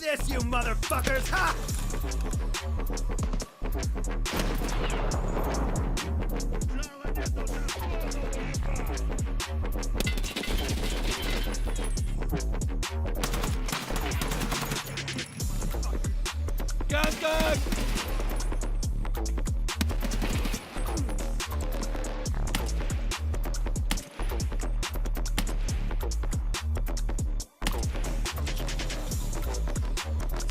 this, you motherfuckers! Ha! Gun!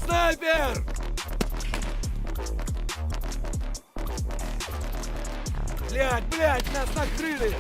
Снайпер! Блядь, нас накрыли!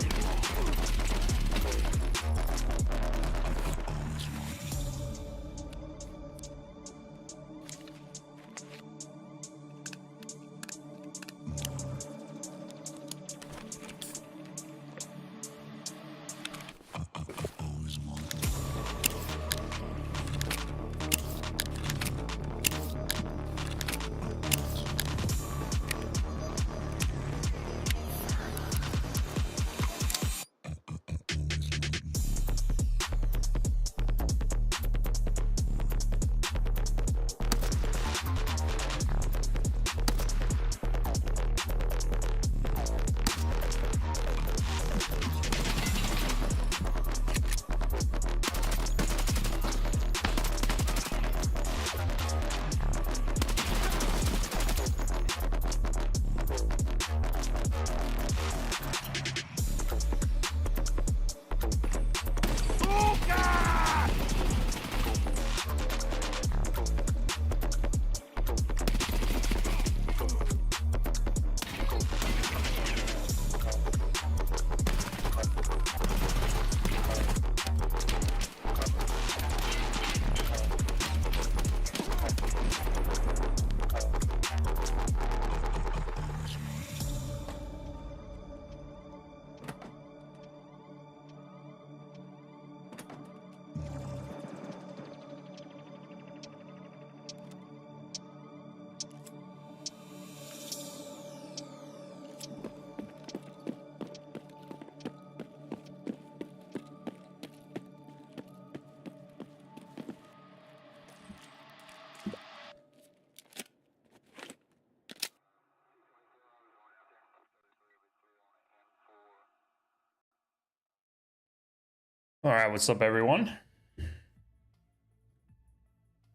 All right, what's up, everyone?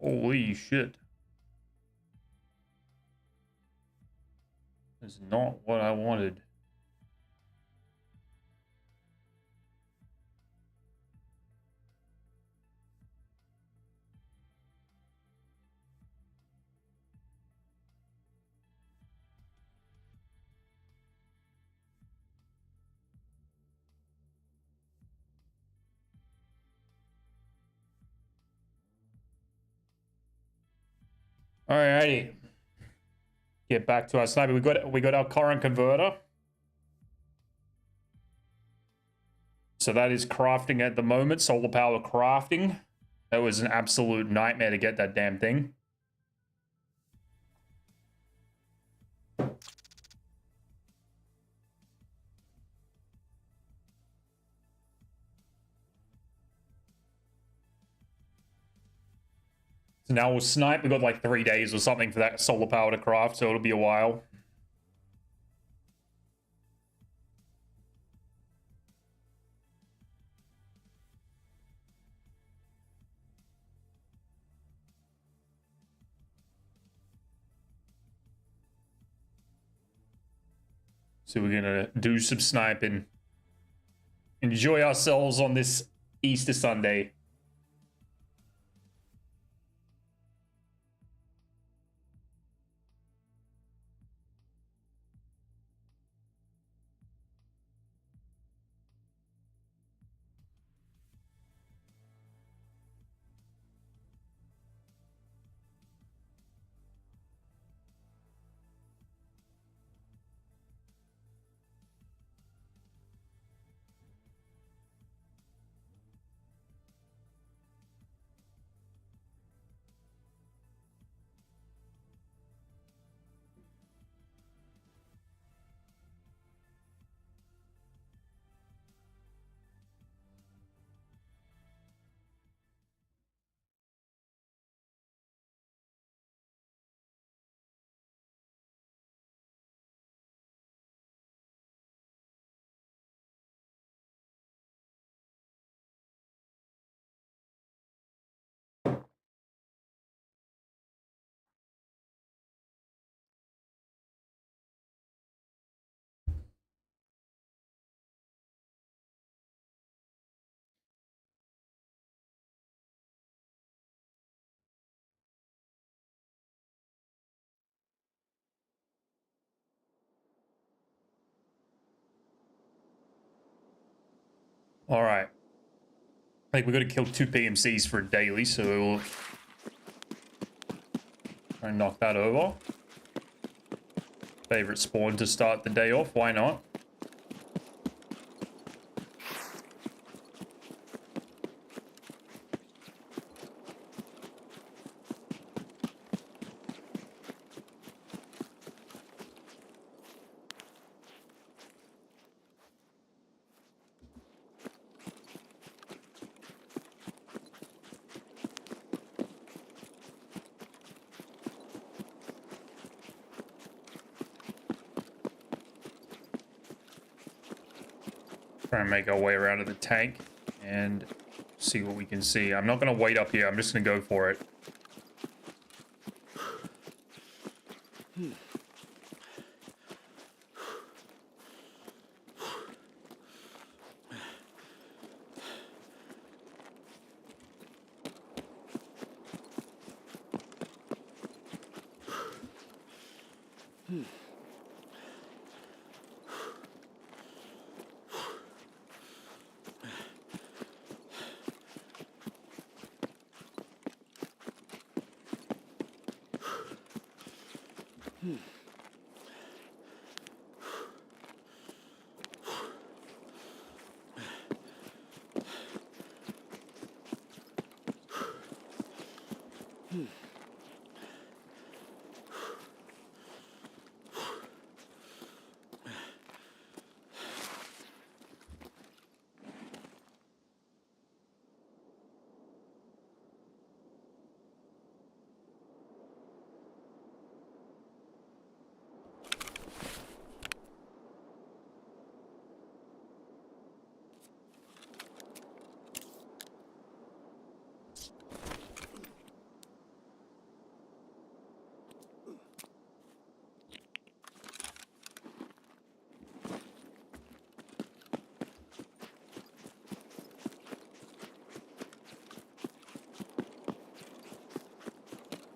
Holy shit. That's not what I wanted. Alrighty. Get back to our sniper. We got our current converter. So that is crafting at the moment. Solar power crafting. That was an absolute nightmare to get that damn thing. So now we'll snipe. We've got like 3 days or something for that solar power to craft, so it'll be a while. So we're gonna do some sniping. Enjoy ourselves on this Easter Sunday. All right. I think we've got to kill 2 PMCs for a daily, so we'll try and knock that over. Favorite spawn to start the day off, why not? Trying to make our way around to the tank and see what we can see. I'm not going to wait up here. I'm just going to go for it.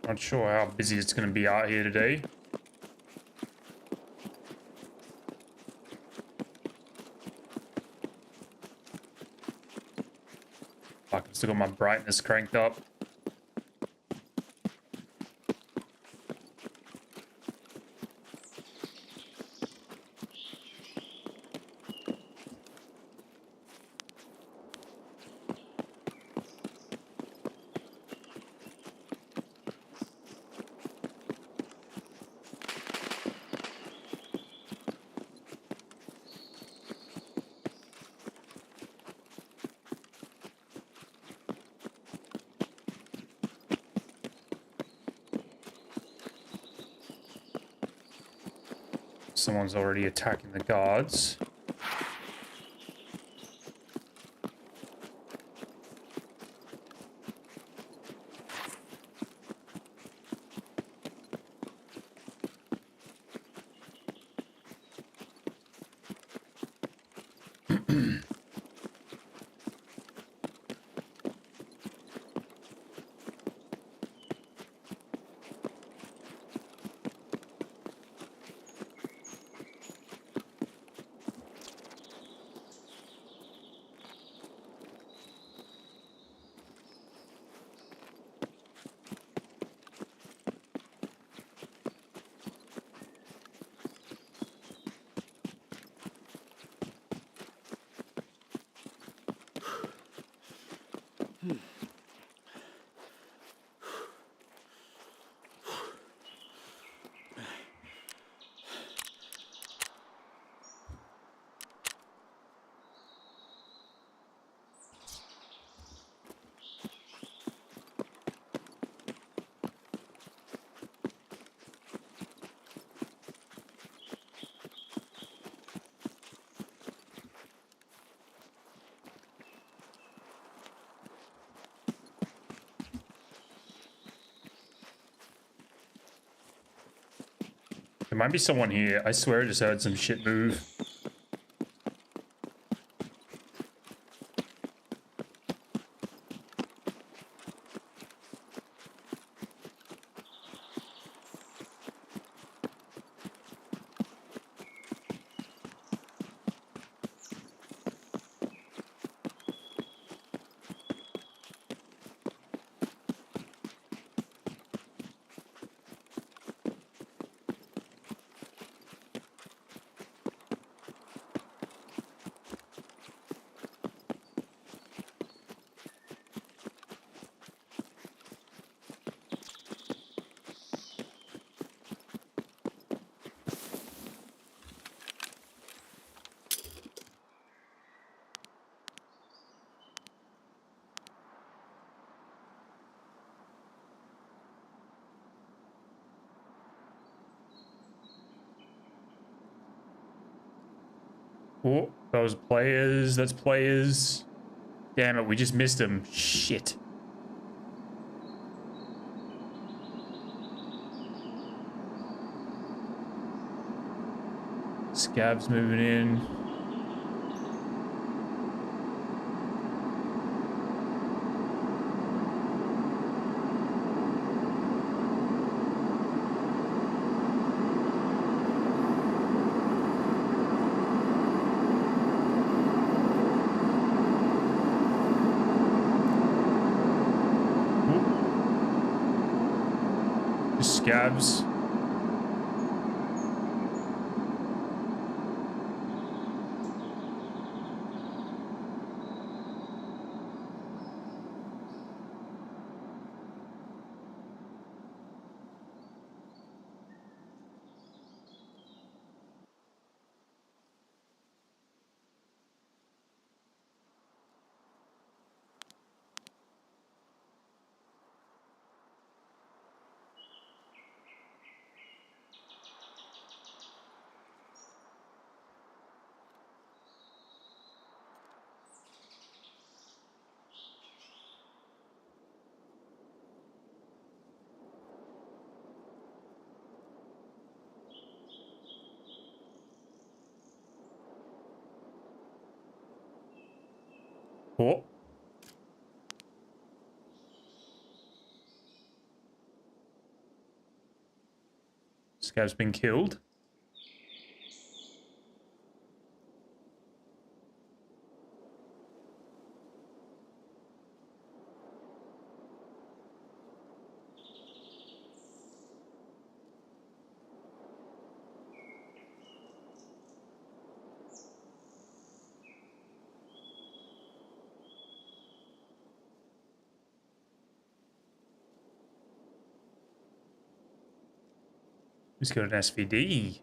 Not sure how busy it's going to be out here today. Fuck, I've still got my brightness cranked up. Someone's already attacking the guards. There might be someone here. I swear I just heard some shit move. Oh, those players. That's players. Damn it, we just missed him. Shit. Scab's moving in. Scabs. Oh. Scab's been killed. He's got an SVD.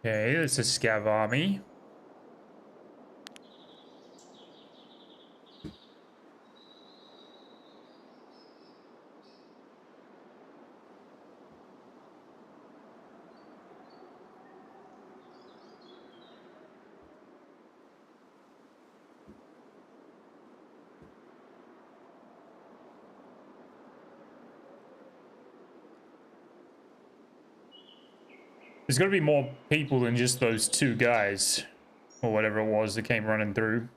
Okay, that's a scav army. There's got to be more people than just those two guys. Or whatever it was that came running through.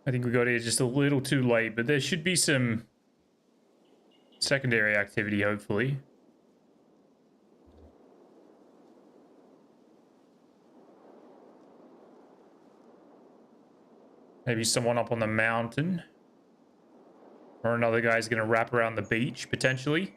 I think we got here just a little too late, but there should be some secondary activity, hopefully. Maybe someone up on the mountain. Or another guy's going to wrap around the beach, potentially.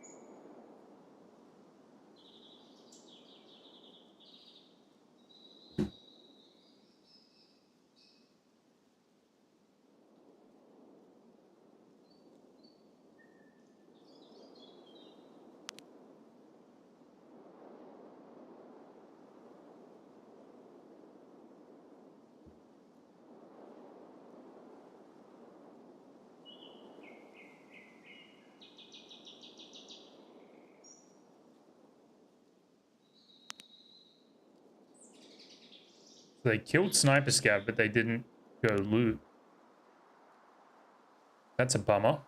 They killed Sniper Scav, but they didn't go loot. That's a bummer.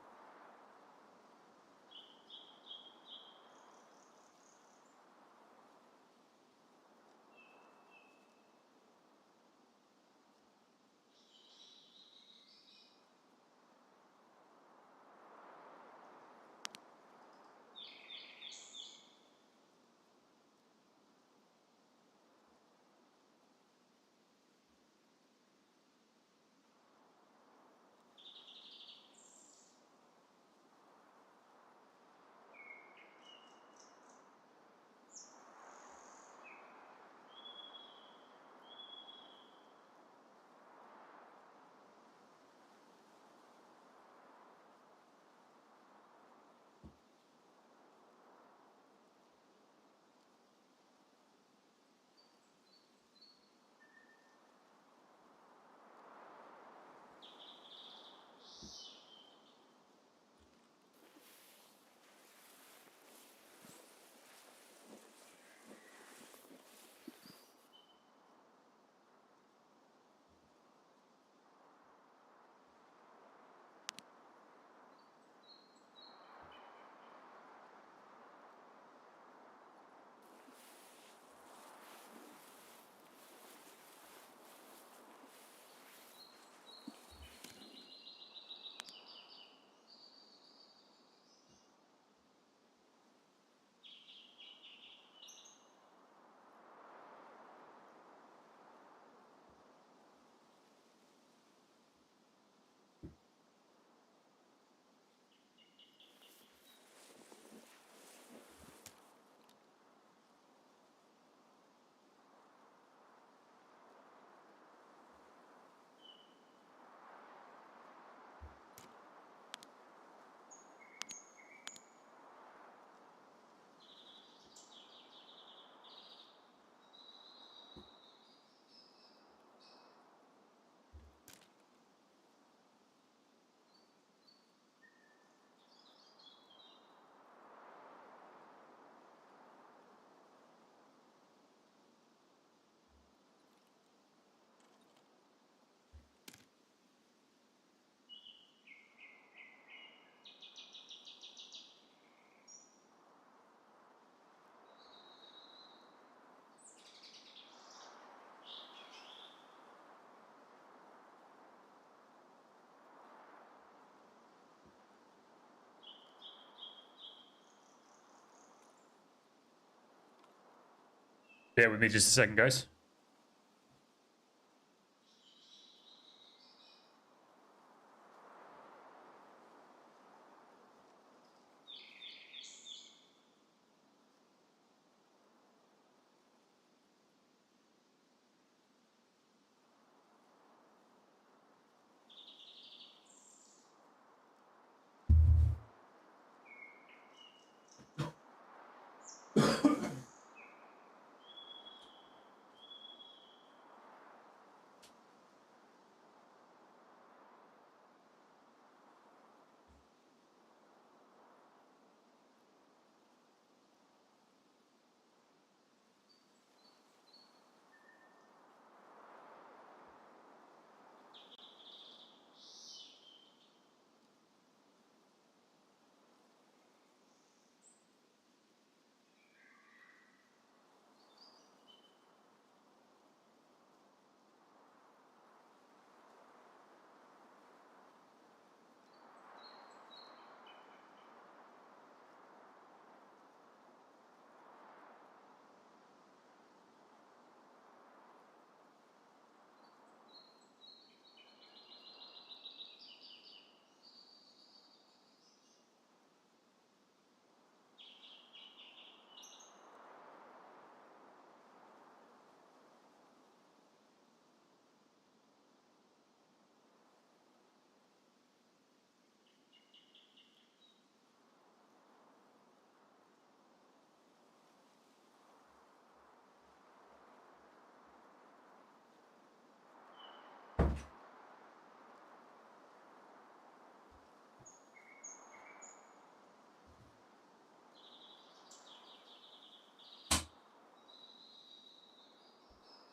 Bear with me just a second, guys.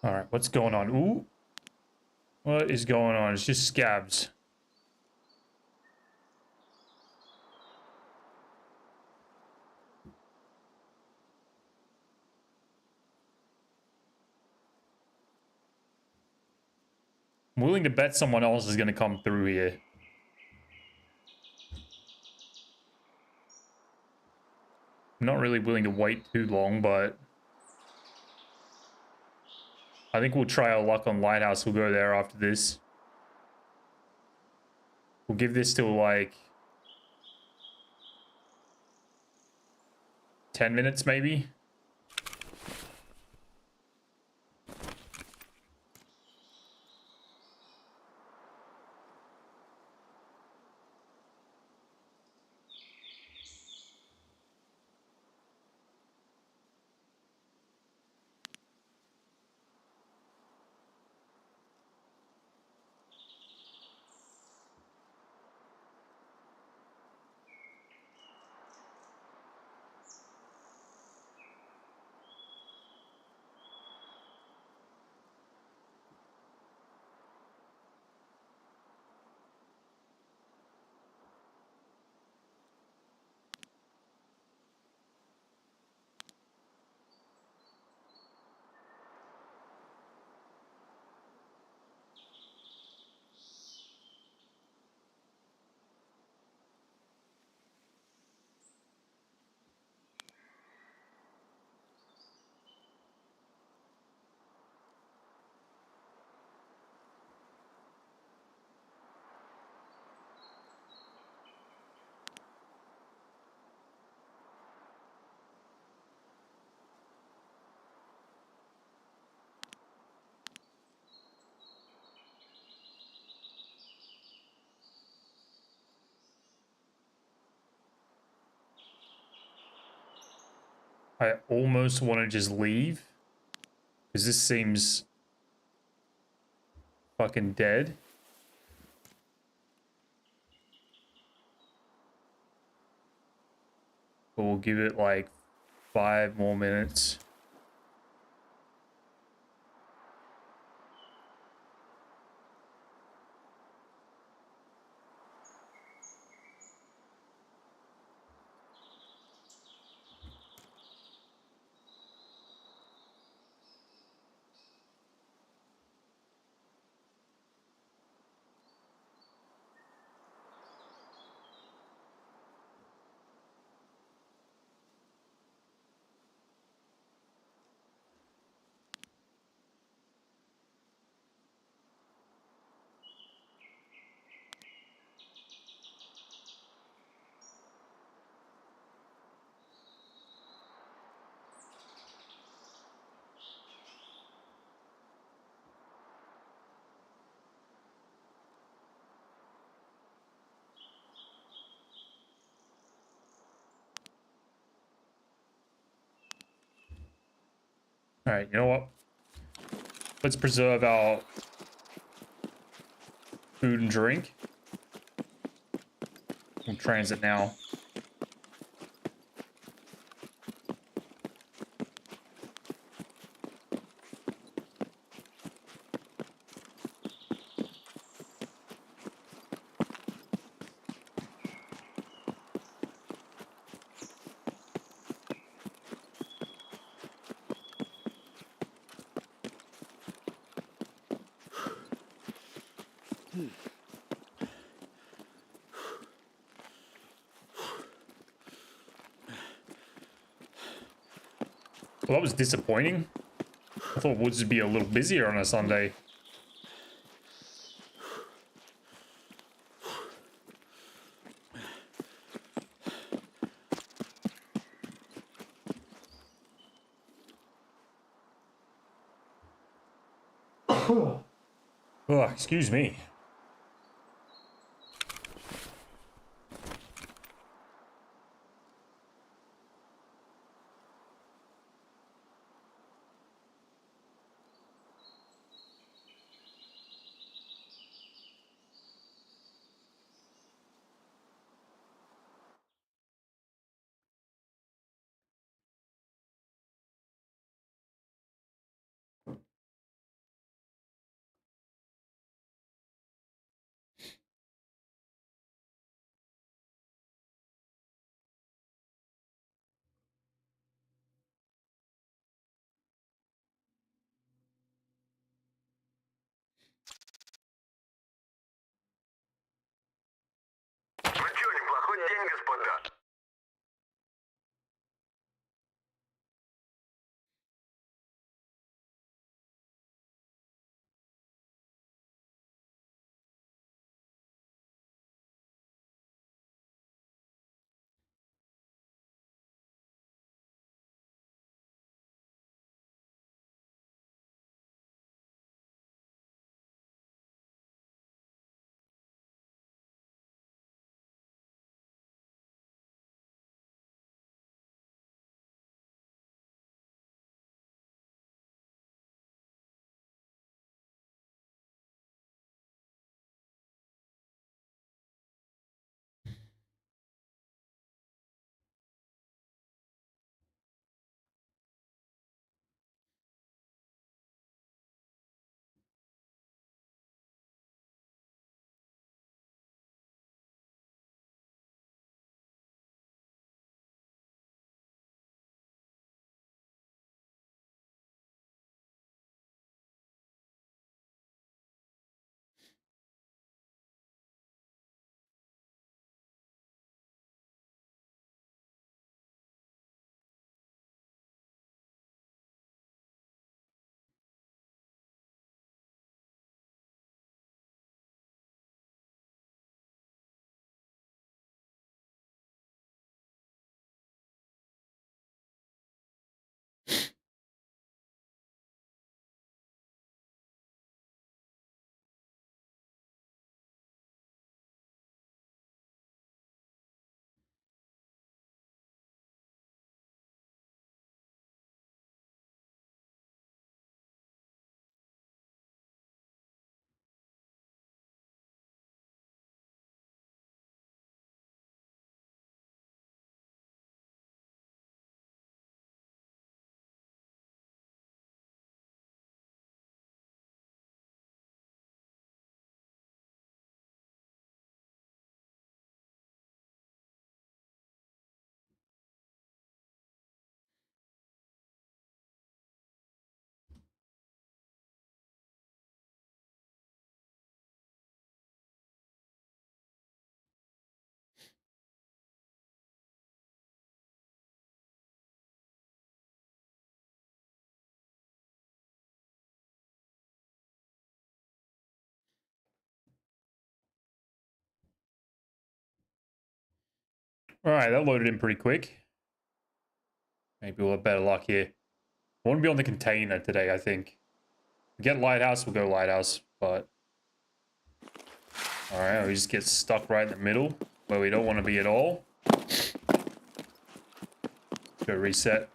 All right, what's going on? Ooh. What is going on? It's just scabs. I'm willing to bet someone else is going to come through here. I'm not really willing to wait too long, but I think we'll try our luck on Lighthouse. We'll go there after this. We'll give this till like 10 minutes maybe. I almost want to just leave because this seems fucking dead. But we'll give it like 5 more minutes. All right, you know what? Let's preserve our food and drink. We'll transit now. Well, that was disappointing. I thought Woods would be a little busier on a Sunday. Oh, excuse me. All right, that loaded in pretty quick. Maybe we'll have better luck here. I want to be on the container today, I think. If we get lighthouse, we'll go lighthouse, but... Alright, we just get stuck right in the middle, where we don't want to be at all. Go reset.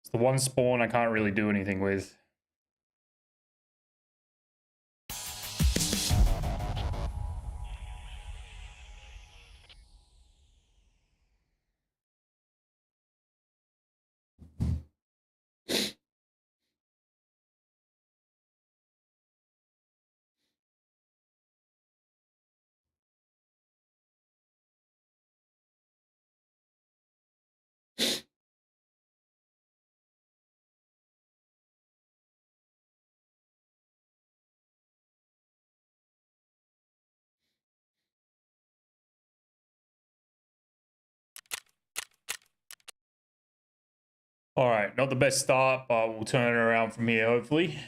It's the one spawn I can't really do anything with. All right, not the best start, but we'll turn it around from here, hopefully.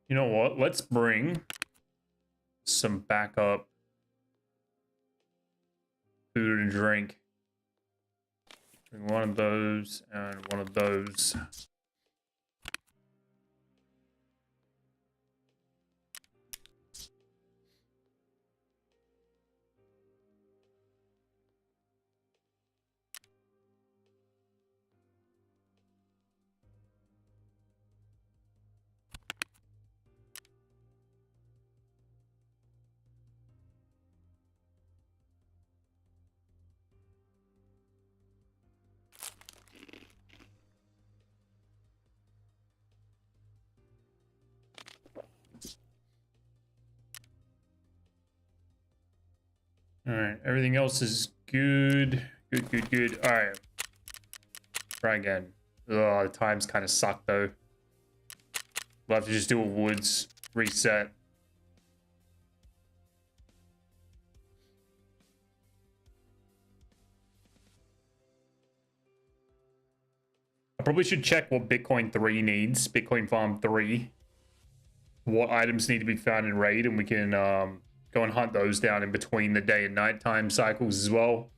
You know what? Let's bring some backup food and drink. Bring one of those and one of those. All right, everything else is good. Good. All right. Try again. Oh, the times kind of suck though. We'll have to just do a woods reset. I probably should check what Bitcoin 3 needs. Bitcoin Farm 3. What items need to be found in raid, and we can go and hunt those down in between the day and nighttime cycles as well.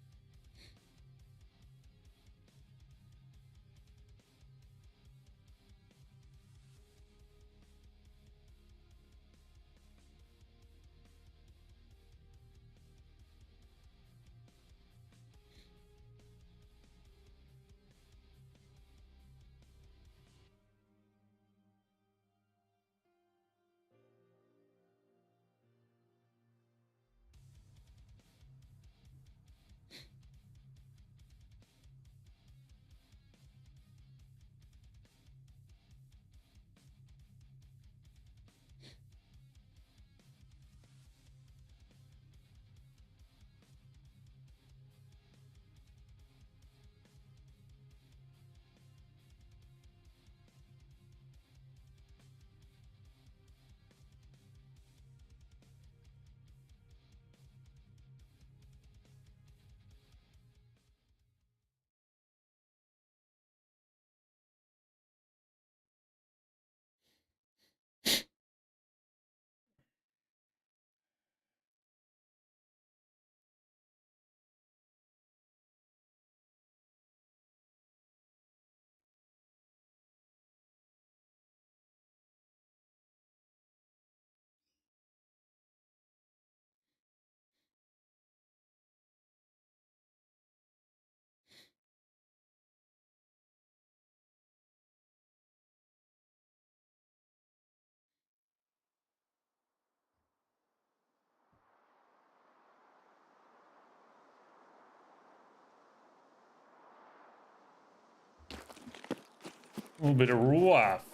little bit of rough.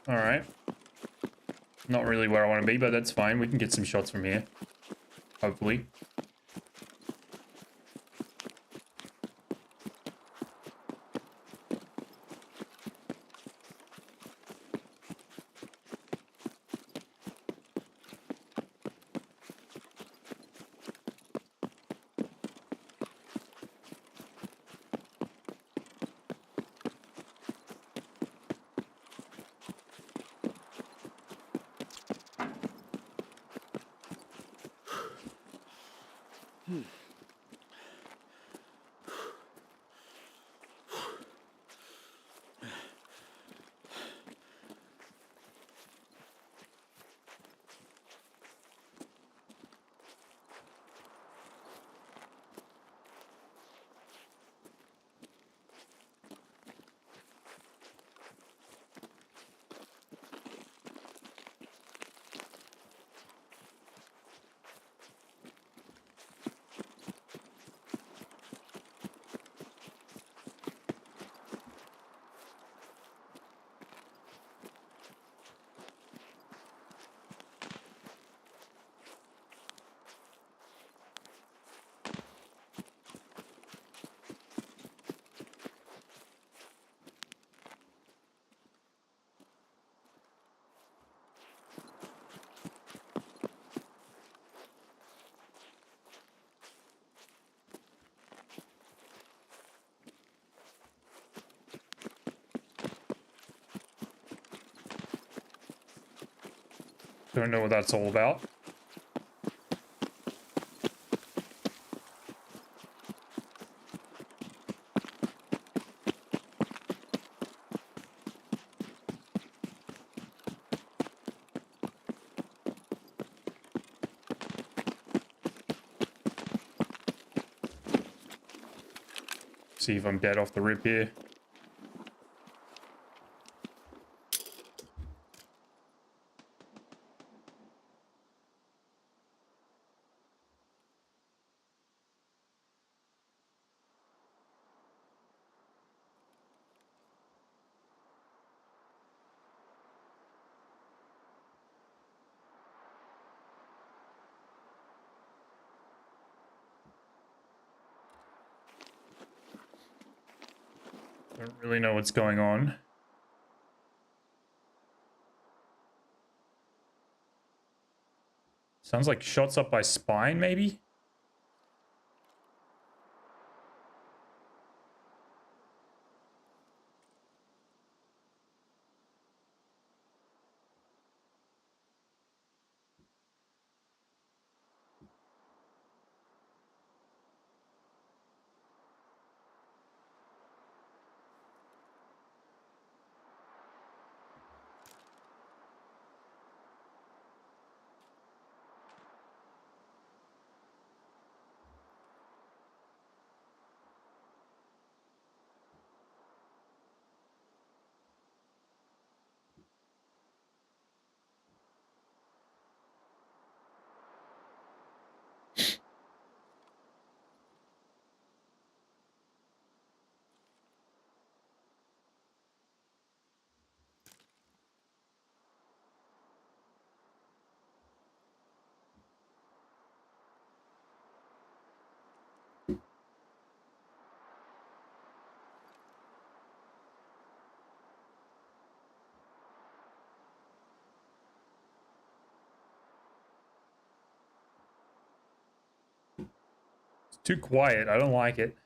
All right. Not really where I want to be, but that's fine. We can get some shots from here. Hopefully. Don't know what that's all about. See if I'm dead off the rip here. Don't really know what's going on. Sounds like shots up by spine, maybe? It's too quiet. I don't like it.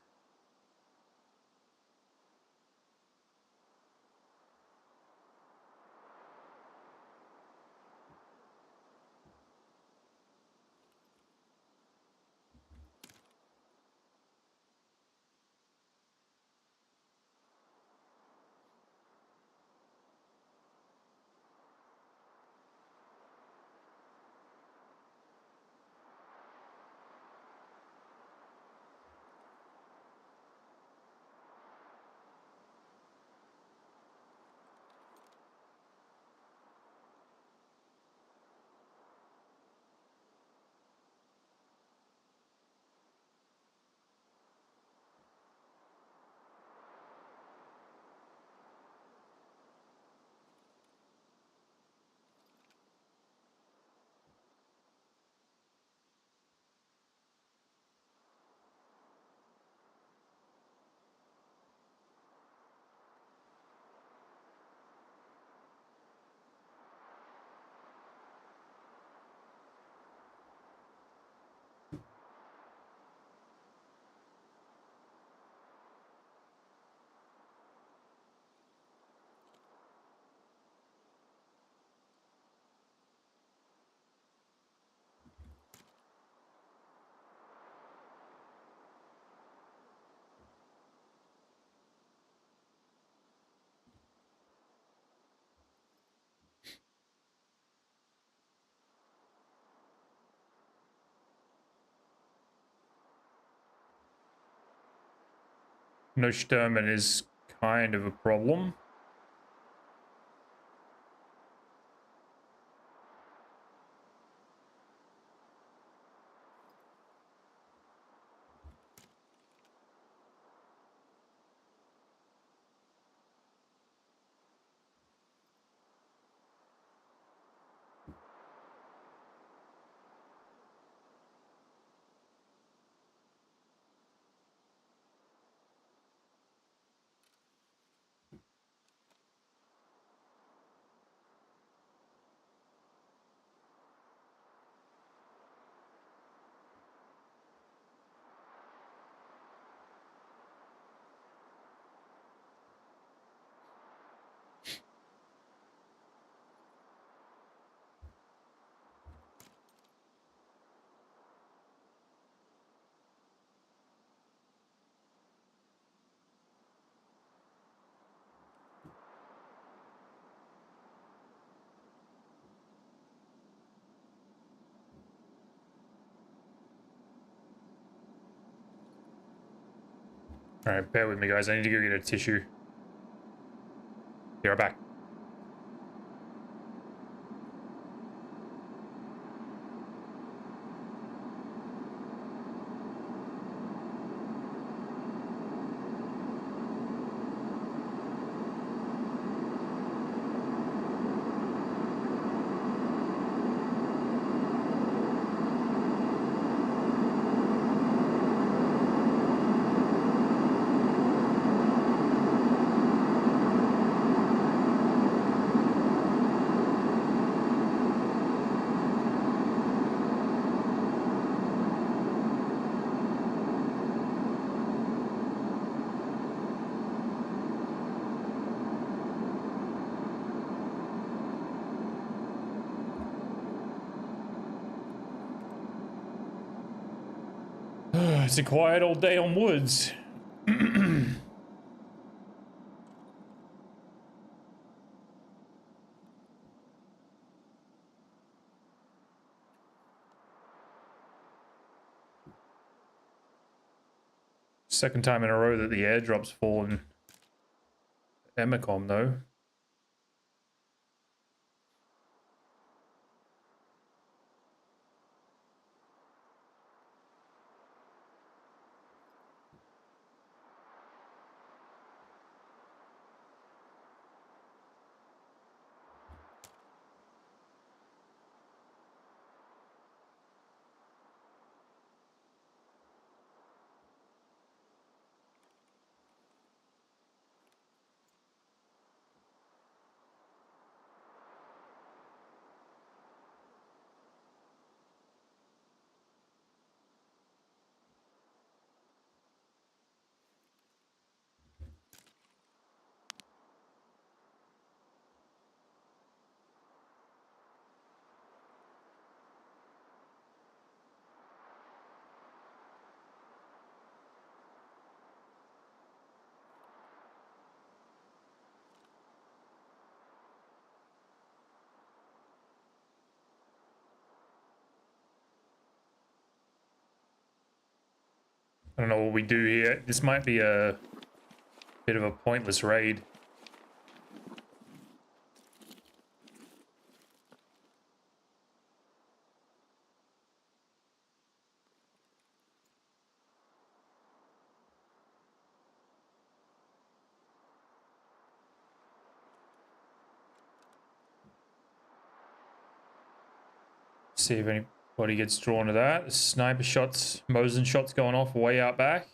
No Sturman is kind of a problem. All right, bear with me, guys. I need to go get a tissue. Be right back. It's a quiet old day on woods. Second time in a row that the airdrop's fallen. Emacom though. I don't know what we do here. This might be a bit of a pointless raid. See if anybody gets drawn to that. Sniper shots, Mosin shots going off way out back.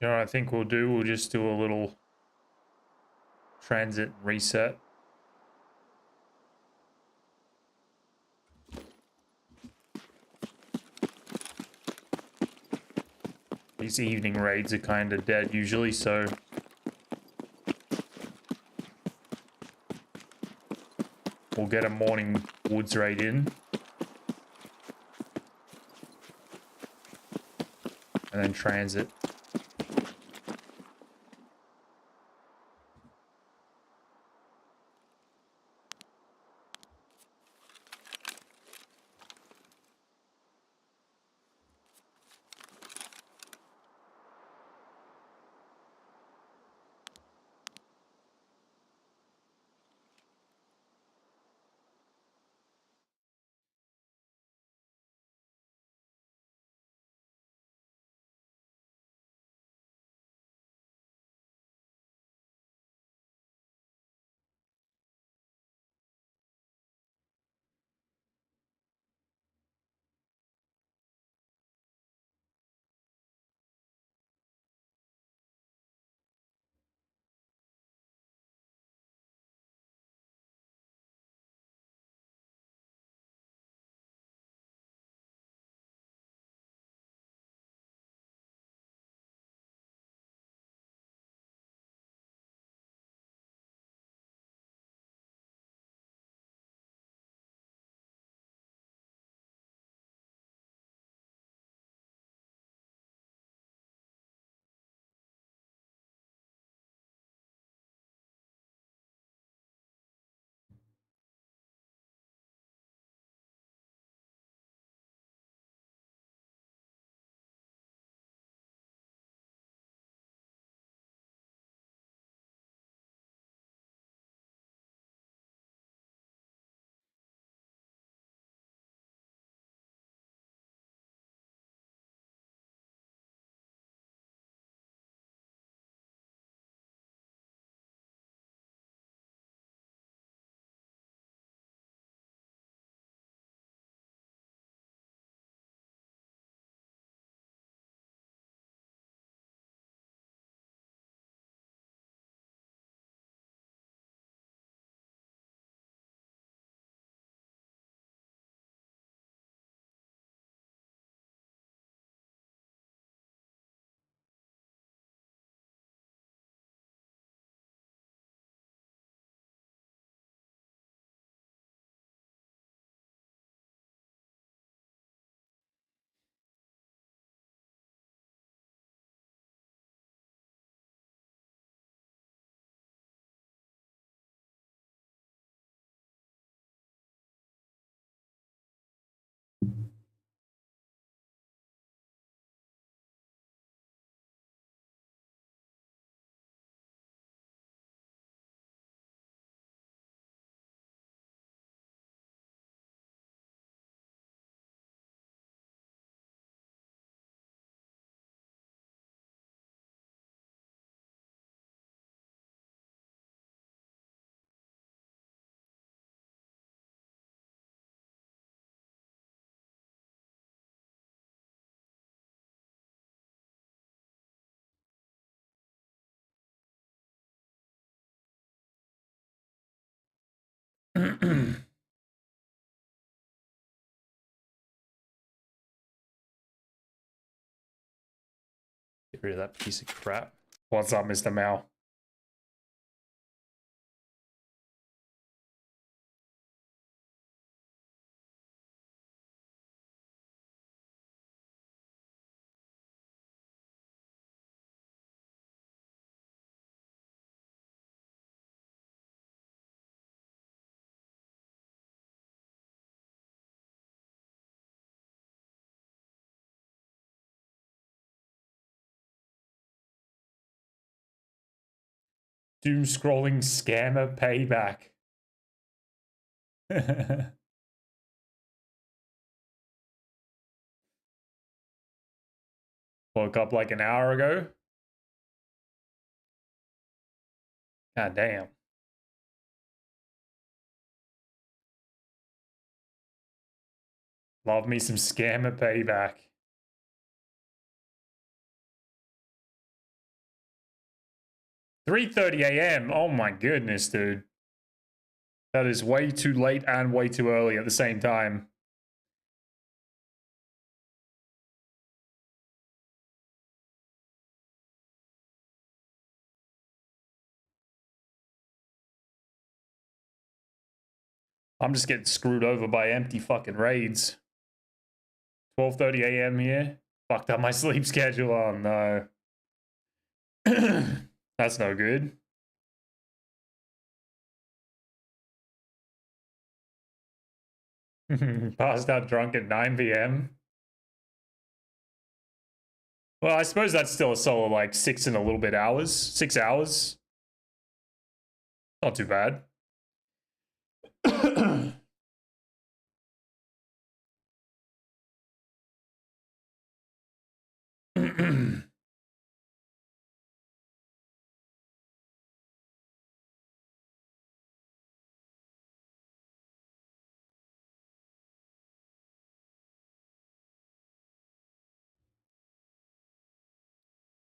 You know what I think we'll do? We'll just do a little transit reset. These evening raids are kind of dead usually, so we'll get a morning woods raid in. And then transit. Get rid of that piece of crap. What's up, Mr. Mao? Doom scrolling scammer payback. Woke up like an hour ago. God damn. Love me some scammer payback. 3:30 a.m. Oh my goodness, dude. That is way too late and way too early at the same time. I'm just getting screwed over by empty fucking raids. 12:30 a.m. here. Fucked up my sleep schedule. Oh no. That's no good. Passed out drunk at 9 p.m. Well, I suppose that's still a solid like 6 and a little bit hours. 6 hours. Not too bad.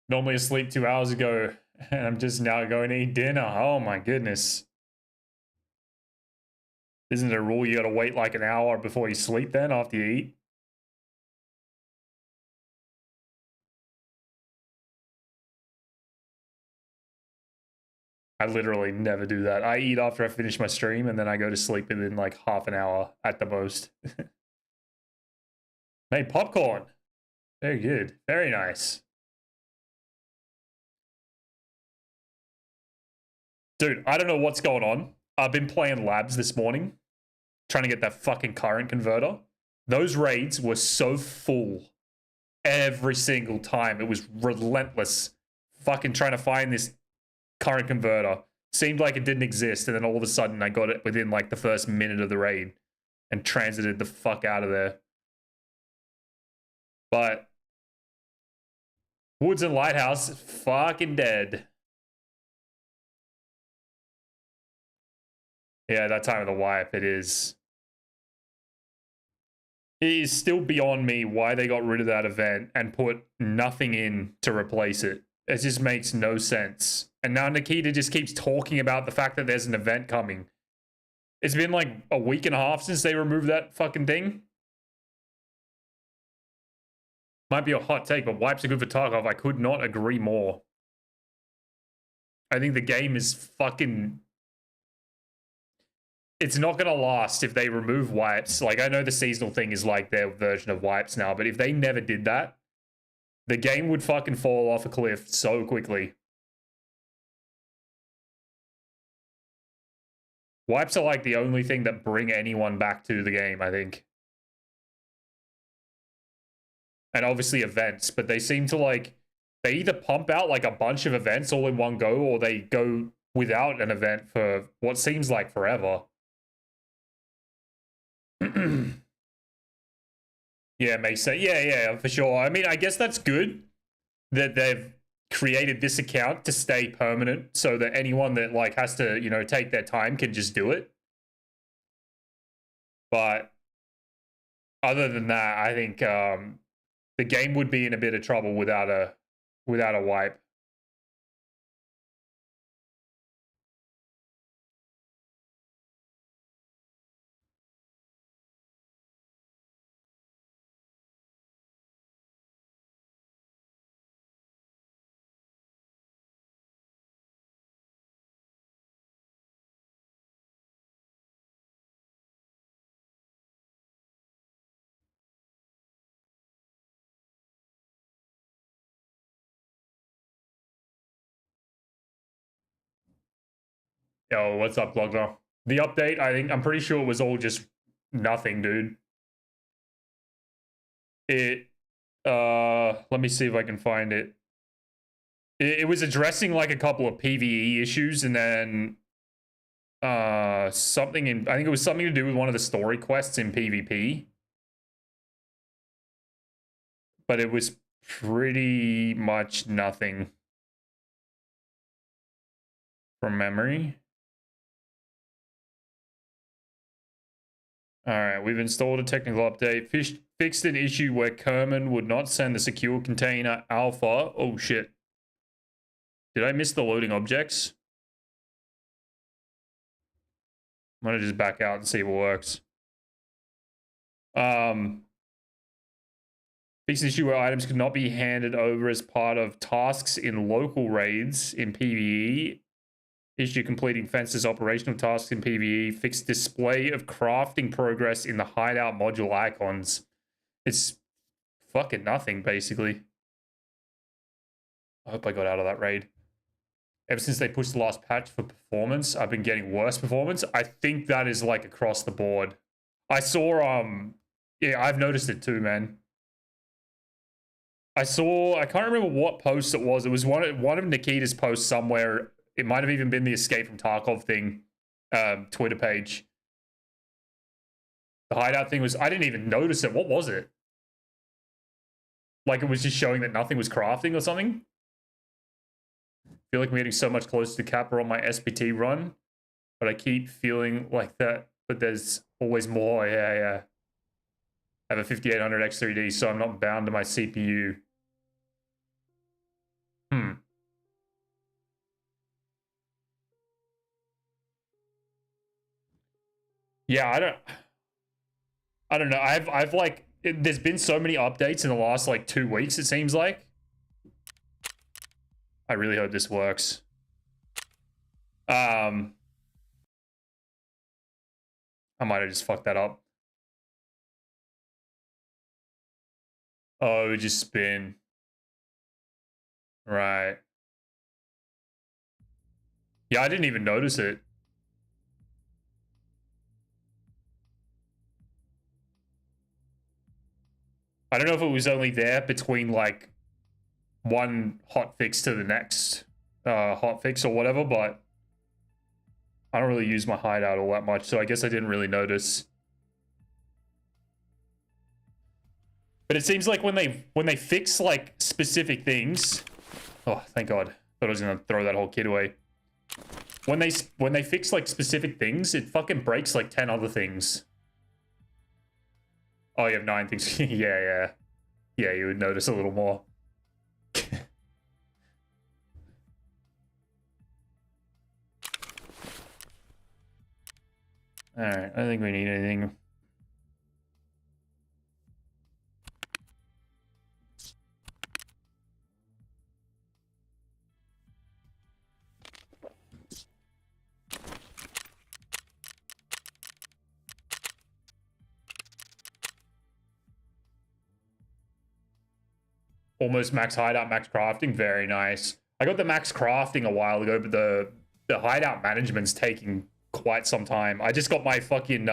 Normally asleep 2 hours ago, and I'm just now going to eat dinner. Oh my goodness. Isn't it a rule you gotta wait like an hour before you sleep then after you eat? I literally never do that. I eat after I finish my stream and then I go to sleep within like half an hour at the most. Made popcorn. Very good. Very nice. Dude, I don't know what's going on. I've been playing labs this morning, trying to get that fucking current converter. Those raids were so full every single time. It was relentless. Fucking trying to find this current converter. Seemed like it didn't exist, and then all of a sudden I got it within like the first minute of the raid and transited the fuck out of there. But Woods and Lighthouse, fucking dead. Yeah, that time of the wipe, it is. It is still beyond me why they got rid of that event and put nothing in to replace it. It just makes no sense. And now Nikita just keeps talking about the fact that there's an event coming. It's been like a week and a half since they removed that fucking thing. Might be a hot take, but wipes are good for TARKOV. I could not agree more. I think the game is fucking... It's not going to last if they remove wipes. Like, I know the seasonal thing is like their version of wipes now, but if they never did that, the game would fucking fall off a cliff so quickly. Wipes are like the only thing that bring anyone back to the game, I think. And obviously events, but they seem to like... They either pump out like a bunch of events all in one go, or they go without an event for what seems like forever. Yeah, makes sense. Yeah, for sure. I mean, I guess that's good that they've created this account to stay permanent so that anyone that like has to, you know, take their time can just do it. But other than that, I think the game would be in a bit of trouble without a wipe. Yo, what's up, Glogger? The update, I'm pretty sure it was all just nothing, dude. Let me see if I can find it. It was addressing like a couple of PvE issues, and then something in, I think it was something to do with one of the story quests in PvP. But it was pretty much nothing from memory. All right, we've installed a technical update. Fixed an issue where Kerman would not send the secure container alpha. Oh shit. Did I miss the loading objects? I'm gonna just back out and see what works. Fix an issue where items could not be handed over as part of tasks in local raids in PvE. Issue completing fences operational tasks in PvE. Fix display of crafting progress in the hideout module icons. It's fucking nothing, basically. I hope I got out of that raid. Ever since they pushed the last patch for performance, I've been getting worse performance. I think that is like across the board. I saw, yeah, I've noticed it too, man. I can't remember what post it was. It was one of Nikita's posts somewhere. It might have even been the Escape from Tarkov thing, Twitter page. The hideout thing was, I didn't even notice it. What was it? Like it was just showing that nothing was crafting or something? I feel like I'm getting so much closer to Kappa on my SPT run, but I keep feeling like that, but there's always more. Yeah. I have a 5800 X3D, so I'm not bound to my CPU. Yeah, I don't know. I've like, there's been so many updates in the last like 2 weeks, it seems like. I really hope this works. I might have just fucked that up. Oh, just spin. Right. Yeah, I didn't even notice it. I don't know if it was only there between like one hotfix to the next hotfix or whatever, but I don't really use my hideout all that much, so I guess I didn't really notice. But it seems like when they fix like specific things, oh thank God, thought I was gonna throw that whole kit away. When they fix like specific things, it fucking breaks like 10 other things. Oh, you have 9 things. Yeah, you would notice a little more. Alright, I don't think we need anything. Almost max hideout, max crafting. Very nice. I got the max crafting a while ago, but the hideout management's taking quite some time. I just got my fucking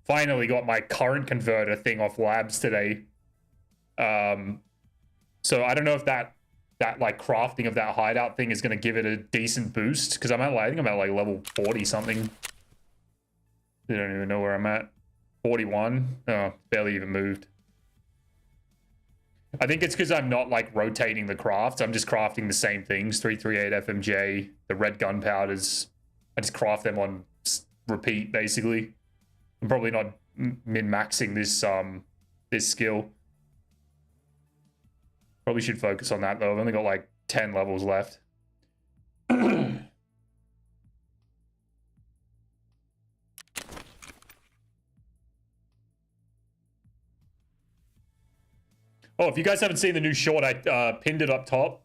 finally got my current converter thing off labs today. So I don't know if that like crafting of that hideout thing is gonna give it a decent boost, because I think I'm at like level 40 something. I don't even know where I'm at. 41. Oh, barely even moved. I think it's because I'm not like rotating the crafts. I'm just crafting the same things. 338 FMJ, the red gunpowders. I just craft them on repeat, basically. I'm probably not min-maxing this skill. Probably should focus on that though. I've only got like 10 levels left. Oh, if you guys haven't seen the new short, I pinned it up top.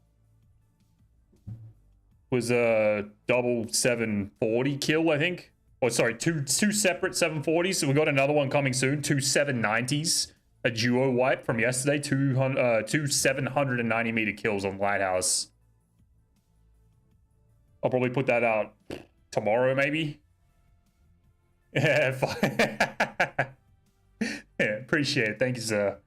Was a double 740 kill, I think. Oh, sorry, two separate 740s. So we got another one coming soon. 2 790s. A duo wipe from yesterday. Two 790 meter kills on Lighthouse. I'll probably put that out tomorrow, maybe. Yeah, yeah, appreciate it. Thank you, sir.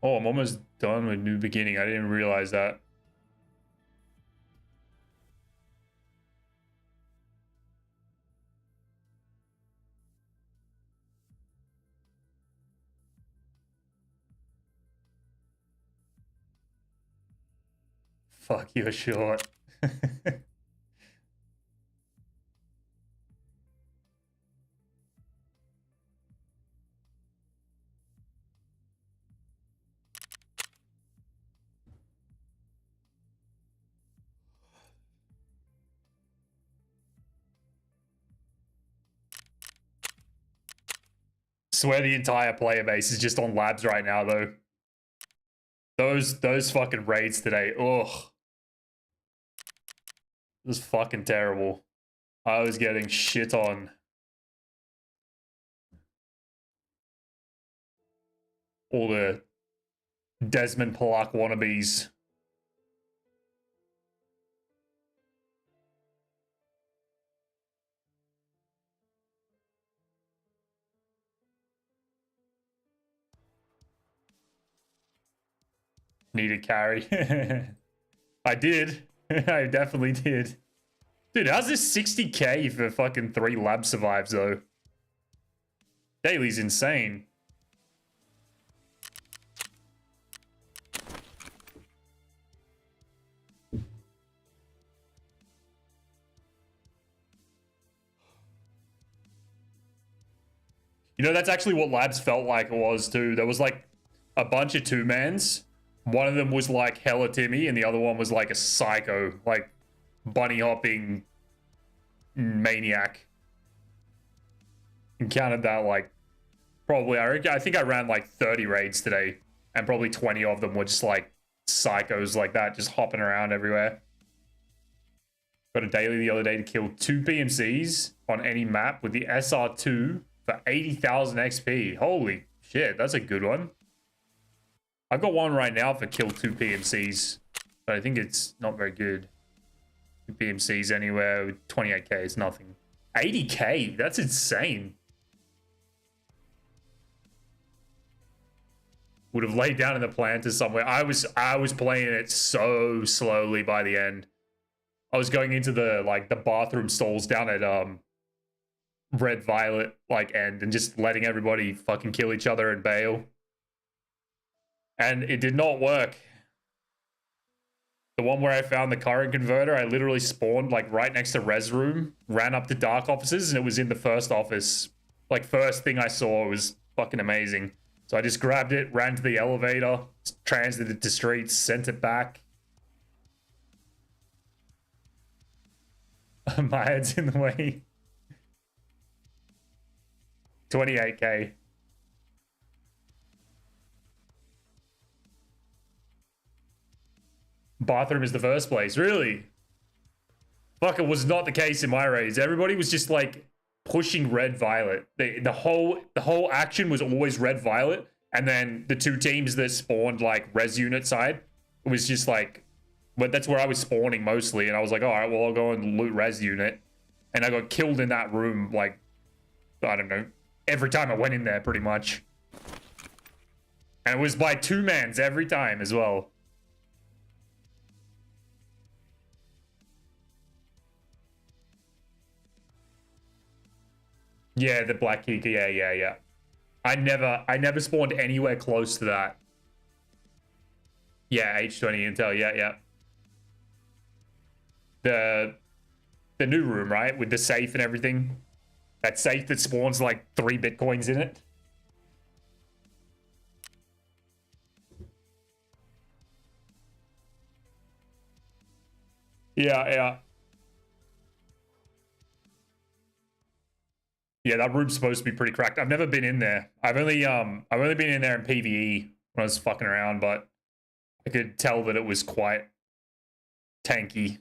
Oh, I'm almost done with New Beginning. I didn't realize that. Fuck, you're short. Swear the entire player base is just on labs right now, though. Those fucking raids today, ugh. It was fucking terrible. I was getting shit on. All the Desmond Polak wannabes. Need a carry. I did. I definitely did. Dude, how's this 60k for fucking 3 lab survives, though? Daily's insane. You know, that's actually what labs felt like it was, too. There was, like, a bunch of two-mans. One of them was, like, hella Timmy, and the other one was, like, a psycho. Like, bunny-hopping maniac. Encountered that, like, probably... I think I ran, like, 30 raids today. And probably 20 of them were just, like, psychos like that, just hopping around everywhere. Got a daily the other day to kill 2 PMCs on any map with the SR2... for 80,000 XP. Holy shit, that's a good one. I've got one right now for kill 2 PMCs, but I think it's not very good. 2 PMCs anywhere with 28k is nothing. 80k, that's insane. Would have laid down in the planter somewhere. I was playing it so slowly by the end. I was going into the bathroom stalls down at Red Violet end and just letting everybody fucking kill each other and bail. And it did not work. The one where I found the current converter, I literally spawned right next to res room, ran up to dark offices, and it was in the first office. First thing I saw was fucking amazing. So I just grabbed it, ran to the elevator, transited to streets, sent it back. My head's in the way. 28k. Bathroom is the first place, really? Fuck, it was not the case in my raids. Everybody was just pushing red violet. The whole action was always red violet, and then the 2 teams that spawned res unit side, it was just but that's where I was spawning mostly, and I was like, all right, well, I'll go and loot res unit, and I got killed in that room I don't know, every time I went in there, pretty much. And it was by 2-mans every time as well. Yeah, the Black Kika, yeah. I never spawned anywhere close to that. Yeah, H20 intel, yeah. The new room, right? With the safe and everything. That safe that spawns 3 bitcoins in it. Yeah. Yeah, that room's supposed to be pretty cracked. I've never been in there. I've only been in there in PvE when I was fucking around, but I could tell that it was quite tanky.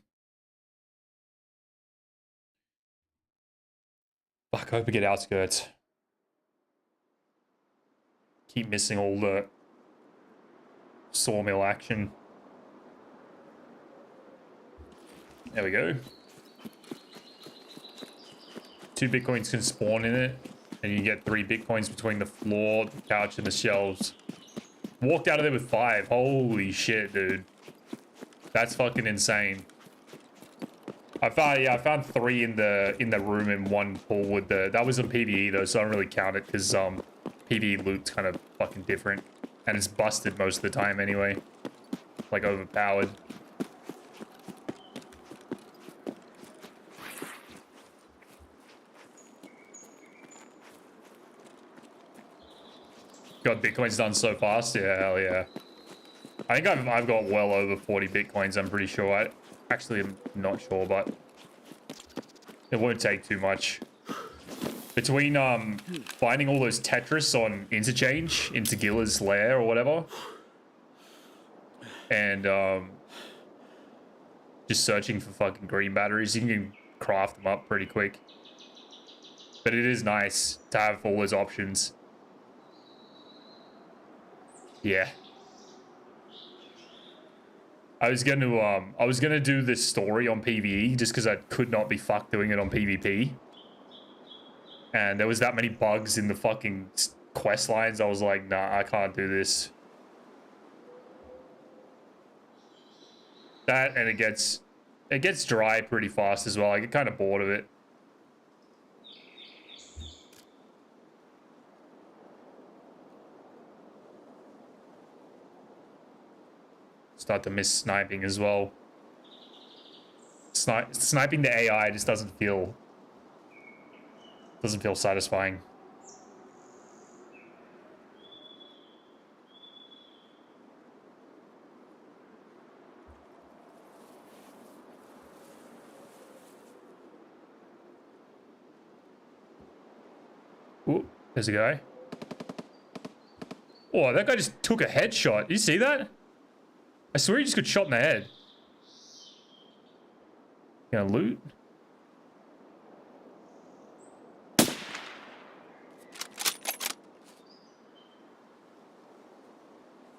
Fuck, I hope we get outskirts. Keep missing all the sawmill action. There we go. 2 bitcoins can spawn in it, and you get 3 bitcoins between the floor, the couch, and the shelves. Walked out of there with 5. Holy shit, dude. That's fucking insane. I found 3 in the room in one pool with that was on PvE though, so I don't really count it because PvE loot's kind of fucking different, and it's busted most of the time anyway, overpowered. God, Bitcoin's done so fast. Yeah, hell yeah. I think I've got well over 40 Bitcoins, I'm pretty sure. I actually am not sure, but it won't take too much. Between finding all those Tetris on Interchange into Gilla's lair or whatever, and just searching for fucking green batteries, you can craft them up pretty quick. But it is nice to have all those options. Yeah. I was gonna do this story on PvE just because I could not be fucked doing it on PvP. And there was that many bugs in the fucking quest lines. I was like, nah, I can't do this. That, and it gets dry pretty fast as well. I get kind of bored of it. Start to miss sniping as well. Sniping the AI just doesn't feel satisfying. Ooh, there's a guy. Oh, that guy just took a headshot. Did you see that? I swear he just got shot in the head. Gonna loot?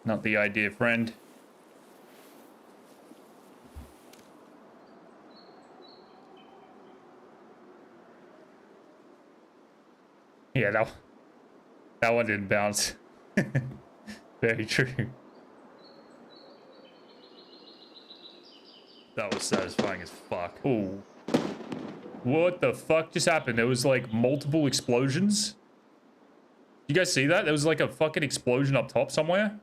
Not the idea, friend. Yeah, that one didn't bounce. Very true. That was satisfying as fuck. Oh. What the fuck just happened? There was like multiple explosions. You guys see that? There was like a fucking explosion up top somewhere.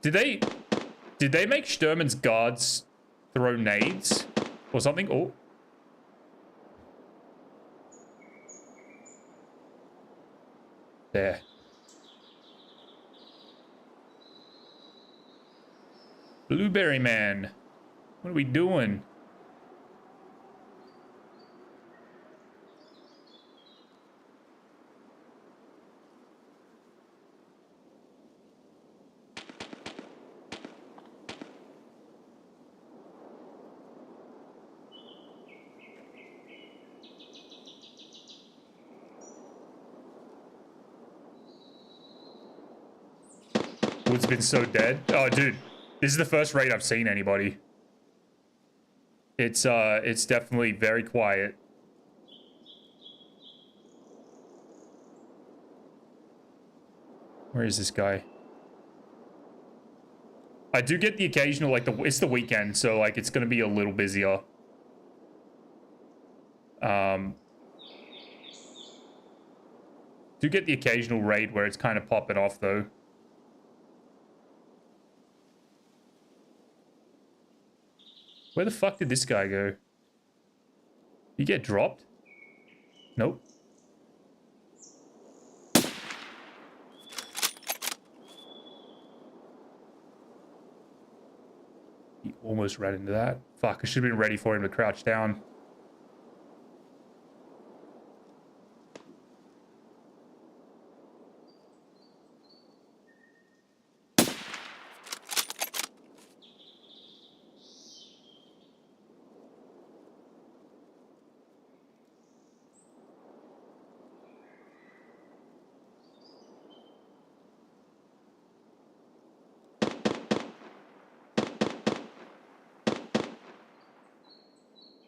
Did they make Sturman's guards throw nades or something? Oh. There. Blueberry man. What are we doing? Wood's been so dead. Oh, dude. This is the first raid I've seen anybody. It's definitely very quiet. Where is this guy? I do get the occasional, like, it's the weekend, so, like, it's gonna be a little busier. Do get the occasional raid where it's kind of popping off, though. Where the fuck did this guy go? He get dropped? Nope. He almost ran into that. Fuck, I should have been ready for him to crouch down.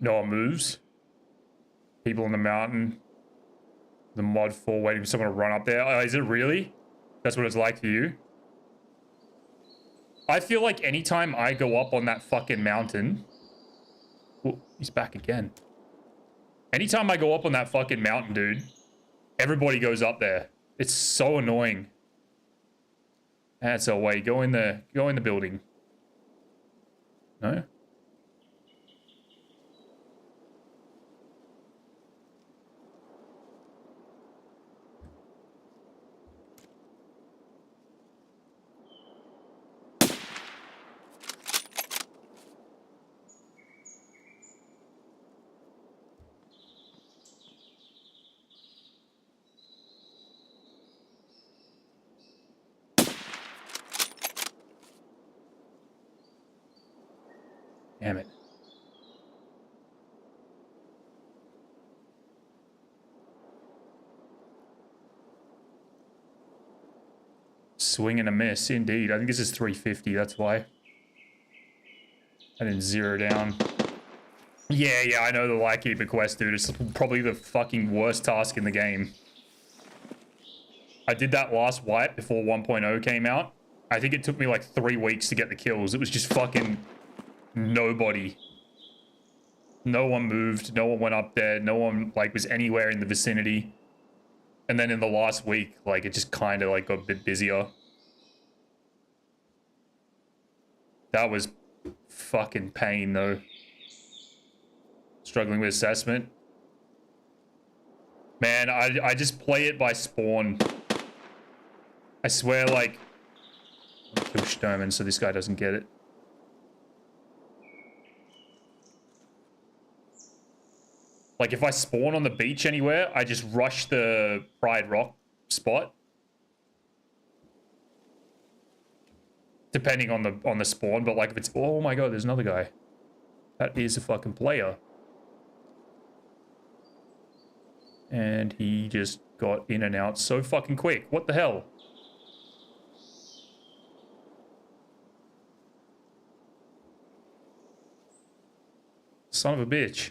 No one moves. People in the mountain. The mod 4 waiting for someone to run up there. Is it really? That's what it's like for you? I feel like anytime I go up on that fucking mountain... Oh, he's back again. Anytime I go up on that fucking mountain, dude, everybody goes up there. It's so annoying. That's a way. Go in the building. No? Damn it. Swing and a miss, indeed. I think this is 350, that's why. I didn't zero down. Yeah, I know the Lightkeeper quest, dude. It's probably the fucking worst task in the game. I did that last wipe before 1.0 came out. I think it took me like 3 weeks to get the kills. It was just fucking nobody. No one moved. No one went up there. No one like was anywhere in the vicinity. And then in the last week, like it just kind of like got a bit busier. That was fucking pain though. Struggling with assessment. Man, I just play it by spawn. I swear, like, I'll kill Sturman so this guy doesn't get it. Like, if I spawn on the beach anywhere, I just rush the Pride Rock spot. Depending on the spawn, but like if it's, oh my god, there's another guy. That is a fucking player. And he just got in and out so fucking quick. What the hell? Son of a bitch.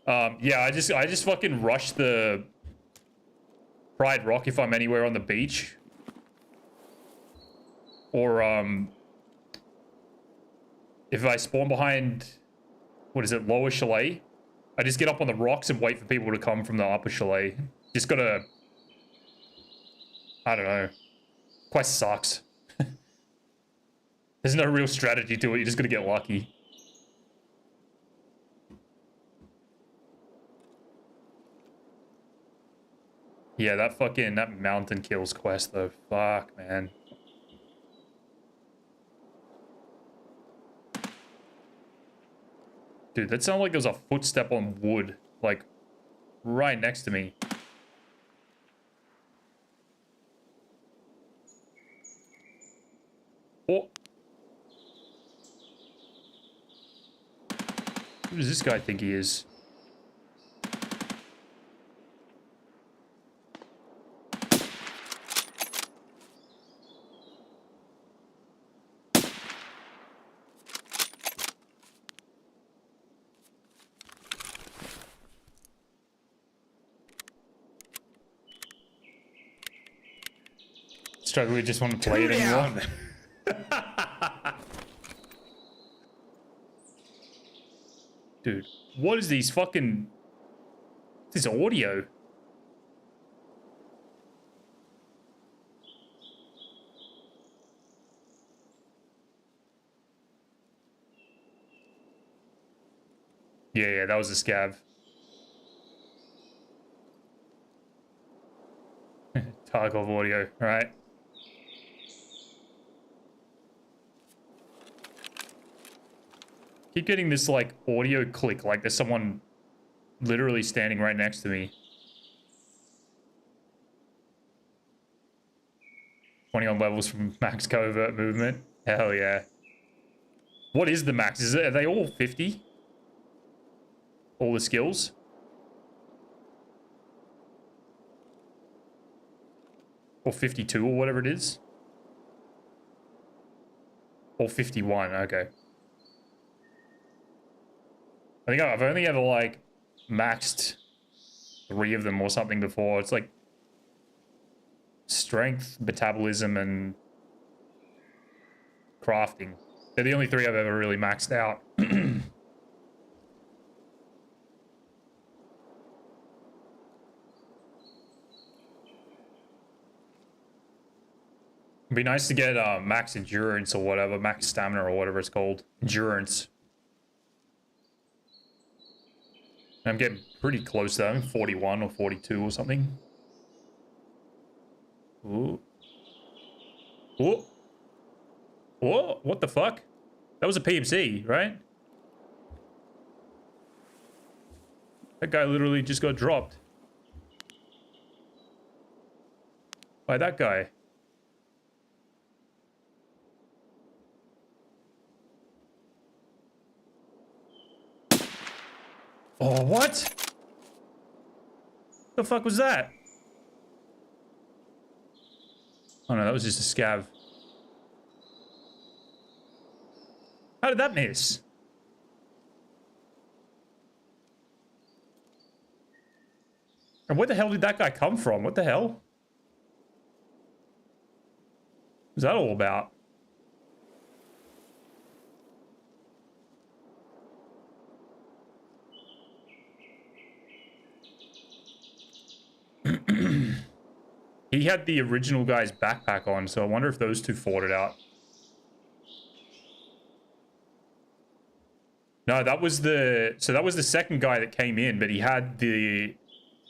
Yeah, I just fucking rush the Pride Rock if I'm anywhere on the beach. Or, if I spawn behind, what is it, lower chalet? I just get up on the rocks and wait for people to come from the upper chalet. Just gotta, I don't know. Quest sucks. There's no real strategy to it, you're just gonna get lucky. Yeah, that mountain kills quest though. Fuck, man. Dude, that sounded like there was a footstep on wood, like, right next to me. Oh! Who does this guy think he is? We just want to play it anymore. Dude, what is these fucking... This audio? Yeah, that was a scav. TARKOV audio, right? Keep getting this like audio click, like there's someone literally standing right next to me. 21 levels from max covert movement. Hell yeah. What is the max? Are they all 50? All the skills? Or 52 or whatever it is? Or 51, okay. I think I've only ever, like, maxed 3 of them or something before. It's like strength, metabolism, and crafting. They're the only 3 I've ever really maxed out. It'd be nice to get max endurance or whatever, max stamina or whatever it's called. Endurance. I'm getting pretty close though, 41 or 42 or something. Ooh. Ooh. Whoa, what the fuck? That was a PMC, right? That guy literally just got dropped. By that guy. Oh, what? The fuck was that? Oh no, that was just a scav. How did that miss? And where the hell did that guy come from? What the hell? What was that all about? He had the original guy's backpack on, so I wonder if those two fought it out. No, that was the... So that was the second guy that came in, but he had the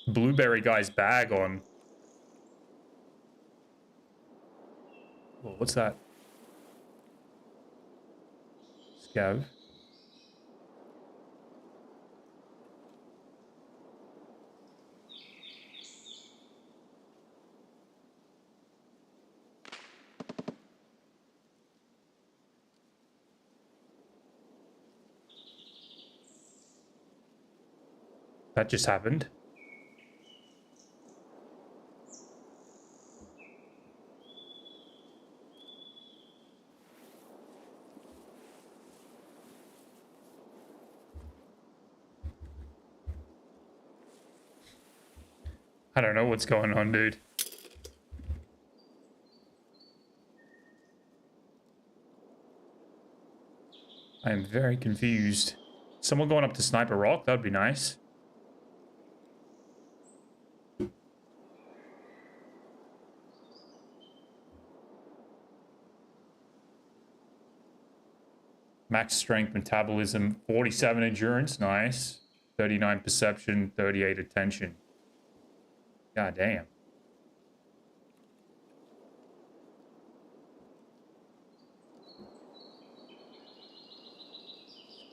blueberry guy's bag on. Whoa, what's that? Scav. That just happened. I don't know what's going on, dude. I am very confused. Someone going up to Sniper Rock? That'd be nice. Max strength, metabolism, 47 endurance, nice. 39 perception, 38 attention. God damn.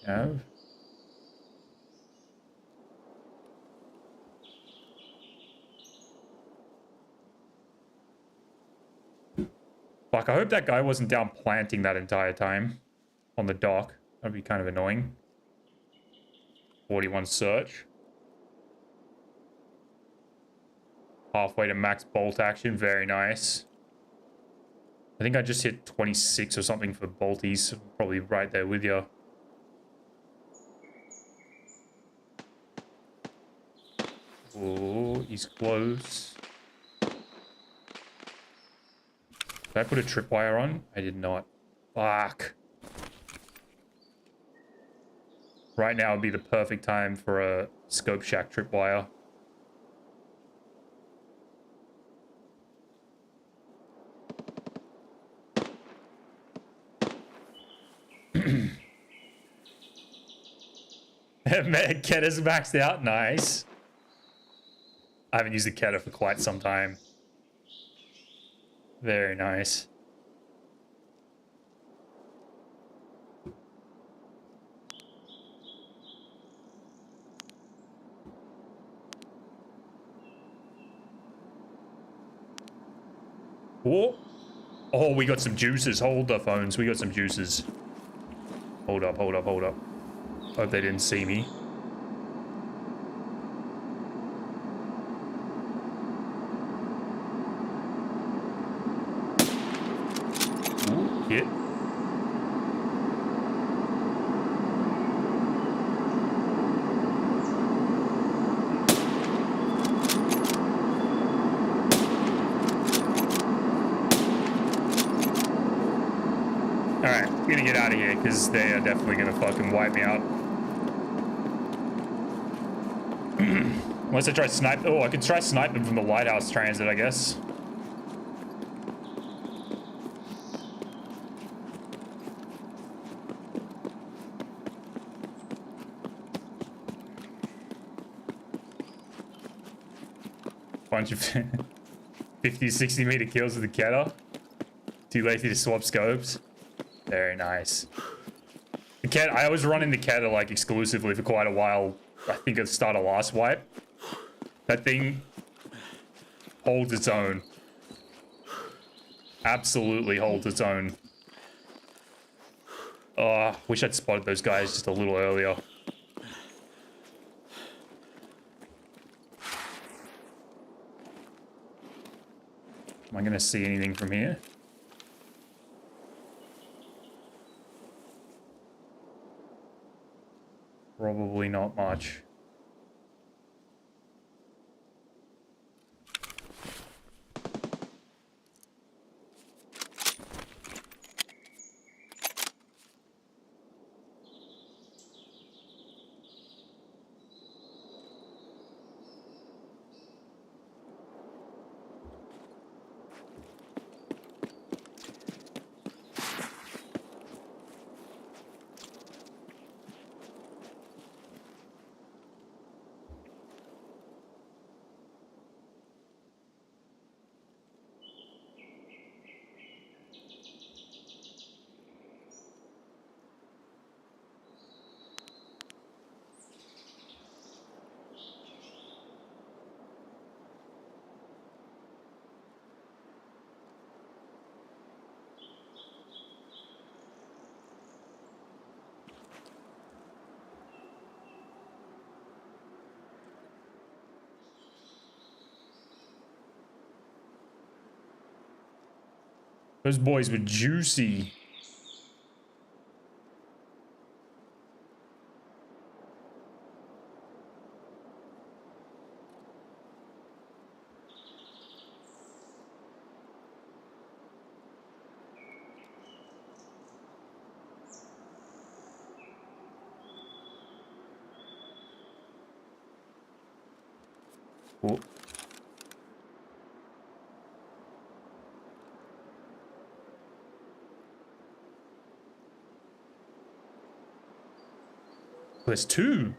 Have. Fuck, I hope that guy wasn't down planting that entire time on the dock. That'd be kind of annoying. 41 search. Halfway to max bolt action, very nice. I think I just hit 26 or something for bolties. Probably right there with you. Oh, he's close. Did I put a tripwire on? I did not. Fuck. Right now would be the perfect time for a Scope Shack tripwire. Ketta's maxed out. Nice. I haven't used the Ketta for quite some time. Very nice. Oh, oh, we got some juices. Hold the phones. We got some juices. Hold up, hold up, hold up. Hope they didn't see me. Ooh, hit. Alright, I'm gonna get out of here because they are definitely gonna fucking wipe me out. Unless I try snipe. Oh, I could try sniping from the lighthouse transit, I guess. Bunch of 50, 60 meter kills with the Ketta. Too lazy to swap scopes. Very nice. The Ketta, I was running the Ketta like exclusively for quite a while. I think at the start of last wipe. That thing holds its own. Absolutely holds its own. Oh, wish I'd spotted those guys just a little earlier. Am I going to see anything from here? Probably not much. Those boys were juicy. Oh. There's two.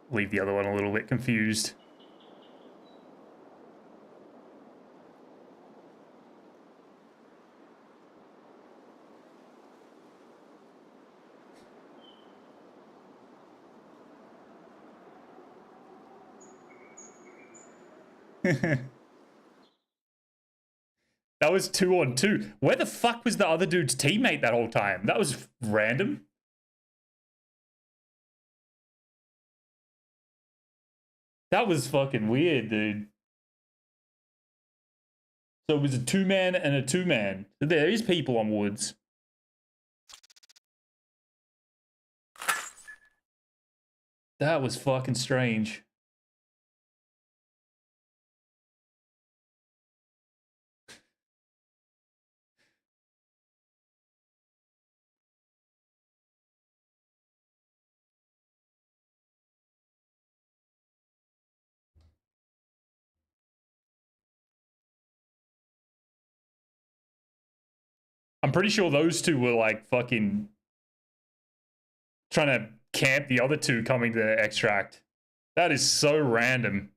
Leave the other one a little bit confused. That was 2-on-2. Where the fuck was the other dude's teammate that whole time? That was random. That was fucking weird, dude. So it was a 2-man and a 2-man. There is people on woods. That was fucking strange. I'm pretty sure those two were like fucking trying to camp the other two coming to extract. That is so random.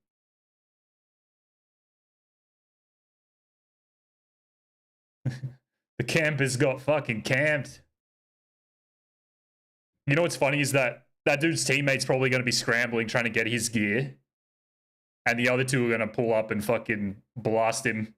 The campers got fucking camped. You know what's funny is that that dude's teammate's probably going to be scrambling trying to get his gear. And the other two are going to pull up and fucking blast him.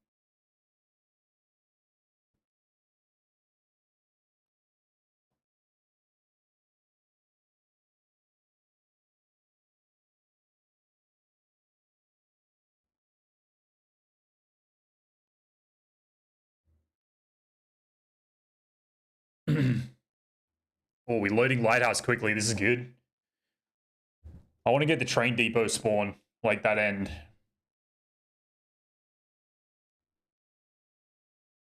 Oh, we're loading Lighthouse quickly. This is good. I want to get the train depot spawn, like that end.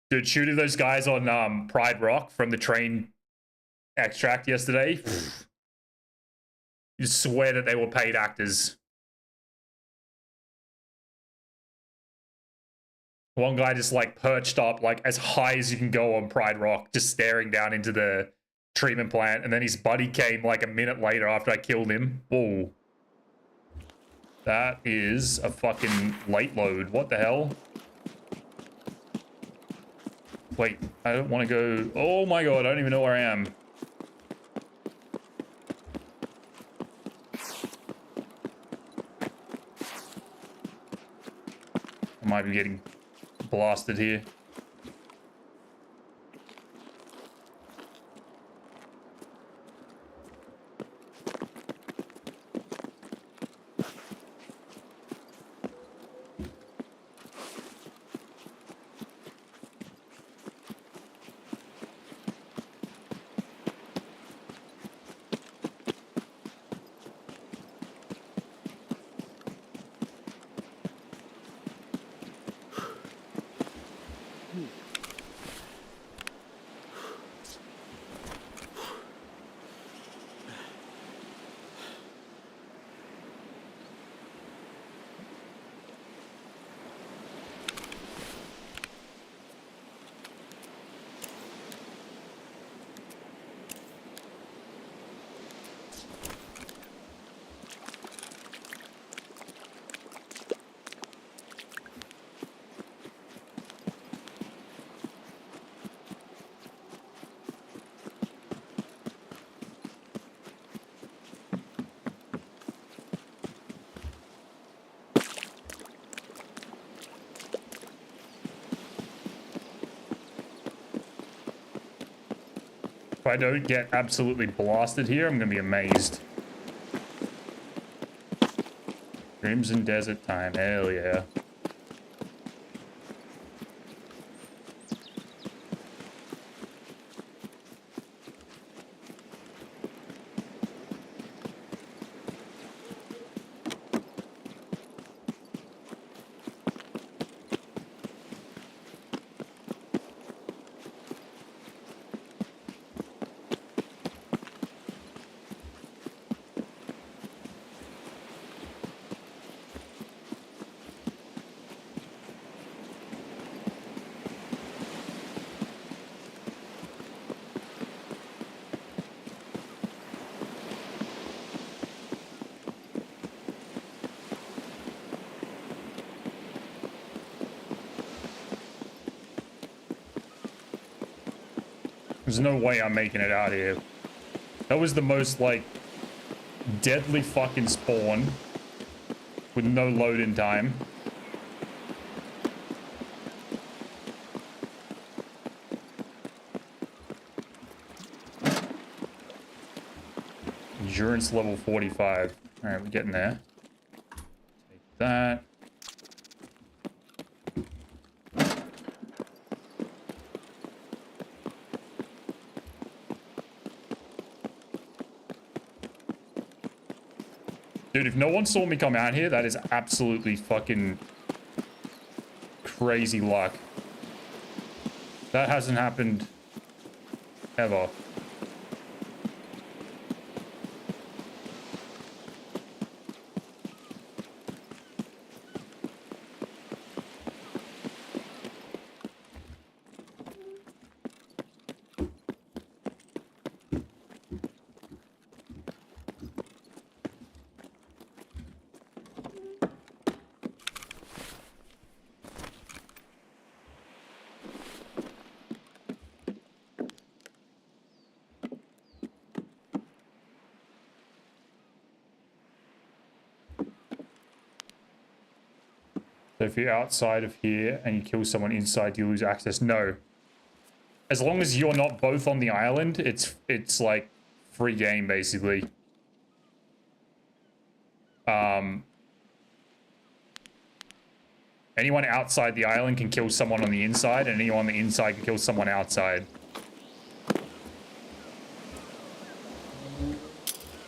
Dude, shooting those guys on Pride Rock from the train extract yesterday. You swear that they were paid actors. One guy just like perched up like as high as you can go on Pride Rock, just staring down into the treatment plant, and then his buddy came like a minute later after I killed him. Whoa. That is a fucking late load. What the hell? Wait, I don't want to go... Oh my god, I don't even know where I am. I might be getting blasted here. If I don't get absolutely blasted here, I'm gonna be amazed. Crimson Desert time, hell yeah. There's no way I'm making it out here. That was the most, like, deadly fucking spawn with no load-in time. Endurance level 45. Alright, we're getting there. Take that. Dude, if no one saw me come out here, that is absolutely fucking crazy luck. That hasn't happened ever. So if you're outside of here and you kill someone inside, you lose access. No. As long as you're not both on the island, it's like free game basically. Anyone outside the island can kill someone on the inside, and anyone on the inside can kill someone outside.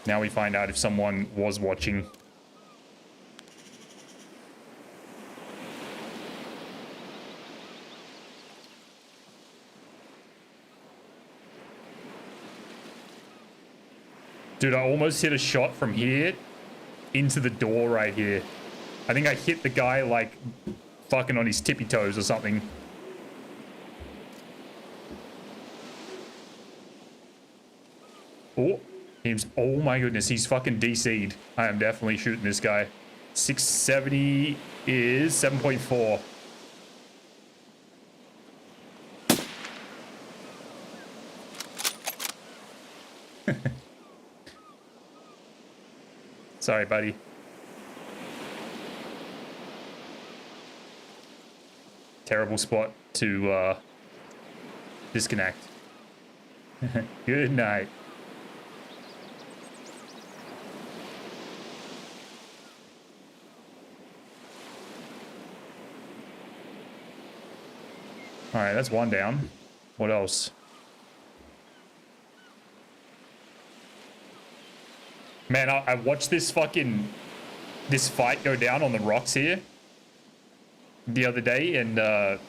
Now we find out if someone was watching. Dude, I almost hit a shot from here into the door right here. I think I hit the guy like fucking on his tippy toes or something. Oh, oh my goodness, he's fucking DC'd. I am definitely shooting this guy. 670 is 7.4. Sorry, buddy. Terrible spot to disconnect. Good night. All right, that's one down. What else? Man, I watched this fight go down on the rocks here the other day, and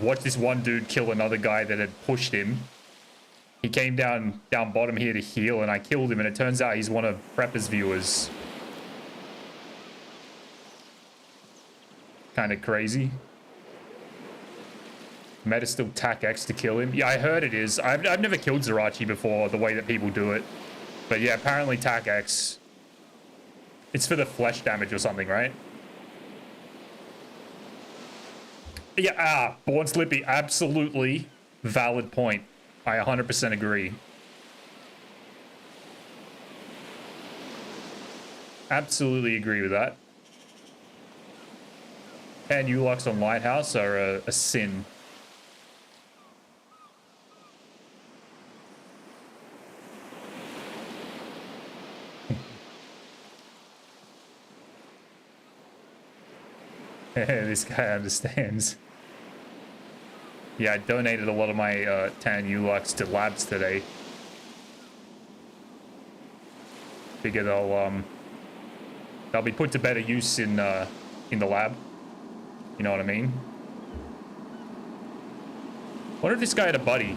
watched this one dude kill another guy that had pushed him. He came down bottom here to heal, and I killed him, and it turns out he's one of Prepper's viewers. Kind of crazy. Meta still TAC X to kill him. Yeah, I heard it is. I've never killed Zerachi before, the way that people do it. But yeah, apparently TAC X. It's for the flesh damage or something, right? Yeah, Born Slippy, absolutely valid point. I 100% agree. Absolutely agree with that. And Ulux on Lighthouse are a sin. This guy understands. Yeah, I donated a lot of my tan Ulux to labs today. Figure they'll be put to better use in the lab. You know what I mean? Wonder if this guy had a buddy.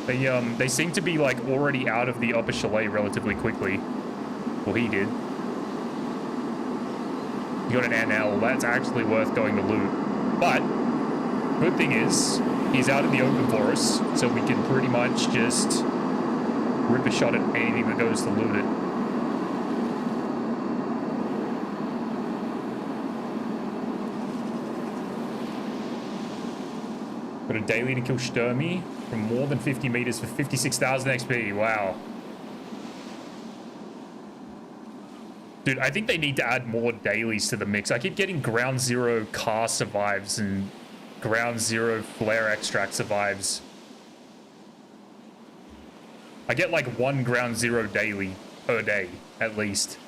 They seem to be like already out of the upper chalet relatively quickly. Well, he did. He got an NL. That's actually worth going to loot. But good thing is he's out in the open for us, so we can pretty much just rip a shot at anything that goes to loot it. Got a daily to kill Sturmy from more than 50 meters for 56,000 XP. Wow. Dude, I think they need to add more dailies to the mix. I keep getting ground zero car survives and ground zero flare extract survives. I get like one ground zero daily per day, at least.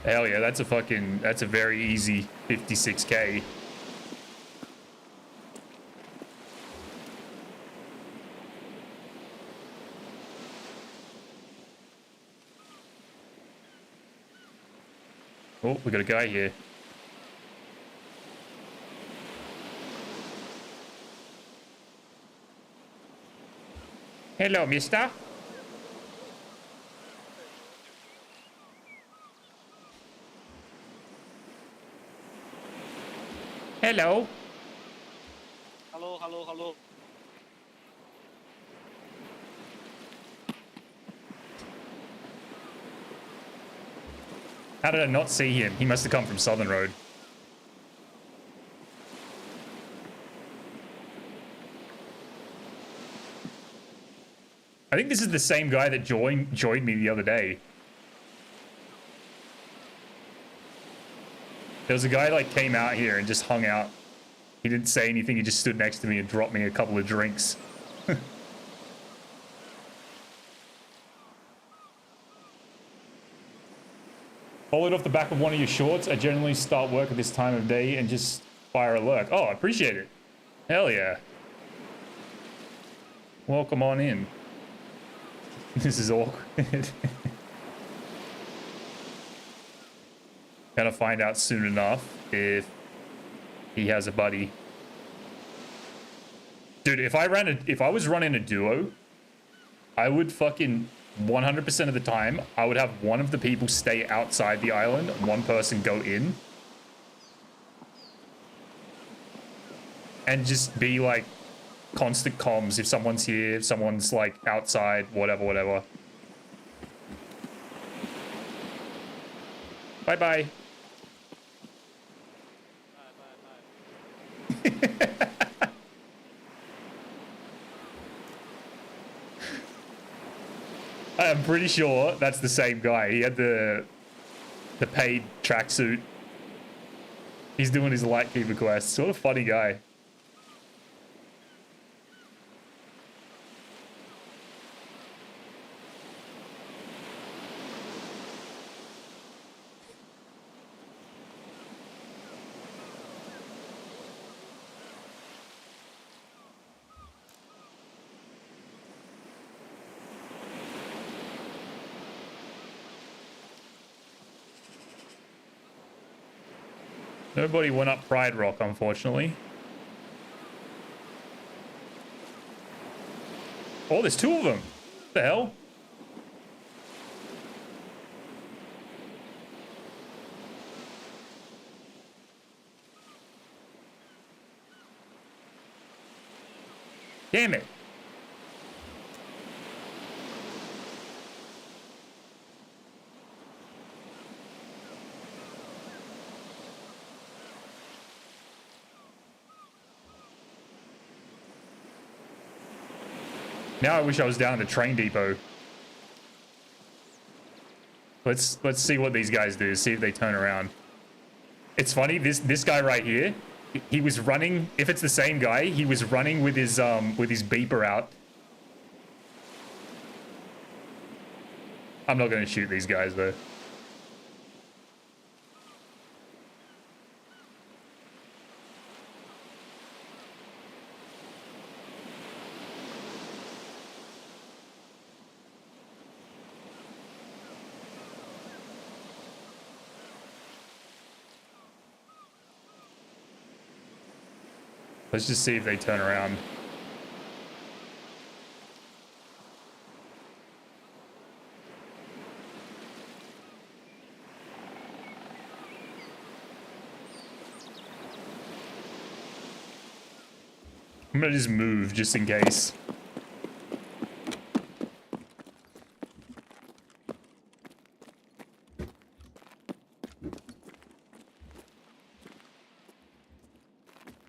Hell yeah, that's a very easy 56K. Oh, we got a guy here. Hello, mister. Hello. Hello, hello, hello. How did I not see him? He must have come from Southern Road. I think this is the same guy that joined me the other day. There was a guy like came out here and just hung out. He didn't say anything. He just stood next to me and dropped me a couple of drinks. Followed off the back of one of your shorts. I generally start work at this time of day and just fire a lurk. Oh, I appreciate it. Hell yeah. Welcome on in. This is awkward. Gonna find out soon enough. if he has a buddy. Dude, if I was running a duo, I would fucking 100% of the time, I would have one of the people stay outside the island, one person go in. And just be like constant comms if someone's here, if someone's like outside, whatever. Bye-bye. I'm pretty sure that's the same guy. He had the paid tracksuit. He's doing his Lightkeeper quest. Sort of funny guy. Nobody went up Pride Rock, unfortunately. Oh, there's two of them. What the hell? Damn it. Now I wish I was down at the train depot. Let's see what these guys do. See if they turn around. It's funny. This guy right here, he was running. If it's the same guy, he was running with his beeper out. I'm not going to shoot these guys though. Let's just see if they turn around. I'm gonna just move just in case.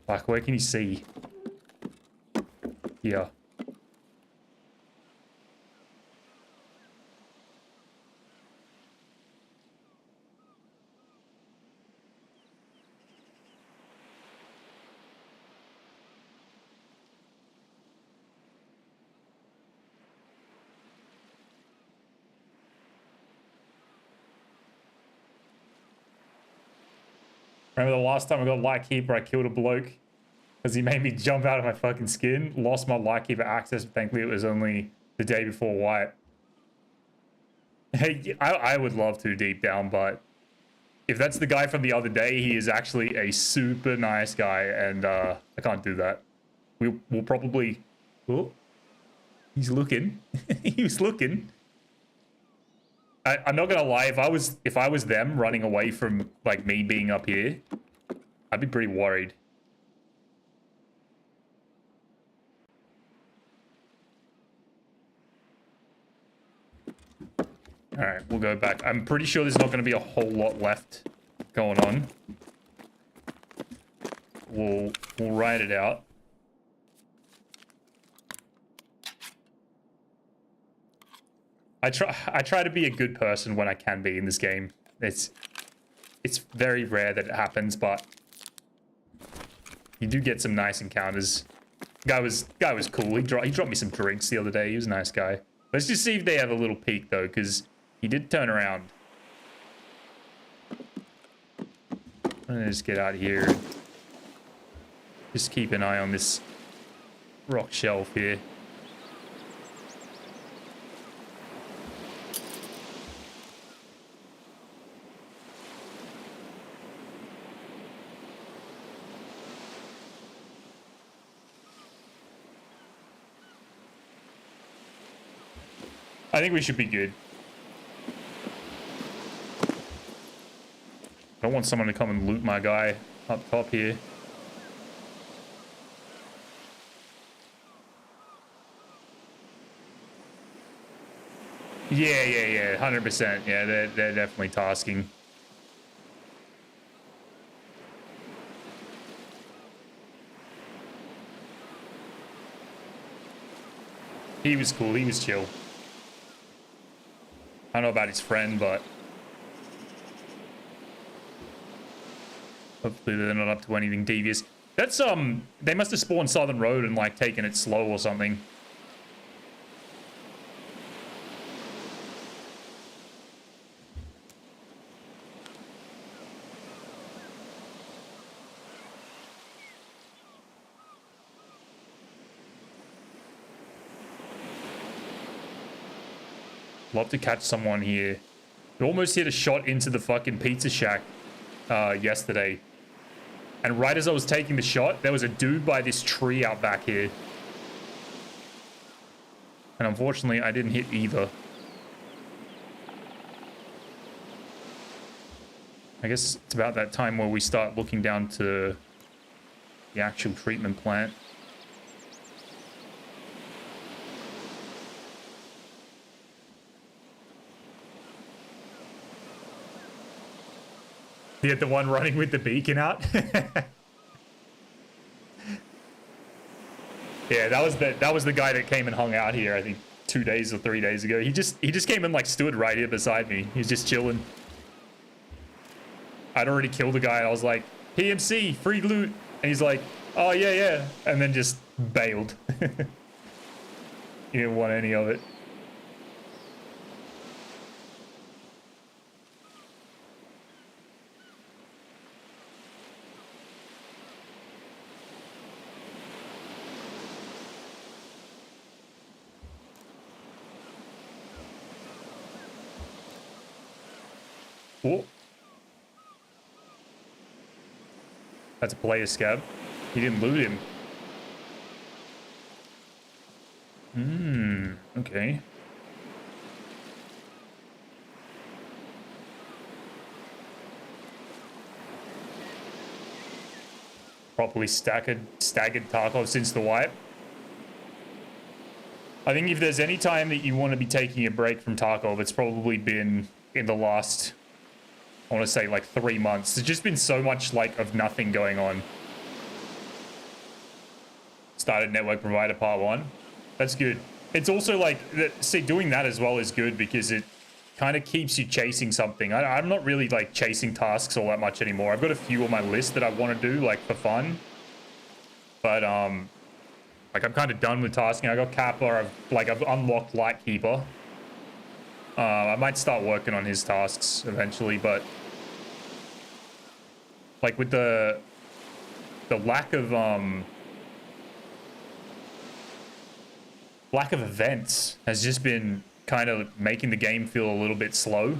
Like, where can you see? Here. Remember the last time I got Lightkeeper, I killed a bloke because he made me jump out of my fucking skin. Lost my Lightkeeper access, but thankfully it was only the day before wipe. Hey, I would love to deep down, but if that's the guy from the other day, he is actually a super nice guy, and I can't do that. We'll probably... Oh, he's looking. He was looking. I'm not gonna lie, if I was them running away from like me being up here, I'd be pretty worried. All right, we'll go back. I'm pretty sure there's not gonna be a whole lot left going on. We'll ride it out. I try to be a good person when I can be in this game. It's very rare that it happens, but you do get some nice encounters. Guy was cool. He dropped me some drinks the other day. He was a nice guy. Let's just see if they have a little peek though, because he did turn around. I'm gonna just get out of here. Just keep an eye on this rock shelf here. I think we should be good. I don't want someone to come and loot my guy up top here. Yeah, 100%. Yeah, they're definitely tasking. He was cool. He was chill. I don't know about his friend, but hopefully they're not up to anything devious. That's they must have spawned Southern Road and like taken it slow or something. Love to catch someone here. We almost hit a shot into the fucking pizza shack yesterday. And right as I was taking the shot, there was a dude by this tree out back here. And unfortunately, I didn't hit either. I guess it's about that time where we start looking down to the actual treatment plant. Yeah, the one running with the beacon out. Yeah, that was the guy that came and hung out here, I think 2 days or 3 days ago. He just came and like stood right here beside me. He's just chilling. I'd already killed the guy. I was like, PMC, free loot. And he's like, oh yeah. And then just bailed. He didn't want any of it. Oh. That's a player scab. He didn't loot him. Okay. Properly staggered TARKOV since the wipe. I think if there's any time that you want to be taking a break from TARKOV, it's probably been in the last, I want to say like 3 months. There's just been so much like of nothing going on. Started network provider part 1. That's good. It's also like, see, doing that as well is good because it kind of keeps you chasing something. I'm not really like chasing tasks all that much anymore. I've got a few on my list that I want to do like for fun. But like I'm kind of done with tasking. I got Kappa, I've unlocked Lightkeeper. I might start working on his tasks eventually, but like with the lack of events has just been kind of making the game feel a little bit slow.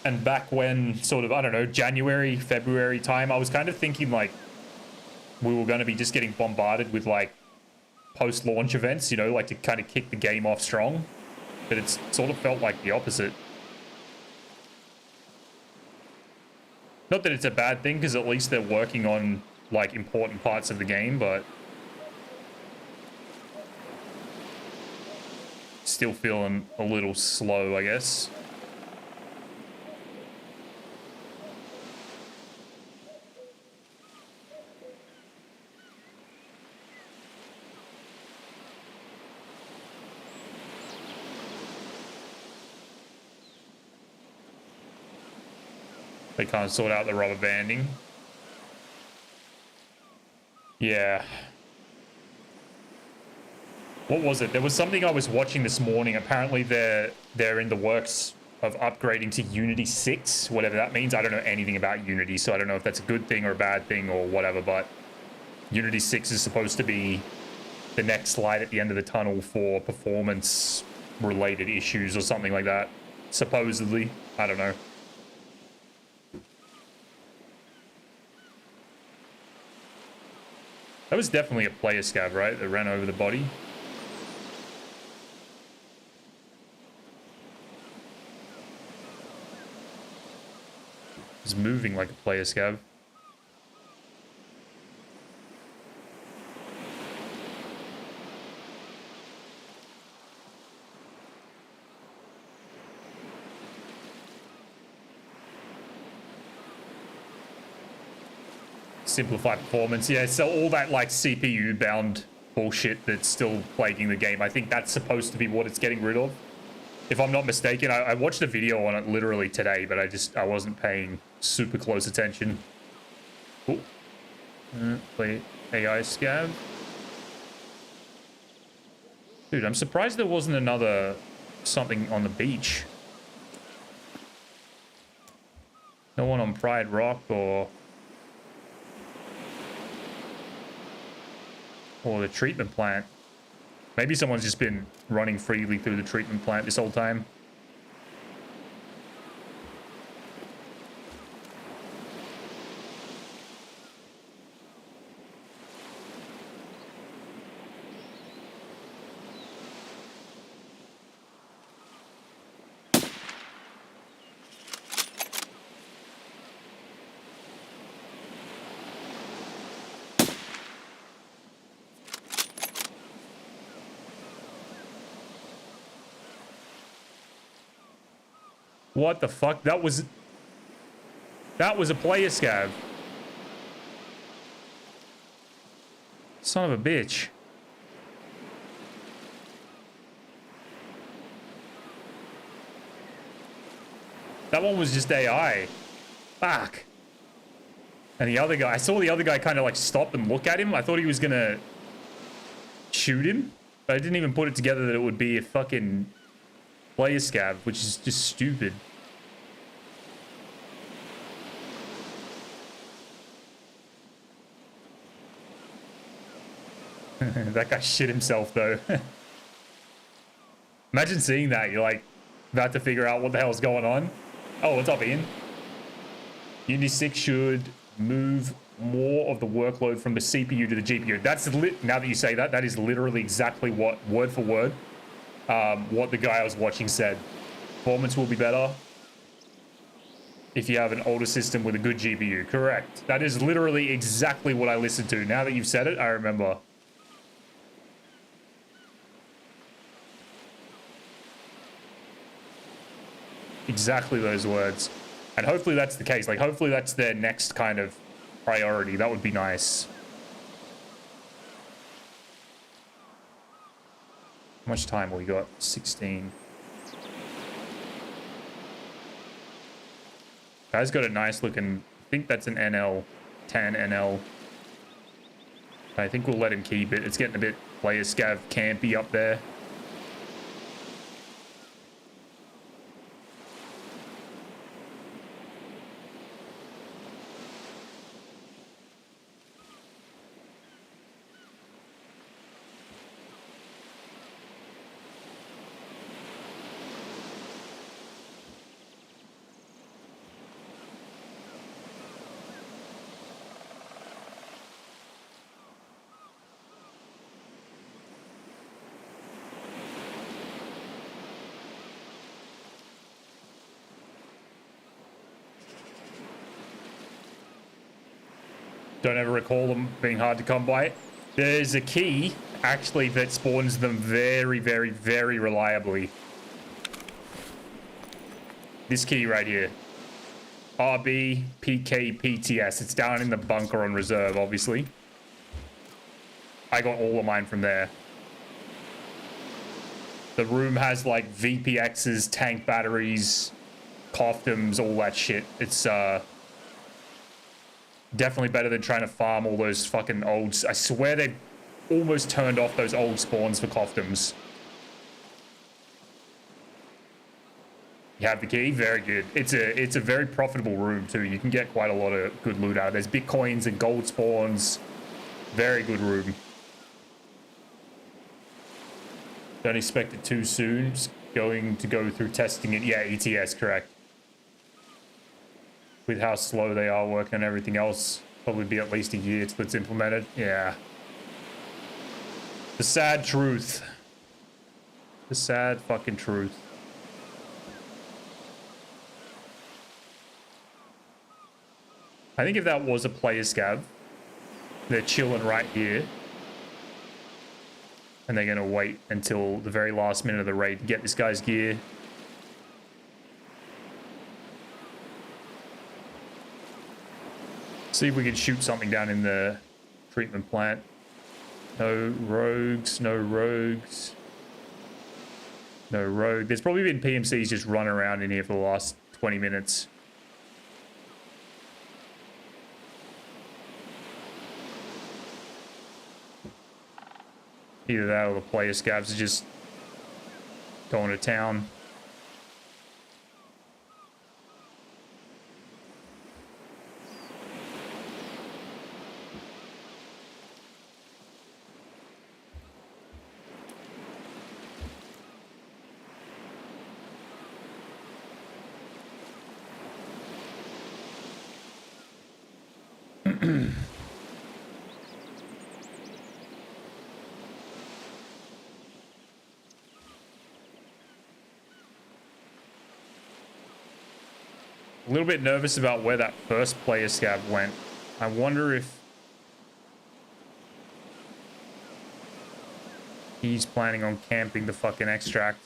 And back when sort of, I don't know, January, February time, I was kind of thinking like we were going to be just getting bombarded with like post-launch events, you know, like to kind of kick the game off strong. But it's sort of felt like the opposite. Not that it's a bad thing, because at least they're working on like important parts of the game, but still feeling a little slow, I guess. They can't sort out the rubber banding. Yeah. What was it? There was something I was watching this morning. Apparently they're in the works of upgrading to Unity 6, whatever that means. I don't know anything about Unity, so I don't know if that's a good thing or a bad thing or whatever, but Unity 6 is supposed to be the next light at the end of the tunnel for performance-related issues or something like that. Supposedly. I don't know. That was definitely a player scav, right? That ran over the body. It's moving like a player scav. Simplified performance, yeah, so all that like CPU bound bullshit that's still plaguing the game, I think that's supposed to be what it's getting rid of, if I'm not mistaken. I watched a video on it literally today, but I wasn't paying super close attention. Cool. Play AI scav. Dude, I'm surprised there wasn't another something on the beach. No one on Pride Rock or the treatment plant. Maybe someone's just been running freely through the treatment plant this whole time. What the fuck? That was a player scav. Son of a bitch. That one was just AI. Fuck. And the other guy, I saw the other guy kind of like stop and look at him. I thought he was gonna shoot him, but I didn't even put it together that it would be a fucking player scav, which is just stupid. That guy shit himself though. Imagine seeing that. You're like about to figure out what the hell's going on. Oh, what's up, Ian? Unity 6 should move more of the workload from the CPU to the GPU. That's now that you say that, that is literally exactly what, word for word, what the guy I was watching said. Performance will be better if you have an older system with a good GPU. Correct. That is literally exactly what I listened to. Now that you've said it, I remember. Exactly those words. And hopefully that's the case. Like, hopefully that's their next kind of priority. That would be nice. How much time we got? 16. Guy's got a nice looking, I think that's an NL, 10 NL. I think we'll let him keep it. It's getting a bit player scav campy up there. Don't ever recall them being hard to come by. There's a key, actually, that spawns them very, very, very reliably. This key right here. RB, PK, PTS. It's down in the bunker on reserve, obviously. I got all of mine from there. The room has, like, VPXs, tank batteries, coffdams, all that shit. It's, definitely better than trying to farm all those fucking old... I swear they almost turned off those old spawns for coffdams. You have the key? Very good. It's a very profitable room too. You can get quite a lot of good loot out. There's bitcoins and gold spawns. Very good room. Don't expect it too soon. Just going to go through testing it. Yeah, ETS, correct. With how slow they are working on everything else, probably be at least a year till it's implemented. Yeah. The sad truth. The sad fucking truth. I think if that was a player scav, they're chilling right here. And they're going to wait until the very last minute of the raid to get this guy's gear. See if we can shoot something down in the treatment plant. No rogues, no rogues. No rogue. There's probably been PMCs just running around in here for the last 20 minutes. Either that or the player scavs are just going to town. A little bit nervous about where that first player scav went. I wonder if he's planning on camping the fucking extract.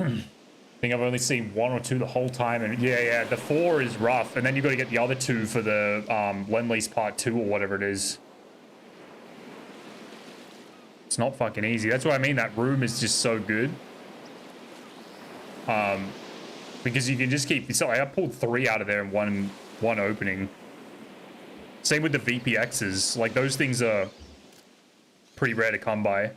I think I've only seen one or two the whole time, and yeah, the 4 is rough, and then you got to get the other 2 for the Lend-Lease Part 2 or whatever it is. It's not fucking easy. That's what I mean. That room is just so good. Because you can just keep. So I pulled 3 out of there in one opening. Same with the VPXs. Like those things are pretty rare to come by.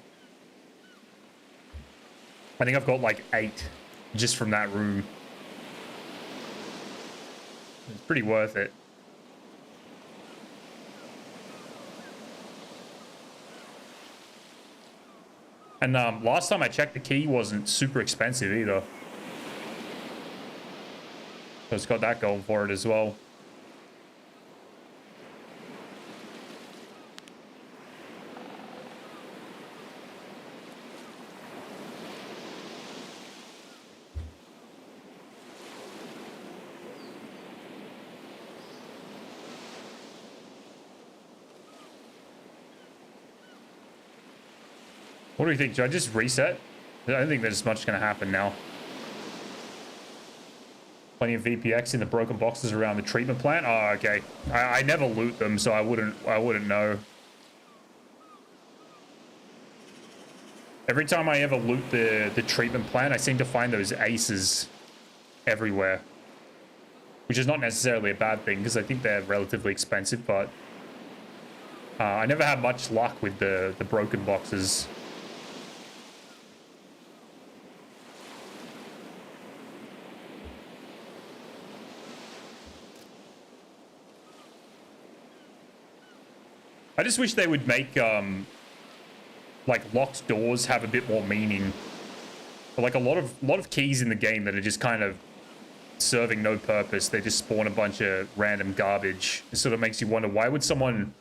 I think I've got like 8 just from that room. It's pretty worth it. And last time I checked, the key wasn't super expensive either. So it's got that going for it as well. What do you think? Should I just reset? I don't think there's much going to happen now. Plenty of VPX in the broken boxes around the treatment plant. Oh, okay. I never loot them, so I wouldn't know. Every time I ever loot the treatment plant, I seem to find those aces everywhere, which is not necessarily a bad thing because I think they're relatively expensive. But I never had much luck with the broken boxes. I just wish they would make, like, locked doors have a bit more meaning. But, like, a lot of keys in the game that are just kind of serving no purpose. They just spawn a bunch of random garbage. It sort of makes you wonder, why would someone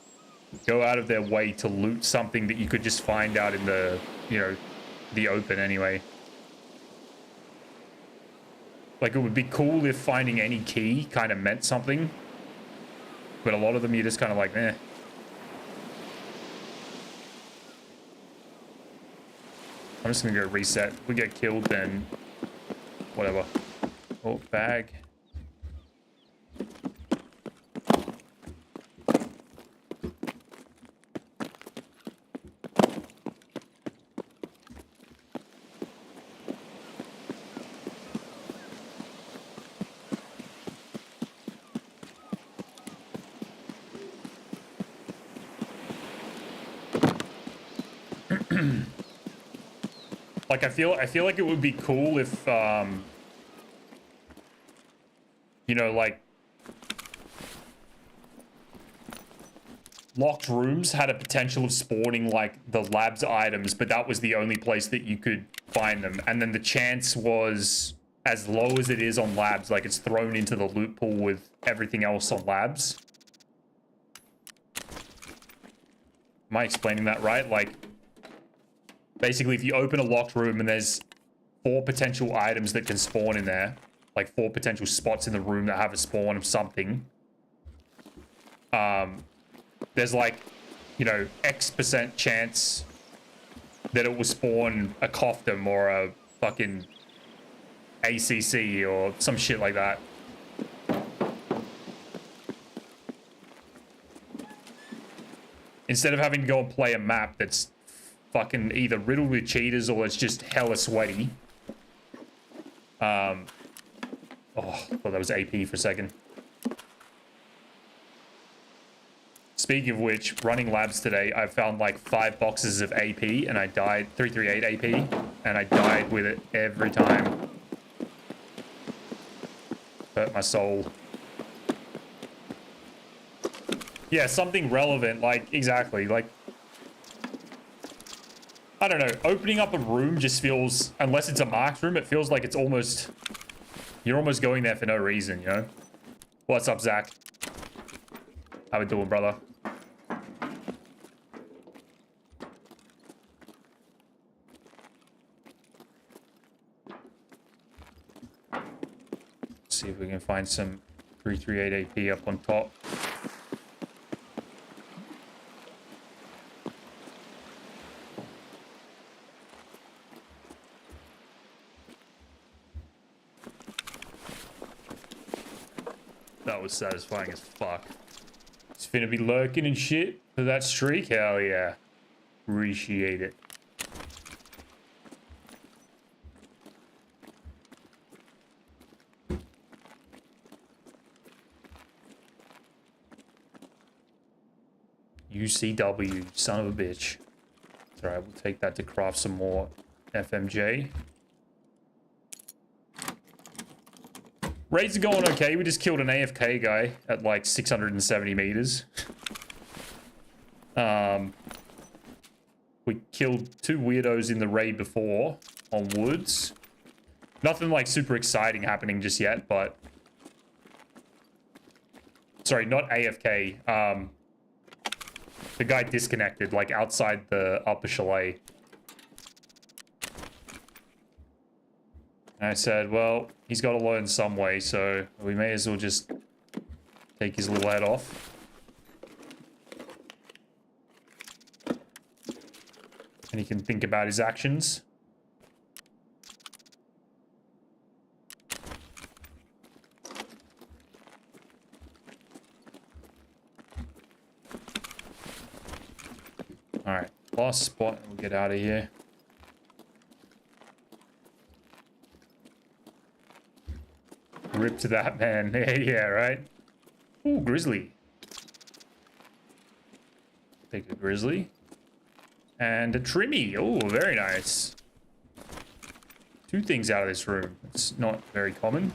go out of their way to loot something that you could just find out in the, you know, the open anyway? Like, it would be cool if finding any key kind of meant something. But a lot of them, you're just kind of like, eh. I'm just gonna go reset. If we get killed, then whatever. Oh, bag. Like I feel like it would be cool if you know, like locked rooms had a potential of spawning like the labs items, but that was the only place that you could find them. And then the chance was as low as it is on labs, like it's thrown into the loot pool with everything else on labs. Am I explaining that right? Like, basically, if you open a locked room and there's 4 potential items that can spawn in there, like 4 potential spots in the room that have a spawn of something, there's like, you know, X% chance that it will spawn a Koftum or a fucking ACC or some shit like that. Instead of having to go and play a map that's fucking either riddled with cheaters or it's just hella sweaty. Oh, I thought that was AP for a second. Speaking of which, running labs today, I found like 5 boxes of AP and I died, 338 AP, and I died with it every time. Hurt my soul. Yeah, something relevant, like, exactly, like, I don't know, opening up a room just feels, unless it's a marked room, it feels like it's almost, you're almost going there for no reason, you know? What's up, Zach? How we doing, brother? See if we can find some 338 AP up on top. That was satisfying as fuck. It's finna be lurking and shit for that streak. Hell yeah. Appreciate it. UCW, son of a bitch. It's alright, we'll take that to craft some more FMJ. Raids are going okay. We just killed an AFK guy at like 670 meters. We killed 2 weirdos in the raid before on woods. Nothing like super exciting happening just yet, but... Sorry, not AFK. The guy disconnected, like outside the upper chalet. And I said, well, he's got to learn some way, so we may as well just take his little head off. And he can think about his actions. Alright, last spot, we'll get out of here. Rip to that, man. Yeah, right? Ooh, grizzly. Take a grizzly. And a trimmy. Oh, very nice. 2 things out of this room. It's not very common.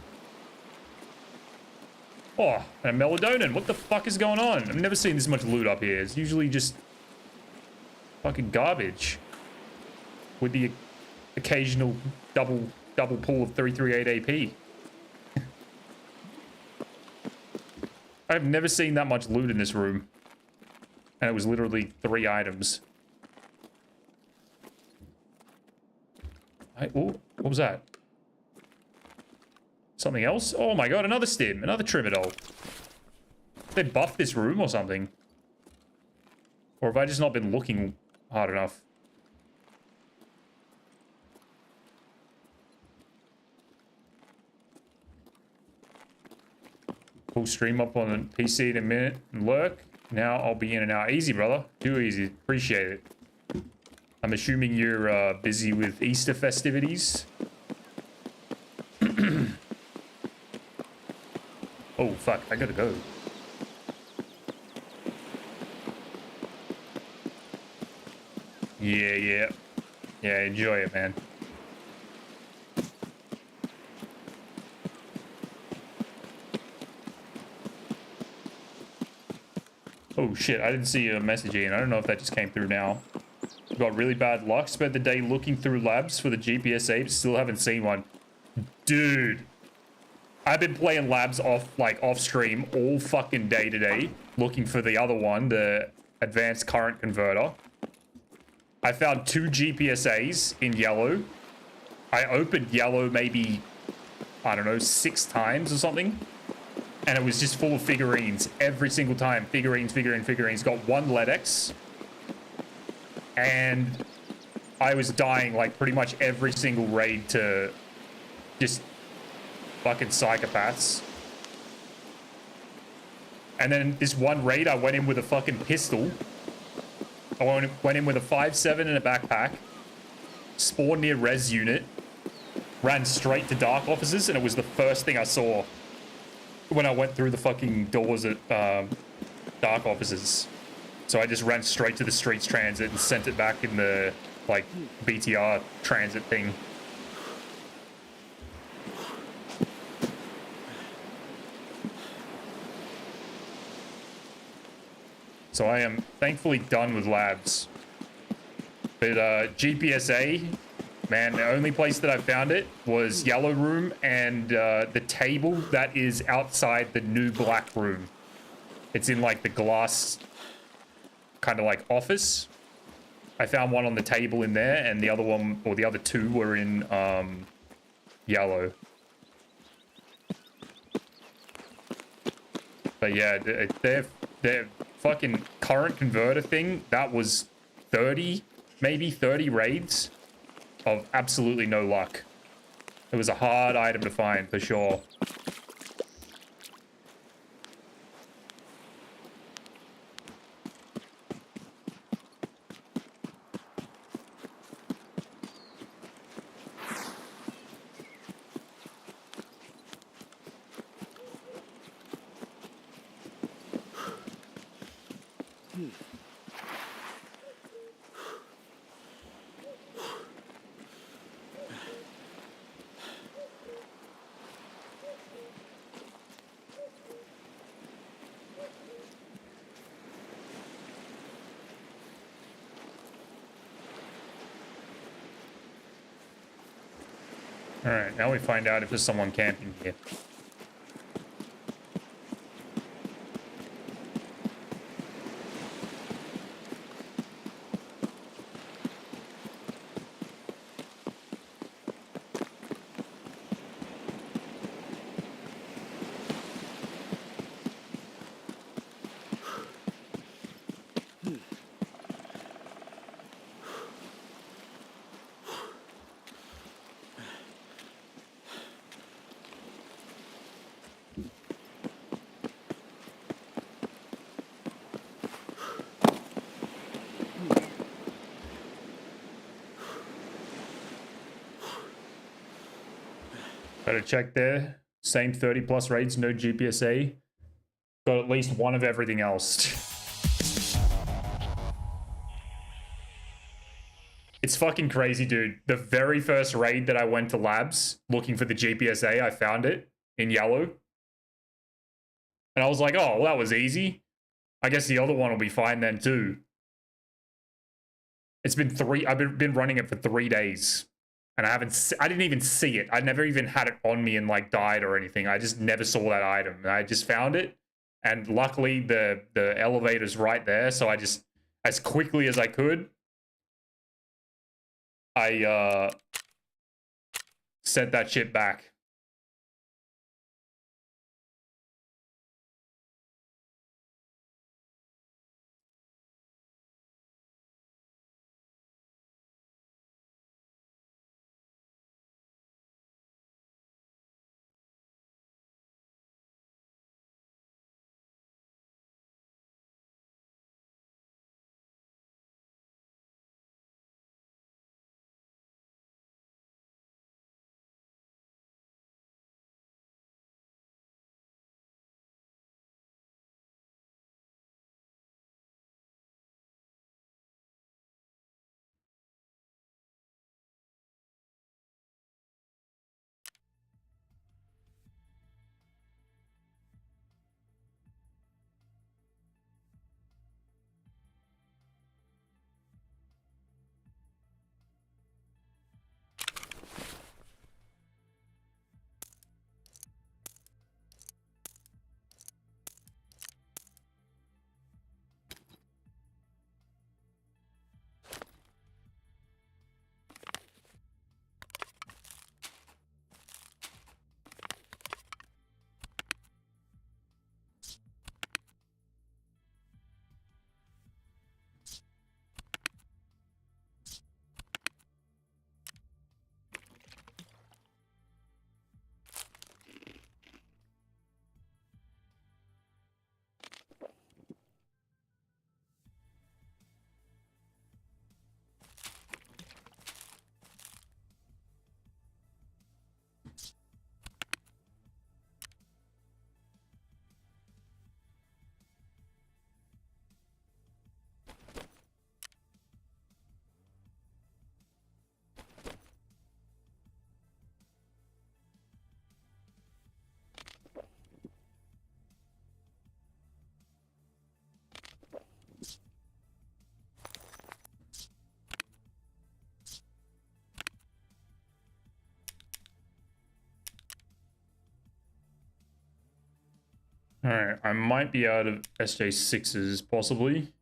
Oh, and a melatonin. What the fuck is going on? I've never seen this much loot up here. It's usually just fucking garbage. With the occasional double pull of 338 AP. I've never seen that much loot in this room. And it was literally 3 items. Oh, what was that? Something else? Oh my god, another stim. Another Trimadol. They buffed this room or something. Or have I just not been looking hard enough? Full stream up on the PC in a minute and lurk. Now I'll be in and out. Easy, brother. Too easy. Appreciate it. I'm assuming you're busy with Easter festivities. Oh, fuck. I gotta go. Yeah. Yeah, enjoy it, man. Oh shit, I didn't see a message in. I don't know if that just came through now. Got really bad luck. Spent the day looking through labs for the GPS apes. Still haven't seen one. Dude. I've been playing labs off stream all fucking day today. Looking for the other one, the advanced current converter. I found 2 GPSAs in yellow. I opened yellow maybe, I don't know, 6 times or something. And it was just full of figurines every single time. Figurines. Got 1 LEDX. And I was dying like pretty much every single raid to just fucking psychopaths. And then this one raid, I went in with a fucking pistol. I went in with a 5.7 and a backpack. Spawned near res unit. Ran straight to dark offices, and it was the first thing I saw when I went through the fucking doors at dark offices. So I just ran straight to the streets transit and sent it back in the like BTR transit thing. So I am thankfully done with labs. But GPSA, man, the only place that I found it was Yellow Room and the table that is outside the new Black Room. It's in like the glass kind of like office. I found one on the table in there, and the other one, or the other 2 were in Yellow. But yeah, their fucking current converter thing, that was 30, maybe 30 raids of absolutely no luck. It was a hard item to find for sure. Alright, now we find out if there's someone camping here. Better check there. Same 30 plus raids, no GPSA. Got at least one of everything else. It's fucking crazy, dude. The very first raid that I went to labs looking for the GPSA, I found it in yellow. And I was like, oh, well, that was easy. I guess the other one will be fine then too. It's been I've been running it for 3 days. And I didn't even see it. I never even had it on me and like died or anything. I just never saw that item. And I just found it. And luckily the elevator's right there. So I just, as quickly as I could, I sent that shit back. Alright, I might be out of SJ6s, possibly.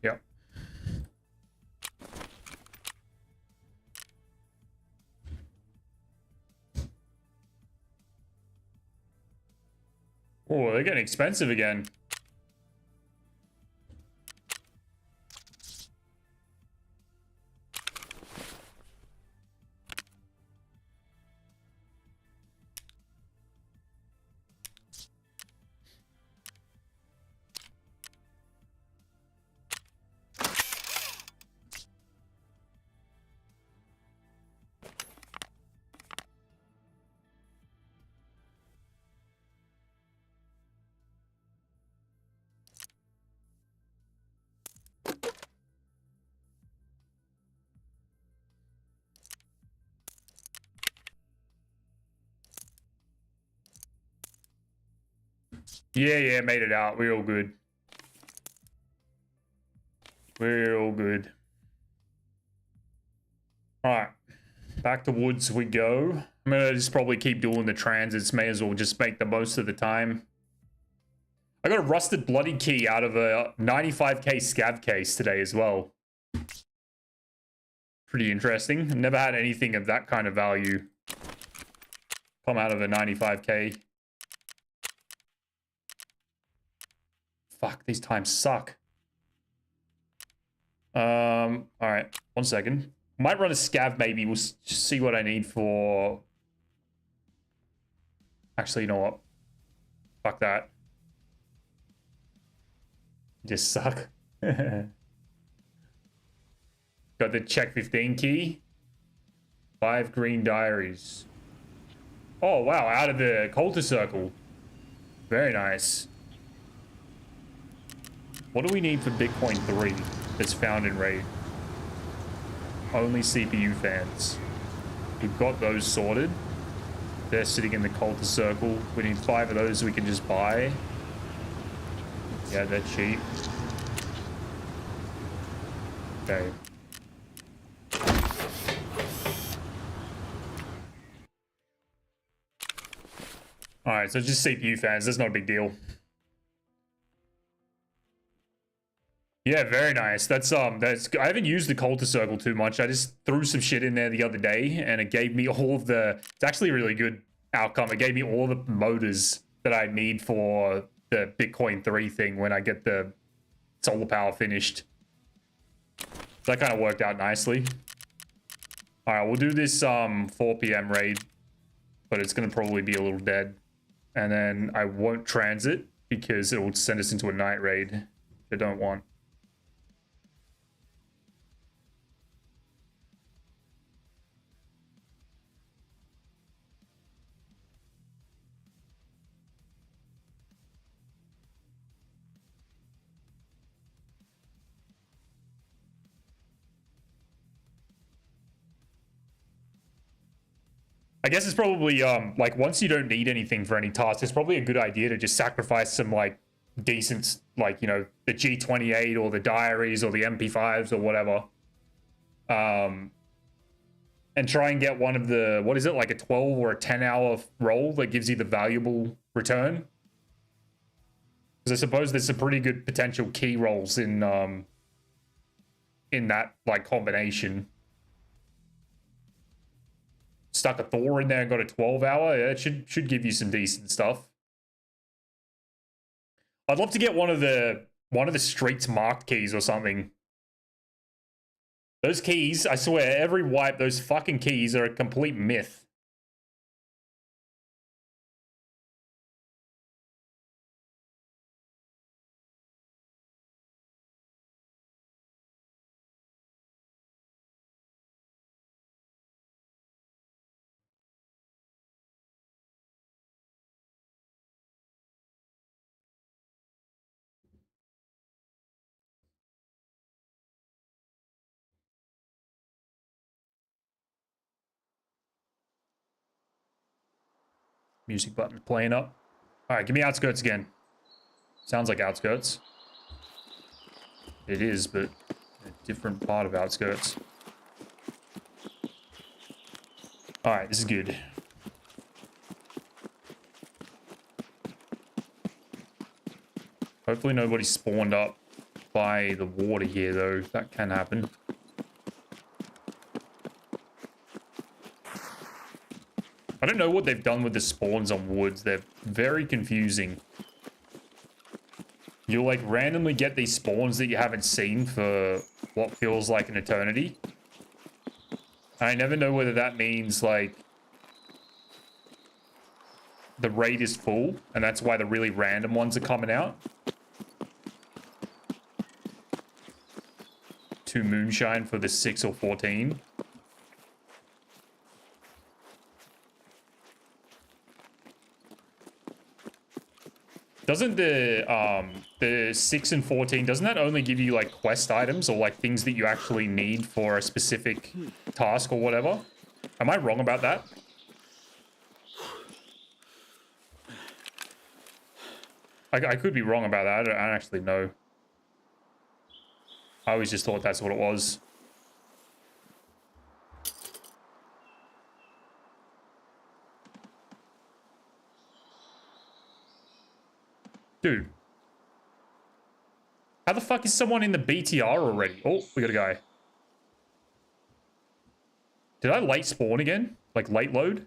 Yep. Oh, they're getting expensive again. Yeah, made it out. We're all good. We're all good. Alright. Back to woods we go. I'm gonna just probably keep doing the transits. May as well just make the most of the time. I got a rusted bloody key out of a 95k scav case today as well. Pretty interesting. Never had anything of that kind of value come out of a 95k. Fuck, these times suck. Alright, 1 second. Might run a scav maybe. We'll see what I need for... Actually, you know what? Fuck that. Just suck. Got the check 15 key. 5 green diaries. Oh, wow. Out of the cultist circle. Very nice. What do we need for Bitcoin 3 that's found in raid? Only CPU fans. We've got those sorted. They're sitting in the cultist circle. We need 5 of those we can just buy. Yeah, they're cheap. Okay. Alright, so just CPU fans. That's not a big deal. Yeah, very nice. That's I haven't used the cultist circle too much. I just threw some shit in there the other day and it gave me all of the... It's actually a really good outcome. It gave me all the motors that I need for the Bitcoin 3 thing when I get the solar power finished. That kind of worked out nicely. Alright, we'll do this 4 PM raid, but it's going to probably be a little dead. And then I won't transit because it will send us into a night raid, which I don't want. I guess it's probably, like, once you don't need anything for any tasks, it's probably a good idea to just sacrifice some, like, decent, like, you know, the G28 or the diaries or the MP5s or whatever. And try and get one of the, what is it, like a 12 or a 10-hour roll that gives you the valuable return? Because I suppose there's some pretty good potential key rolls in that, like, combination. Stuck a Thor in there and got a 12-hour. Yeah, it should give you some decent stuff. I'd love to get one of the streets marked keys or something. Those keys, I swear, every wipe, those fucking keys are a complete myth. Music button playing up. All right, give me outskirts again. Sounds like outskirts. It is, but a different part of outskirts. All right, this is good. Hopefully nobody spawned up by the water here, though. That can happen. I don't know what they've done with the spawns on woods. They're very confusing. You'll, like, randomly get these spawns that you haven't seen for what feels like an eternity. I never know whether that means, like, the raid is full, and that's why the really random ones are coming out. 2 moonshine for the 6 or 14. Doesn't the 6 and 14, doesn't that only give you like quest items or like things that you actually need for a specific task or whatever? Am I wrong about that? I could be wrong about that. I don't actually know. I always just thought that's what it was. Dude. How the fuck is someone in the BTR already? Oh, we got a guy. Did I late spawn again? Like late load?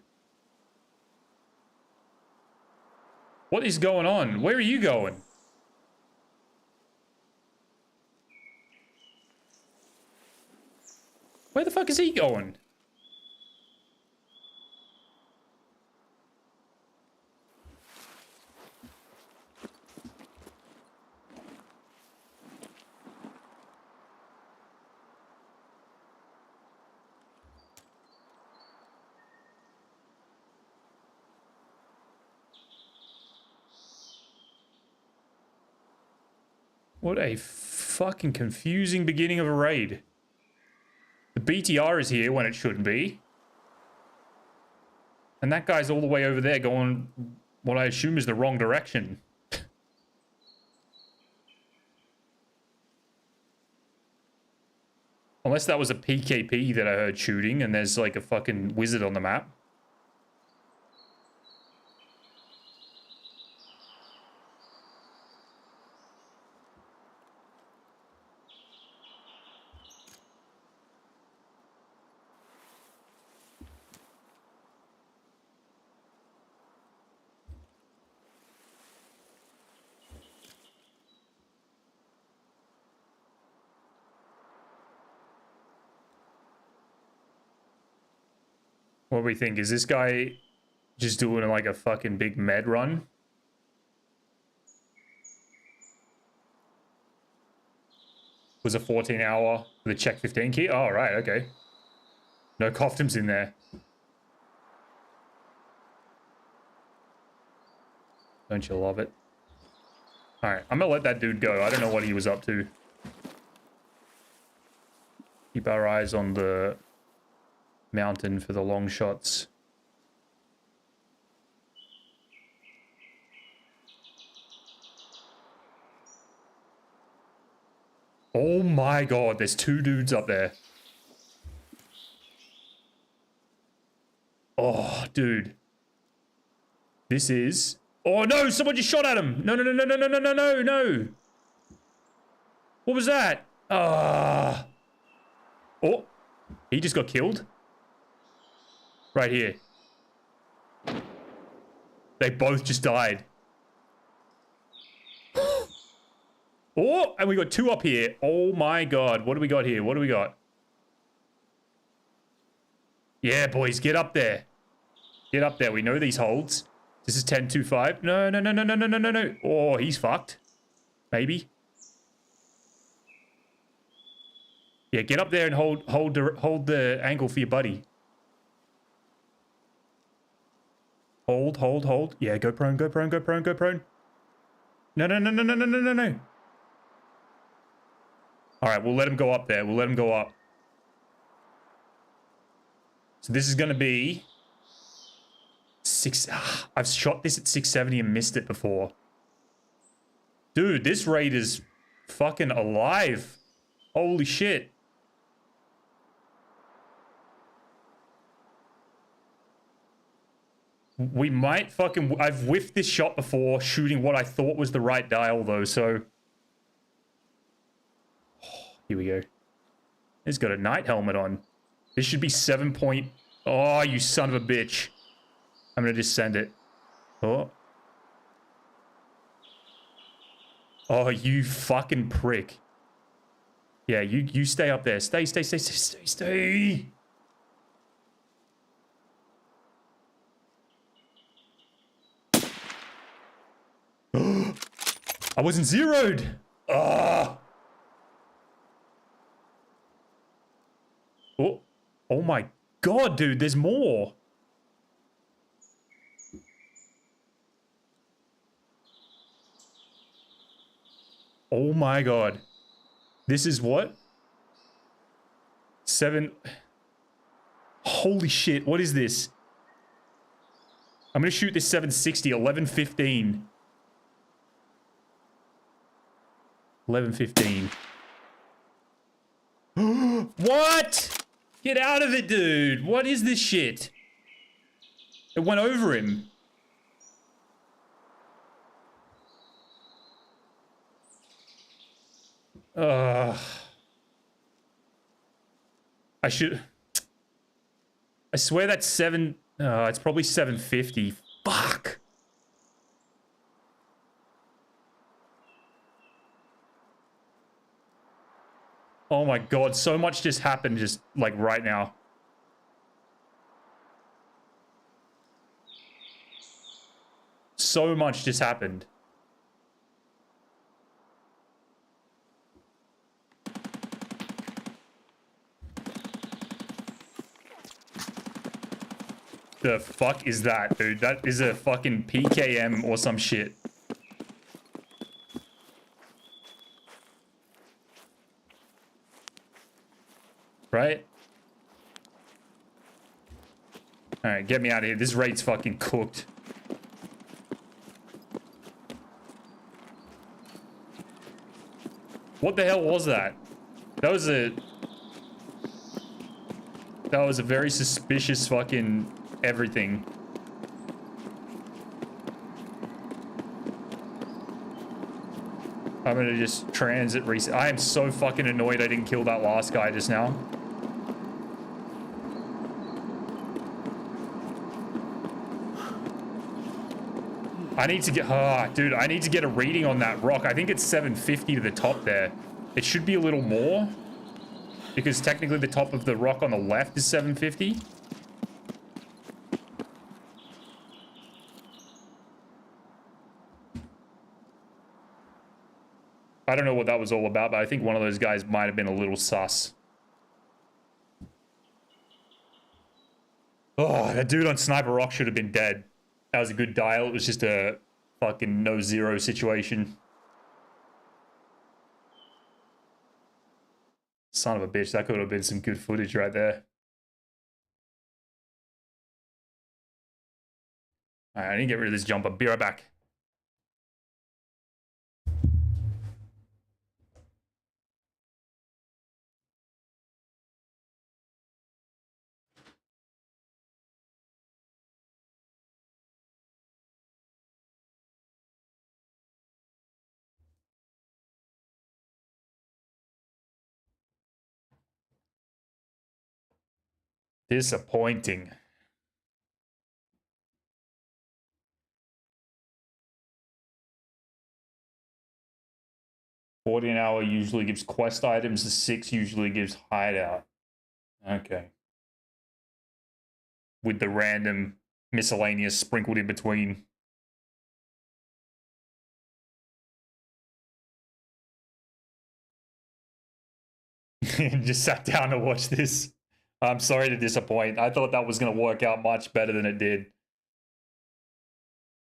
What is going on? Where are you going? Where the fuck is he going? What a fucking confusing beginning of a raid. The BTR is here when it shouldn't be. And that guy's all the way over there going what I assume is the wrong direction. Unless that was a PKP that I heard shooting and there's like a fucking wizard on the map. What do we think? Is this guy just doing like a fucking big med run? Was a 14-hour with a check 15 key? Oh, right, okay. No coftums in there. Don't you love it? Alright, I'm gonna let that dude go. I don't know what he was up to. Keep our eyes on the mountain for the long shots. Oh my god, there's 2 dudes up there. Oh, dude. This is... Oh no, someone just shot at him. No, no, no, no, no, no, no, no, no, no. What was that? Ah. Oh, he just got killed. Right here. They both just died. Oh, and we got 2 up here. Oh my god. What do we got here? What do we got? Yeah, boys, get up there. Get up there. We know these holds. This is 10-2-5. No, no, no, no, no, no, no, no, no. Oh, he's fucked. Maybe. Yeah, get up there and hold the angle for your buddy. Hold. Yeah, go prone, go prone, go prone, go prone. No, no, no, no, no, no, no, no, no. All right, we'll let him go up there. We'll let him go up. So this is going to be I've shot this at 670 and missed it before. Dude, this raid is fucking alive. Holy shit. We might fucking... I've whiffed this shot before, shooting what I thought was the right dial, though, so... Oh, here we go. He's got a night helmet on. This should be 7 point... Oh, you son of a bitch. I'm gonna just send it. Oh. Oh, you fucking prick. Yeah, you stay up there. Stay. I wasn't zeroed. Oh, oh my god, dude, there's more. Oh my god. This is what? 7. Holy shit, what is this? I'm gonna shoot this 760, 11:15. 11:15. What? Get out of it, dude. What is this shit? It went over him. I should... I swear that's 7... it's probably 750. Fuck. Oh my god, so much just happened just, like, right now. So much just happened. The fuck is that, dude? That is a fucking PKM or some shit. Right? Alright, get me out of here. This raid's fucking cooked. What the hell was that? That was a very suspicious fucking everything. I'm gonna just transit reset. I am so fucking annoyed I didn't kill that last guy just now. I need to get... dude, I need to get a reading on that rock. I think it's 750 to the top there. It should be a little more. Because technically the top of the rock on the left is 750. I don't know what that was all about, but I think one of those guys might have been a little sus. Oh, that dude on Sniper Rock should have been dead. That was a good dial. It was just a fucking no zero situation. Son of a bitch, that could have been some good footage right there. Alright, I need to get rid of this jumper. Be right back. Disappointing. $40 an hour usually gives quest items. The 6 usually gives hideout. Okay. With the random miscellaneous sprinkled in between. Just sat down to watch this. I'm sorry to disappoint. I thought that was going to work out much better than it did.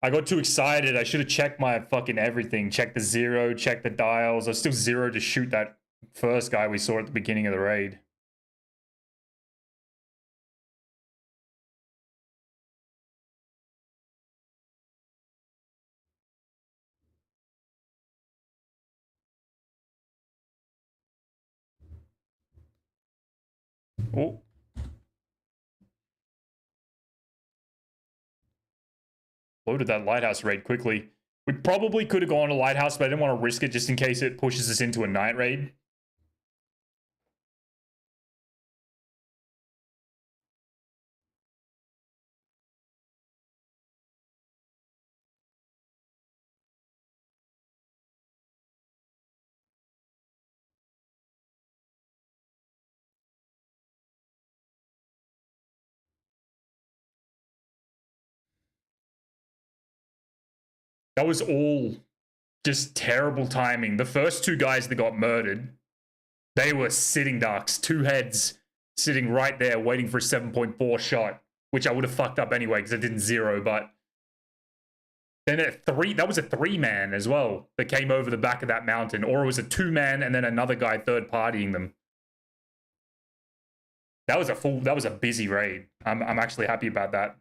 I got too excited. I should have checked my fucking everything. Checked the zero, checked the dials. I was still zero to shoot that first guy we saw at the beginning of the raid. Oh. Loaded that lighthouse raid quickly. We probably could have gone to lighthouse, but I didn't want to risk it just in case it pushes us into a night raid. That was all just terrible timing. The first two guys that got murdered, they were sitting ducks, two heads sitting right there waiting for a 7.4 shot, which I would have fucked up anyway because I didn't zero, but then at three, that was a 3-man as well that came over the back of that mountain, or it was a 2-man and then another guy third partying them. That was a busy raid. I'm actually happy about that.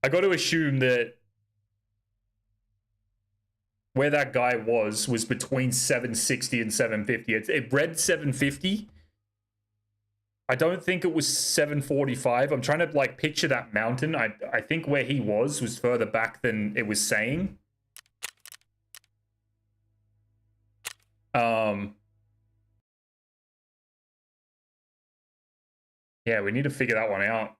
I got to assume that where that guy was between 760 and 750. It read 750. I don't think it was 745. I'm trying to like picture that mountain. I think where he was further back than it was saying. Yeah, we need to figure that one out.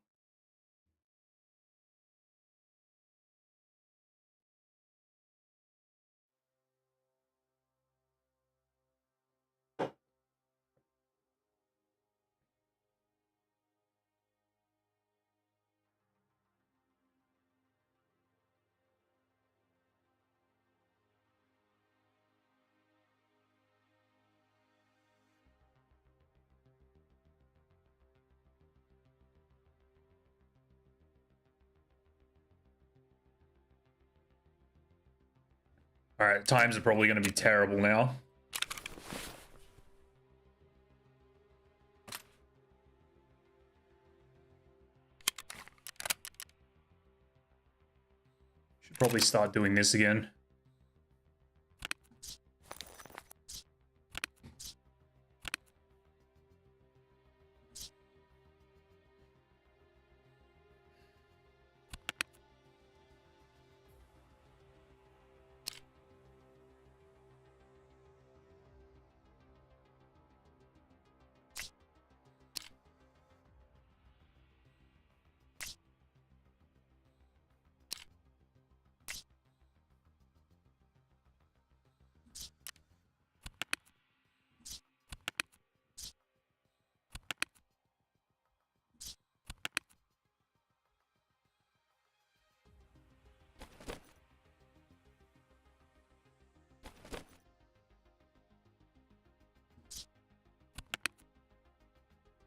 All right, times are probably going to be terrible now. Should probably start doing this again.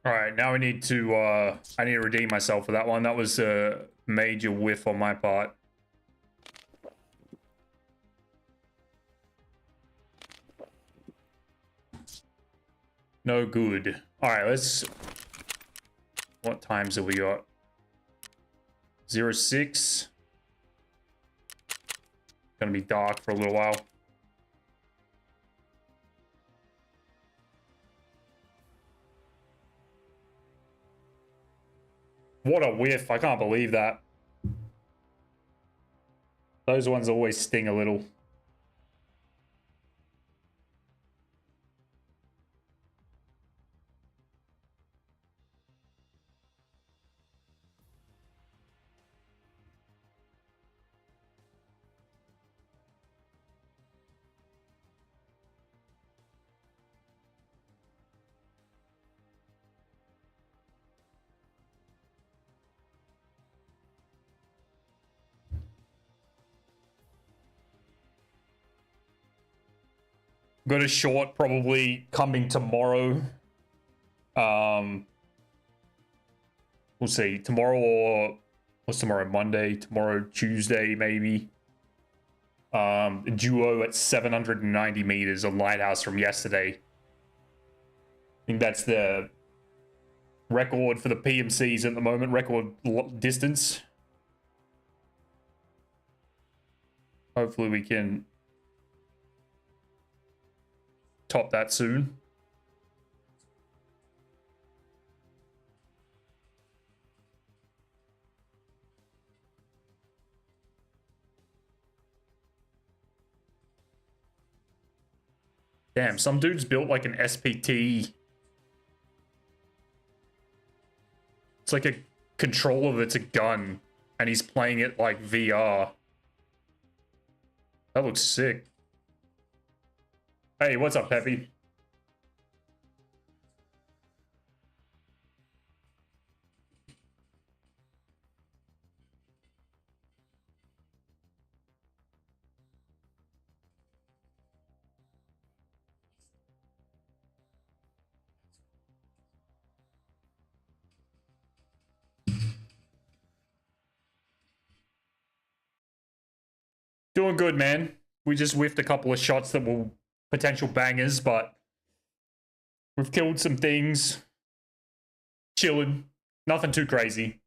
All right, now I need to redeem myself for that one. That was a major whiff on my part. No good. All right, let's... What times have we got? 06. Gonna be dark for a little while. What a whiff. I can't believe that. Those ones always sting a little. Got a short probably coming tomorrow. We'll see. Tomorrow or... What's tomorrow? Monday? Tomorrow, Tuesday, maybe. Duo at 790 meters, a lighthouse from yesterday. I think that's the record for the PMCs at the moment. Record distance. Hopefully we can top that soon. Damn, some dude's built like an SPT. It's like a controller that's a gun, and he's playing it like VR. That looks sick. Hey, what's up, Peppy? Doing good, man. We just whiffed a couple of shots that were potential bangers, but we've killed some things. Chilling. Nothing too crazy.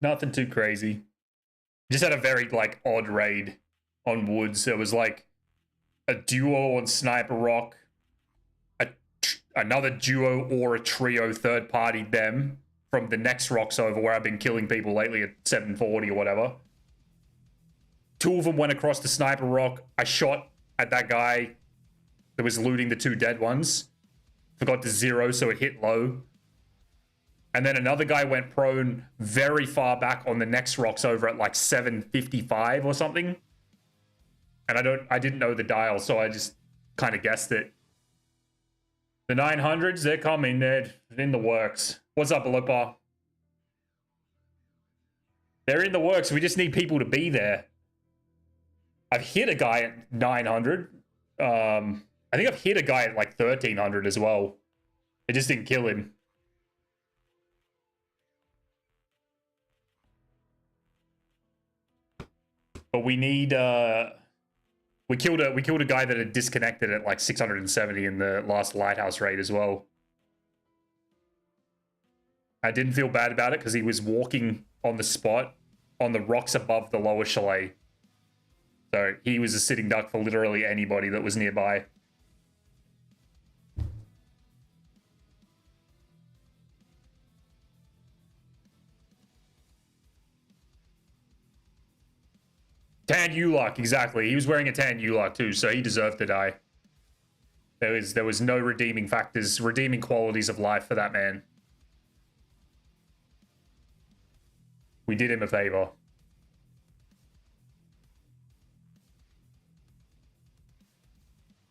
Nothing too crazy. Just had a very, like, odd raid on Woods. There was, like, a duo on Sniper Rock, another duo or a trio third-partied them from the next rocks over where I've been killing people lately at 740 or whatever. Two of them went across the Sniper Rock. I shot at that guy that was looting the two dead ones. Forgot to zero, so it hit low. And then another guy went prone very far back on the next rocks over at like 755 or something. And I didn't know the dial, so I just kind of guessed it. The 900s, they're coming. They're in the works. What's up, Alopa? They're in the works. We just need people to be there. I've hit a guy at 900. I think I've hit a guy at like 1300 as well. It just didn't kill him. But we need we killed a guy that had disconnected at like 670 in the last lighthouse raid as well. I didn't feel bad about it because he was walking on the spot on the rocks above the lower chalet. So he was a sitting duck for literally anybody that was nearby. Tan U-Lock, exactly. He was wearing a tan U-Lock too, so he deserved to die. There was no redeeming factors, redeeming qualities of life for that man. We did him a favor.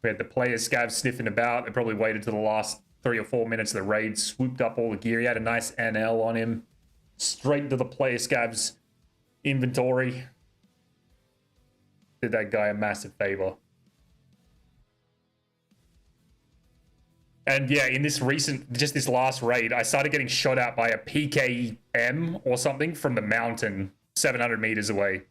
We had the player scavs sniffing about. They probably waited till the last 3 or 4 minutes of the raid, swooped up all the gear. He had a nice NL on him. Straight into the player scavs inventory. Did that guy a massive favor. And yeah, in this this last raid, I started getting shot at by a PKM or something from the mountain 700 meters away.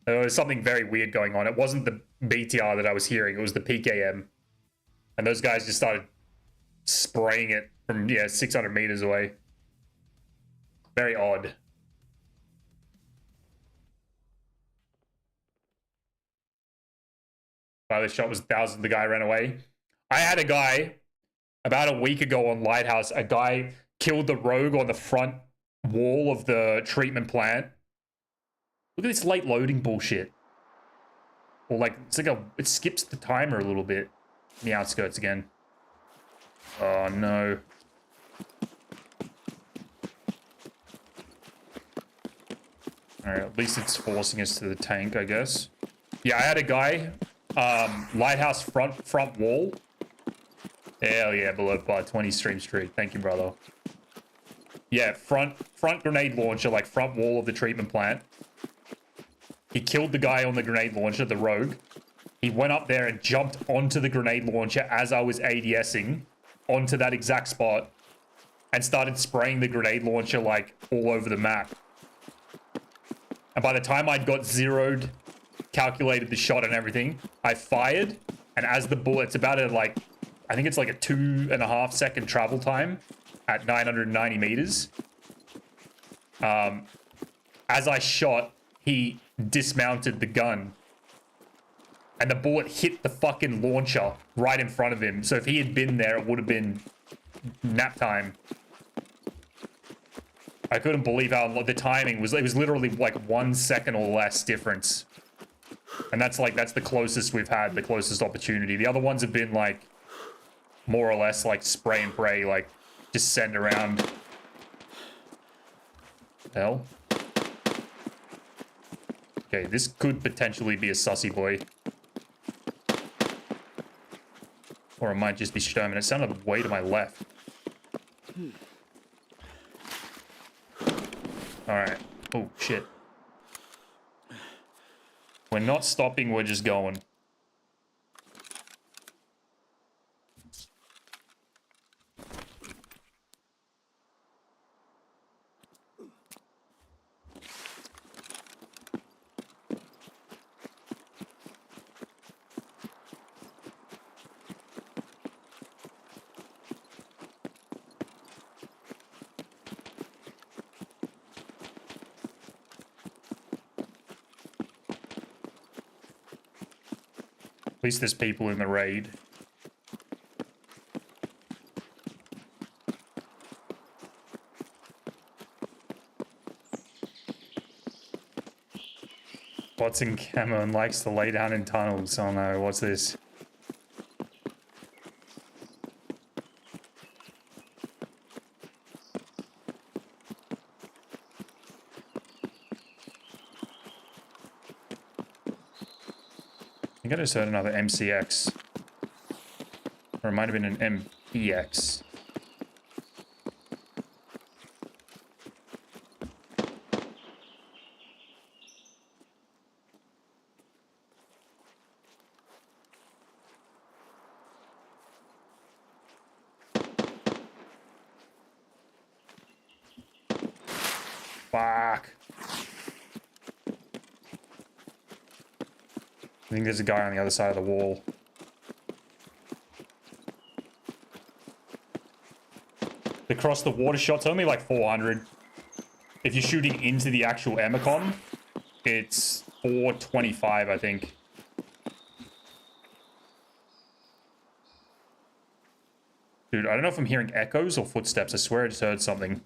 There was something very weird going on. It wasn't the BTR that I was hearing. It was the PKM. And those guys just started spraying it from, 600 meters away. Very odd. The shot was 1,000. The guy ran away. I had a guy about a week ago on Lighthouse. A guy killed the rogue on the front wall of the treatment plant. Look at this late loading bullshit. Or like, it skips the timer a little bit. In the outskirts again. Oh no. Alright, at least it's forcing us to the tank, I guess. Yeah, I had a guy, Lighthouse front wall. Hell yeah, below by 20 stream street. Thank you, brother. Yeah, front grenade launcher, like front wall of the treatment plant. He killed the guy on the grenade launcher, the rogue. He went up there and jumped onto the grenade launcher as I was ADSing onto that exact spot and started spraying the grenade launcher like all over the map. And by the time I'd got zeroed, calculated the shot and everything, I fired, and as the bullet's about to I think it's like a 2.5 second travel time at 990 meters. As I shot, he dismounted the gun. And the bullet hit the fucking launcher right in front of him. So if he had been there, it would have been nap time. I couldn't believe how the timing was. It was literally like 1 second or less difference. And that's the closest we've had, the closest opportunity. The other ones have been like more or less like spray and pray, like just send around. Hell. Okay, this could potentially be a sussy boy. Or it might just be Sturman. It sounded way to my left. Alright. Oh, shit. We're not stopping, we're just going. At least there's people in the raid. What's in camo and likes to lay down in tunnels? Oh no, what's this? I think I just heard another MCX. Or it might have been an MPX. Fuck. I think there's a guy on the other side of the wall. The cross the water shot's only like 400. If you're shooting into the actual Emicom, it's 425, I think. Dude, I don't know if I'm hearing echoes or footsteps. I swear I just heard something.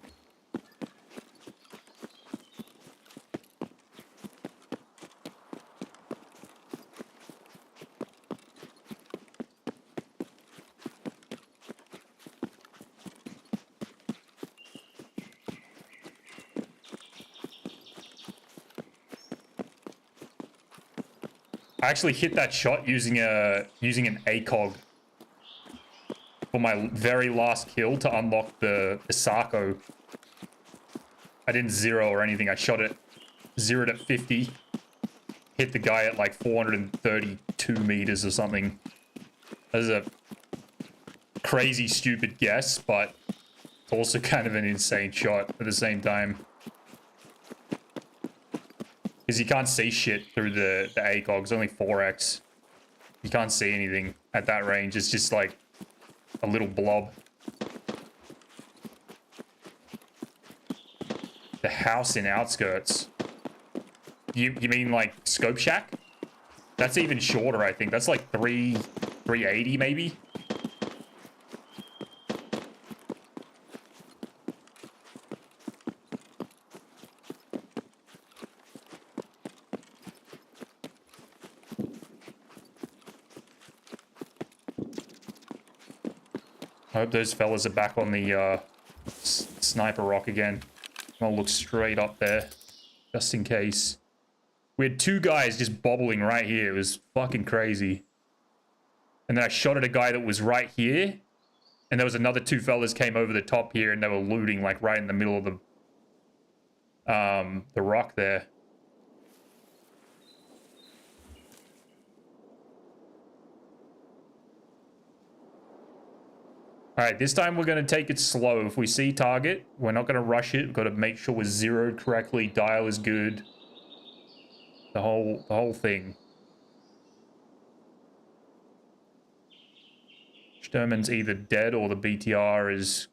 I actually hit that shot using an ACOG for my very last kill to unlock the Sarko. I didn't zero or anything. I shot it, zeroed at 50, hit the guy at like 432 meters or something. That is a crazy, stupid guess, but it's also kind of an insane shot at the same time. Because you can't see shit through the ACOG. It's only 4x. You can't see anything at that range. It's just like a little blob. The house in outskirts. You mean like Scope Shack? That's even shorter, I think. That's like 380 maybe. I hope those fellas are back on the sniper rock again. I'll look straight up there, just in case. We had two guys just bobbling right here. It was fucking crazy. And then I shot at a guy that was right here. And there was another two fellas came over the top here and they were looting like right in the middle of the rock there. Alright, this time we're going to take it slow. If we see target, we're not going to rush it. We've got to make sure we're zeroed correctly. Dial is good. The whole thing. Sturman's either dead or the BTR is...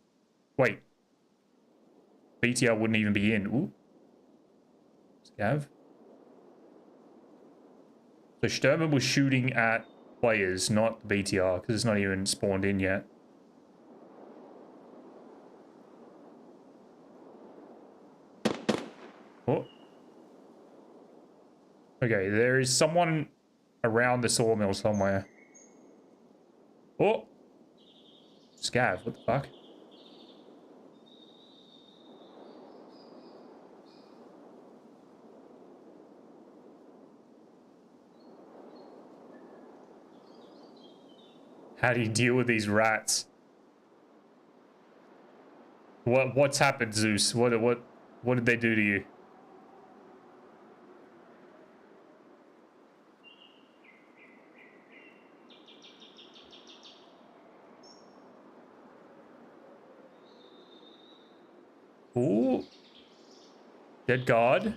Wait. BTR wouldn't even be in. Ooh. Scav. So Sturman was shooting at players, not the BTR, because it's not even spawned in yet. Oh. Okay, there is someone around the sawmill somewhere. Oh! Scav, what the fuck? How do you deal with these rats? What's happened, Zeus? What did they do to you? Ooh. Dead God.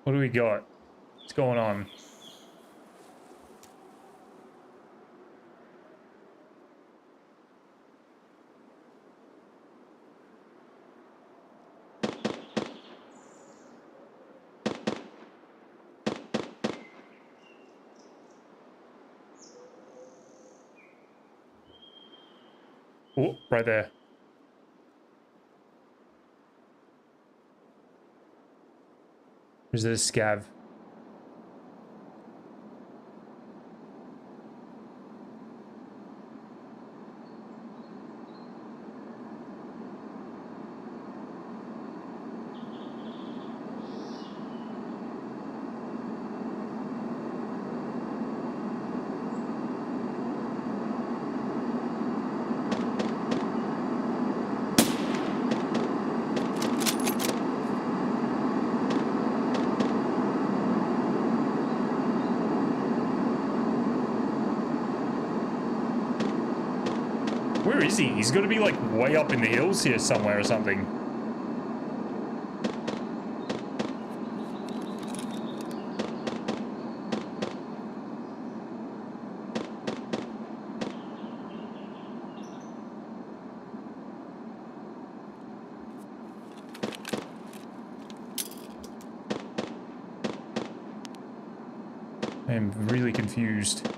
What do we got? What's going on? Oh, right there. There's this scav. Where is he? He's got to be like way up in the hills here somewhere or something. I am really confused.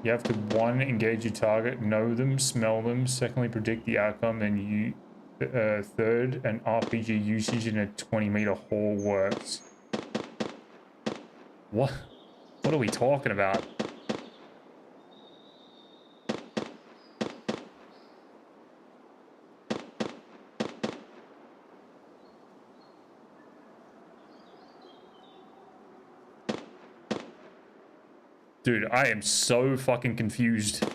You have to, 1, engage your target, know them, smell them, secondly, predict the outcome, and you, third, an RPG usage in a 20-meter haul works. What? What are we talking about? Dude, I am so fucking confused.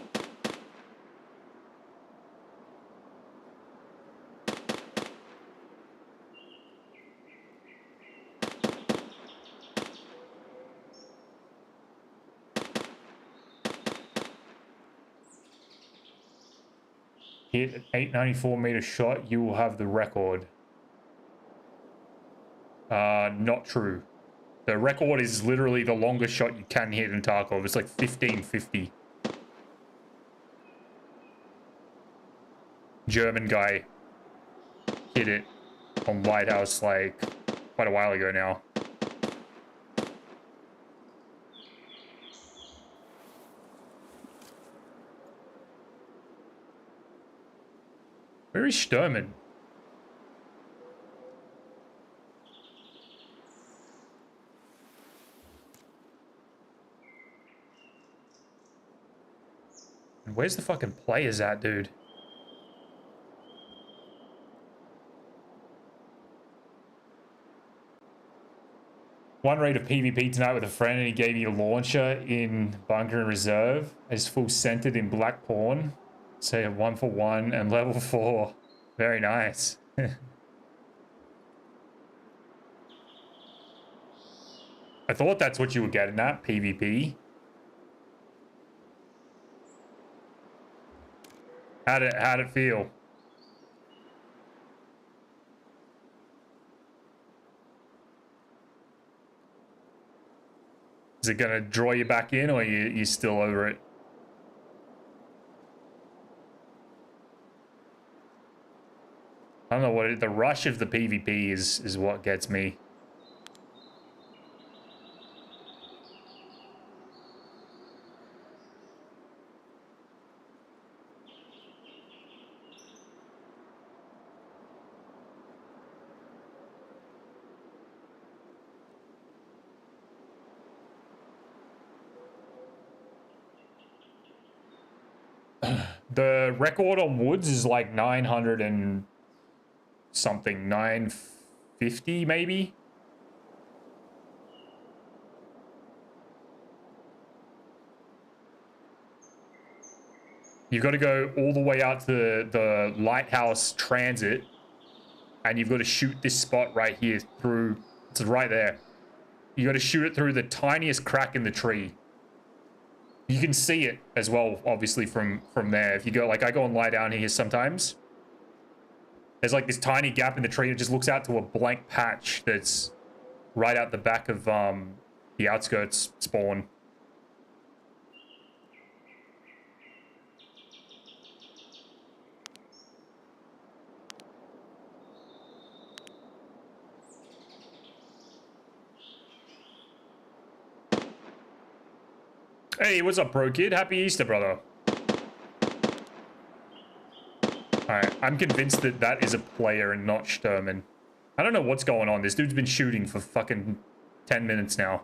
Hit an 894-meter shot, you will have the record. Not true. The record is literally the longest shot you can hit in Tarkov. It's like 1550. German guy hit it on Lighthouse like quite a while ago now. Where is Sturman? And where's the fucking players at, dude? One raid of PvP tonight with a friend and he gave me a launcher in Bunker and Reserve. It's full centered in Black Pawn. So 1 for 1 and level 4. Very nice. I thought that's what you were getting at, PvP. How'd it feel? Is it gonna draw you back in, or you still over it? I don't know what the rush of the PvP is what gets me. The record on Woods is like 900 and something, 950 maybe. You've got to go all the way out to the lighthouse transit, and you've got to shoot this spot right here through. It's right there. You got to shoot it through the tiniest crack in the tree. You can see it as well, obviously, from there. If you go, like, I go and lie down here sometimes. There's like this tiny gap in the tree that just looks out to a blank patch that's right out the back of the outskirts spawn. Hey, what's up, bro kid? Happy Easter, brother. Alright, I'm convinced that that is a player and not Sturman. I don't know what's going on. This dude's been shooting for fucking 10 minutes now.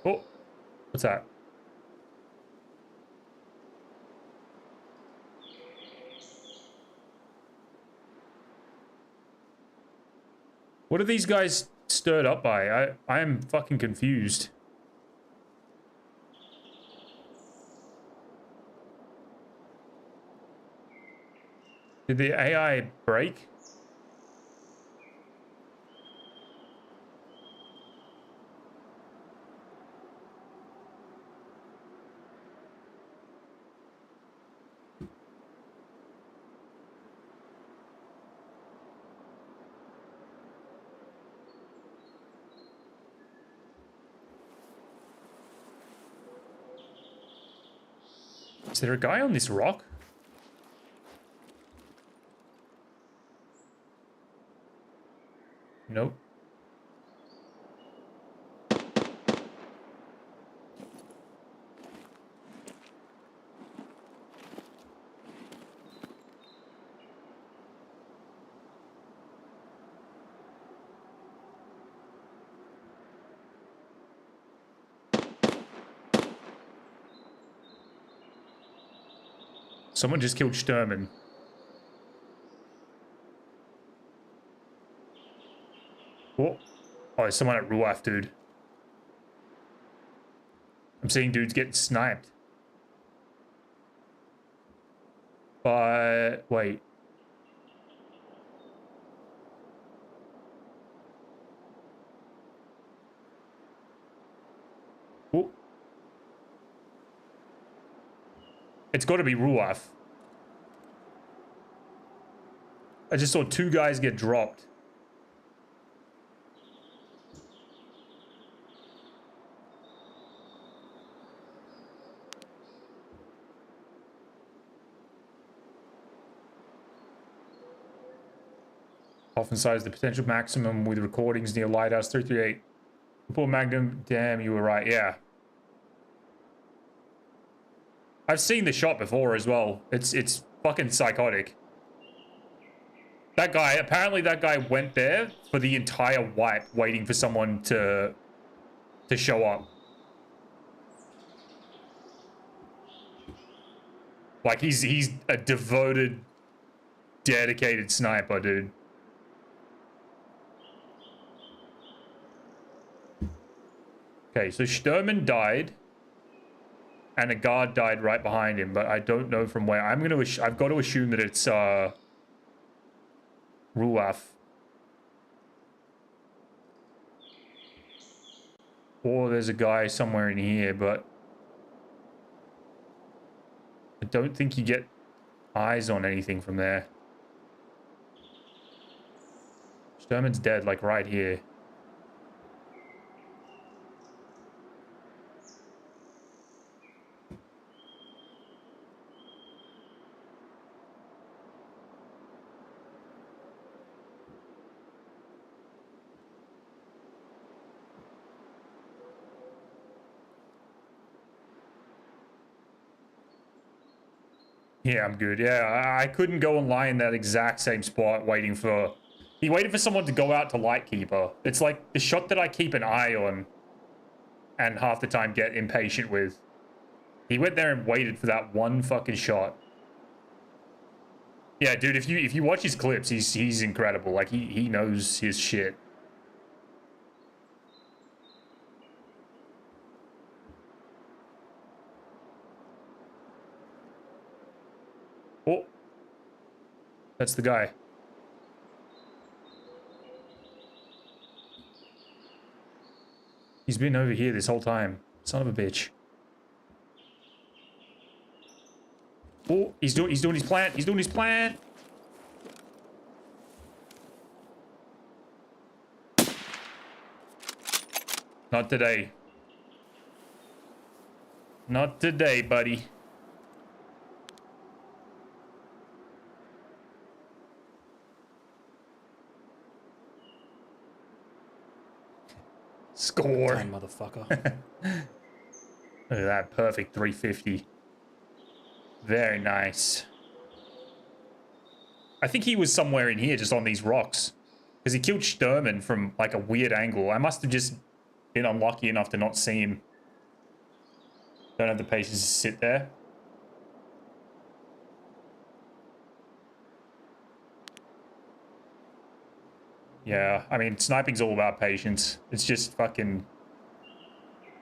Oh, what's that? What are these guys stirred up by? I am fucking confused. Did the AI break? Is there a guy on this rock? Nope. Someone just killed Sturman. Oh, there's someone at Ruaf, dude. I'm seeing dudes getting sniped. But wait. Oh. It's got to be Ruaf. I just saw two guys get dropped. Often size the potential maximum with recordings near Lighthouse 338. Poor Magnum, damn, you were right, yeah. I've seen the shot before as well. It's fucking psychotic. That guy, apparently that guy went there for the entire wipe, waiting for someone to show up. Like, he's a devoted, dedicated sniper, dude. Okay, so Sturman died, and a guard died right behind him, but I don't know from where. I've got to assume that it's Ruaf. Or there's a guy somewhere in here, but don't think you get eyes on anything from there. Sherman's dead, like right here. Yeah, I'm good. Yeah, I couldn't go and lie in that exact same spot waiting for... He waited for someone to go out to Lightkeeper. It's like the shot that I keep an eye on and half the time get impatient with. He went there and waited for that one fucking shot. Yeah, dude, if you watch his clips, he's incredible. Like, he knows his shit. Oh. That's the guy. He's been over here this whole time. Son of a bitch. Oh, he's doing his plant. He's doing his plant. Not today. Not today, buddy. Score. Time, motherfucker. Look at that. Perfect 350. Very nice. I think he was somewhere in here just on these rocks. Because he killed Sturman from like a weird angle. I must have just been unlucky enough to not see him. Don't have the patience to sit there. Yeah, I mean, sniping's all about patience. It's just fucking...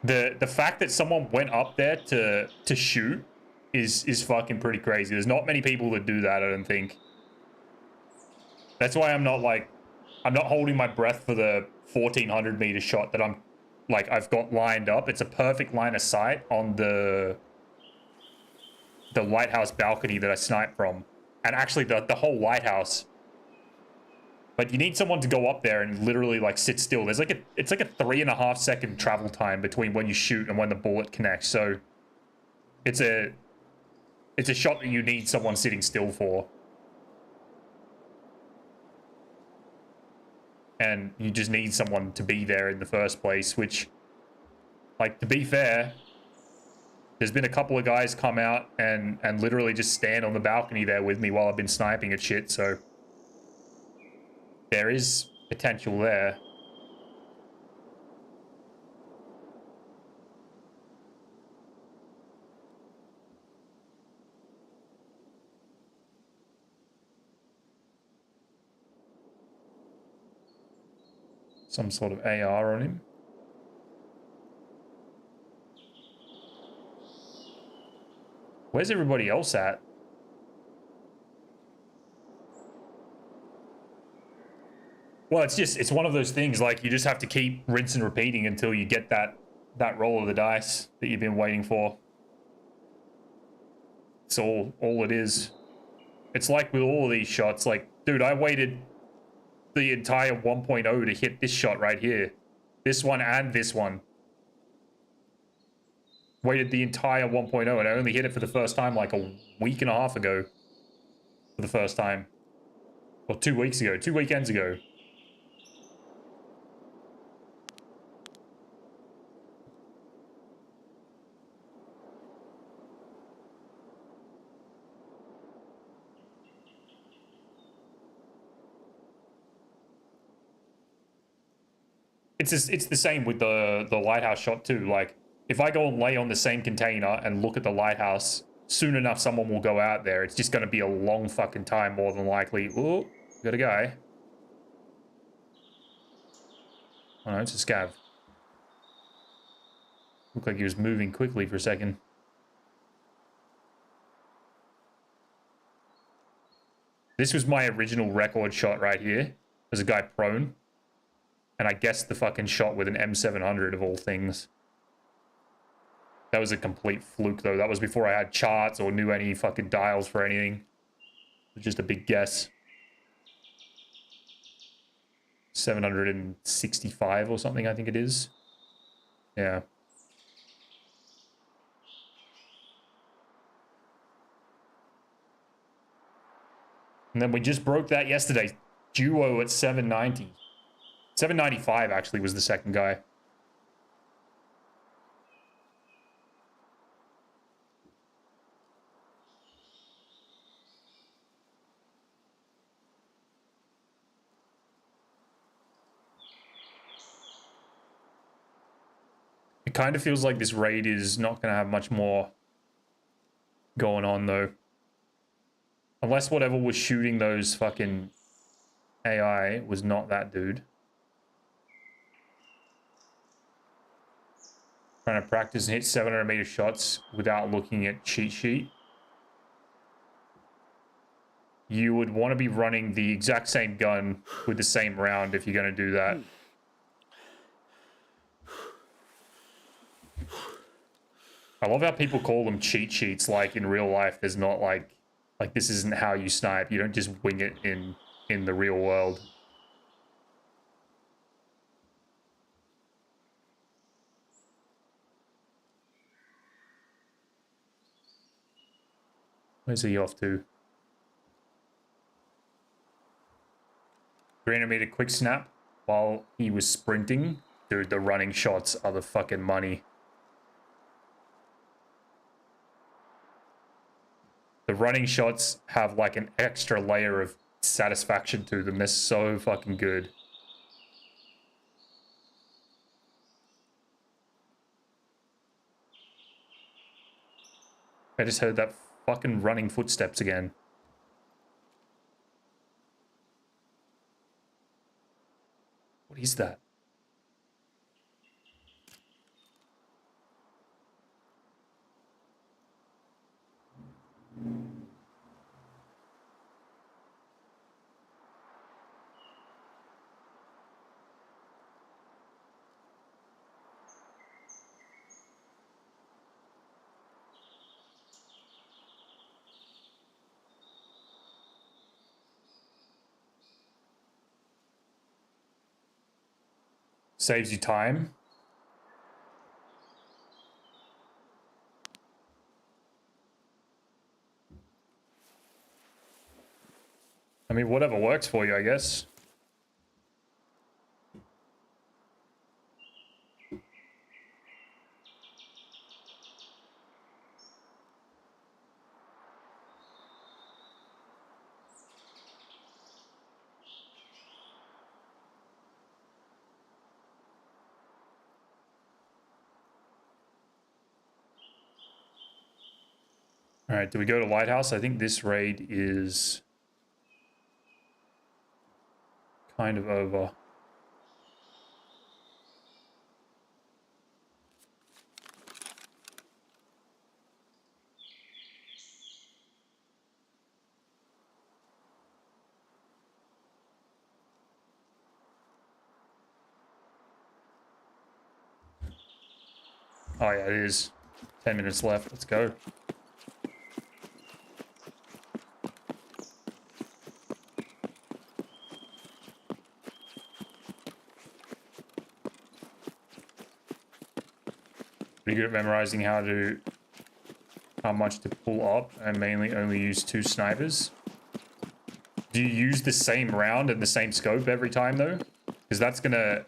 The fact that someone went up there to shoot is fucking pretty crazy. There's not many people that do that, I don't think. That's why I'm not holding my breath for the 1400 meter shot that I've got lined up. It's a perfect line of sight on the lighthouse balcony that I sniped from. And actually the whole lighthouse. But you need someone to go up there and literally like sit still. It's like a 3.5 second travel time between when you shoot and when the bullet connects. So it's a shot that you need someone sitting still for. And you just need someone to be there in the first place, which, like, to be fair, there's been a couple of guys come out and literally just stand on the balcony there with me while I've been sniping at shit, so there is potential there. Some sort of AR on him. Where's everybody else at? Well, it's one of those things, like, you just have to keep rinse and repeating until you get that roll of the dice that you've been waiting for. It's all it is. It's like with all of these shots, like, dude, I waited the entire 1.0 to hit this shot right here. This one and this one. Waited the entire 1.0 and I only hit it for the first time like a week and a half ago. For the first time. Or 2 weeks ago, 2 weekends ago. It's the same with the lighthouse shot too. Like, if I go and lay on the same container and look at the lighthouse, soon enough someone will go out there. It's just going to be a long fucking time more than likely. Oh, got a guy. Oh no, it's a scav. Looked like he was moving quickly for a second. This was my original record shot right here. There's a guy prone. And I guessed the fucking shot with an M700 of all things. That was a complete fluke, though. That was before I had charts or knew any fucking dials for anything. It was just a big guess. 765 or something, I think it is. Yeah. And then we just broke that yesterday. Duo at 790. 795 actually was the second guy. It kind of feels like this raid is not going to have much more going on, though. Unless whatever was shooting those fucking AI was not that dude. Trying to practice and hit 700-meter shots without looking at cheat sheet. You would want to be running the exact same gun with the same round if you're going to do that. I love how people call them cheat sheets. Like in real life, there's not like this isn't how you snipe. You don't just wing it in the real world. Where's he off to? 300-meter quick snap while he was sprinting. Dude, the running shots are the fucking money. The running shots have like an extra layer of satisfaction to them. They're so fucking good. I just heard that fucking running footsteps again. What is that? Saves you time. I mean, whatever works for you, I guess. All right, do we go to Lighthouse? I think this raid is kind of over. Oh yeah, it is. 10 minutes left. Let's go. Pretty good at memorizing how much to pull up, and mainly only use 2 snipers. Do you use the same round and the same scope every time though? Because that's gonna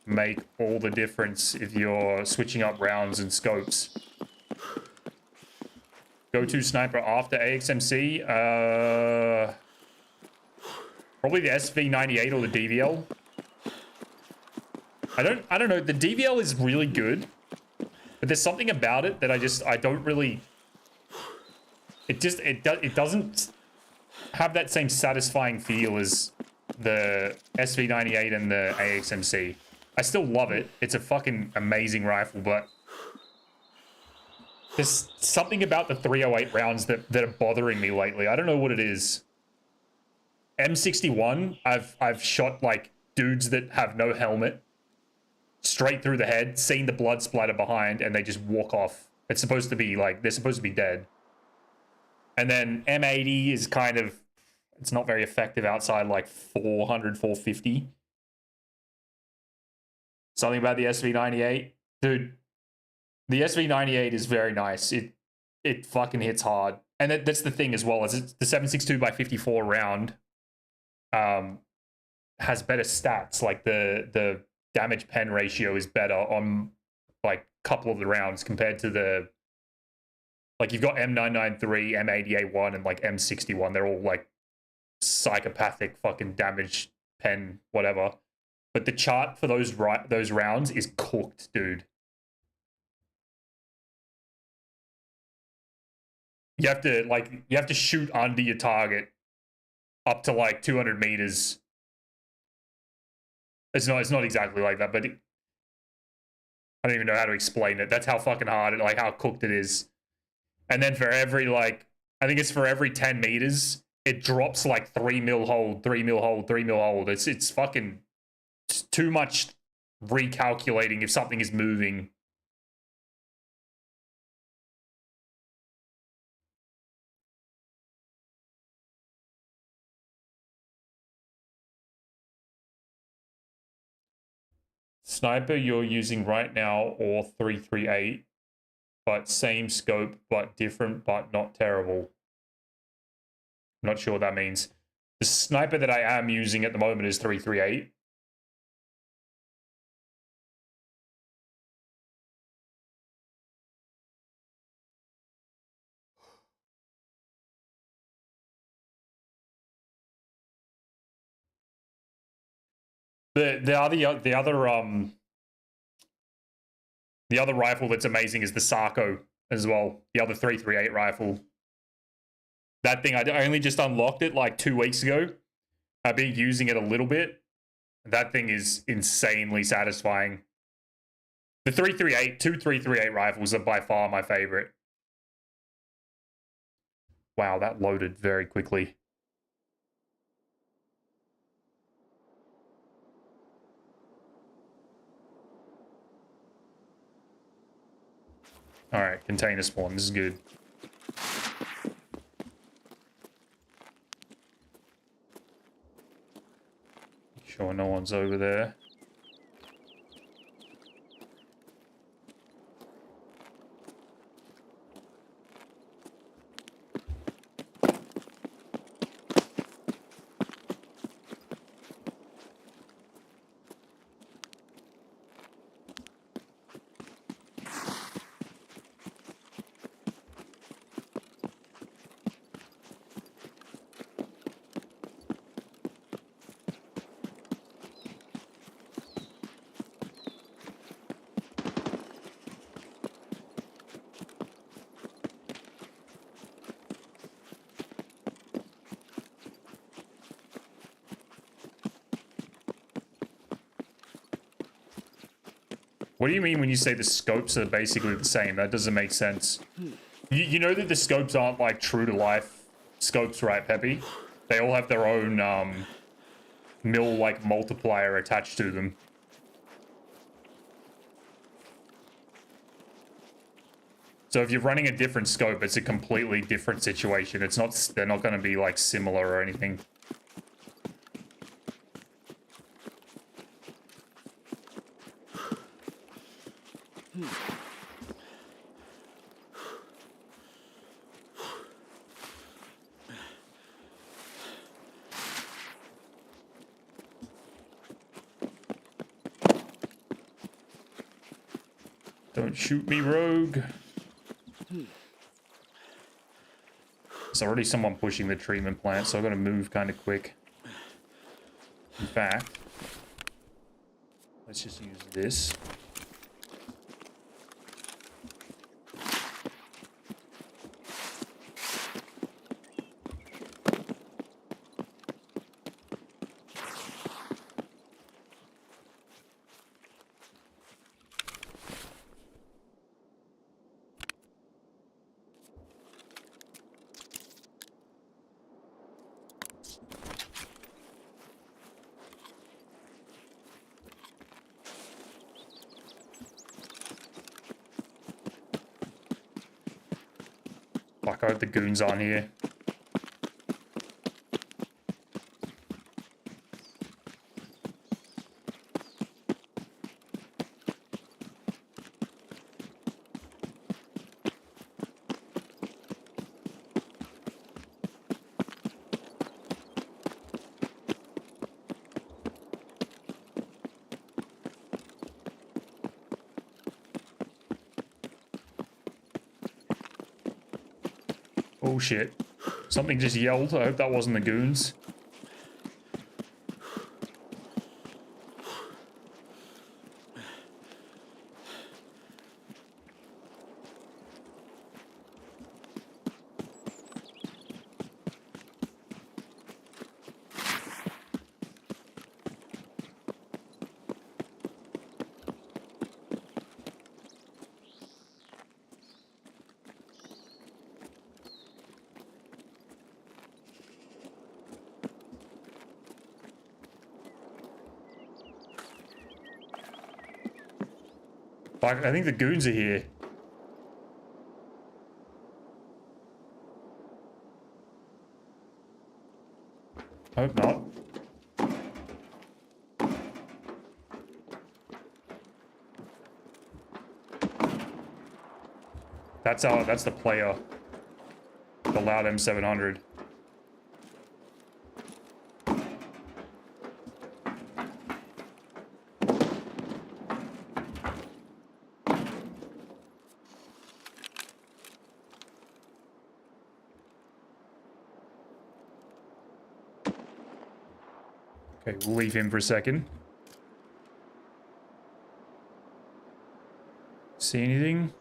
make all the difference if you're switching up rounds and scopes. Go-to sniper after AXMC? Probably the SV98 or the DVL. I don't know. The DVL is really good, but there's something about it that I don't really. It doesn't have that same satisfying feel as the SV98 and the AXMC. I still love it. It's a fucking amazing rifle, but there's something about the 308 rounds that are bothering me lately. I don't know what it is. M61, I've shot like dudes that have no helmet straight through the head, seen the blood splatter behind, and they just walk off It's supposed to be like, they're supposed to be dead. And then M80 is kind of, it's not very effective outside like 400, 450. Something about the SV98. Dude, the SV98 is very nice. It fucking hits hard. And that's the thing as well, is it's the 7.62 by 54 round has better stats. Like the damage pen ratio is better on like a couple of the rounds compared to the, like you've got M993, M80A1, and like M61. They're all like psychopathic fucking damage pen, whatever. But the chart for those rounds is cooked, dude. You have to shoot under your target up to like 200 meters. It's not exactly like that, but I don't even know how to explain it. That's how fucking hard, like how cooked it is. And then for every like, I think it's for every 10 meters, it drops like 3 mil hold, 3 mil hold, 3 mil hold. It's fucking too much recalculating if something is moving. Sniper you're using right now, or 338, but same scope, but different, but not terrible. Not sure what that means. The sniper that I am using at the moment is 338. The other rifle that's amazing is the Sarko as well. The other 338 rifle. That thing, I only just unlocked it like 2 weeks ago. I've been using it a little bit. That thing is insanely satisfying. The 338, two 338 rifles are by far my favorite. Wow, that loaded very quickly. All right, container spawn. This is good. Sure, no one's over there. What do you mean when you say the scopes are basically the same? That doesn't make sense. You know that the scopes aren't like true to life scopes, right, Peppy? They all have their own mil like multiplier attached to them. So if you're running a different scope, it's a completely different situation. It's not, they're not going to be like similar or anything. Don't shoot me, rogue. There's already someone pushing the treatment plant, so I've got to move kind of quick. In fact, let's just use this. Fuck, I hope the goons aren't here. Oh shit. Something just yelled. I hope that wasn't the goons. Fuck, I think the goons are here. Hope not. That's the player. The loud M700. Okay, we'll leave him for a second. See anything?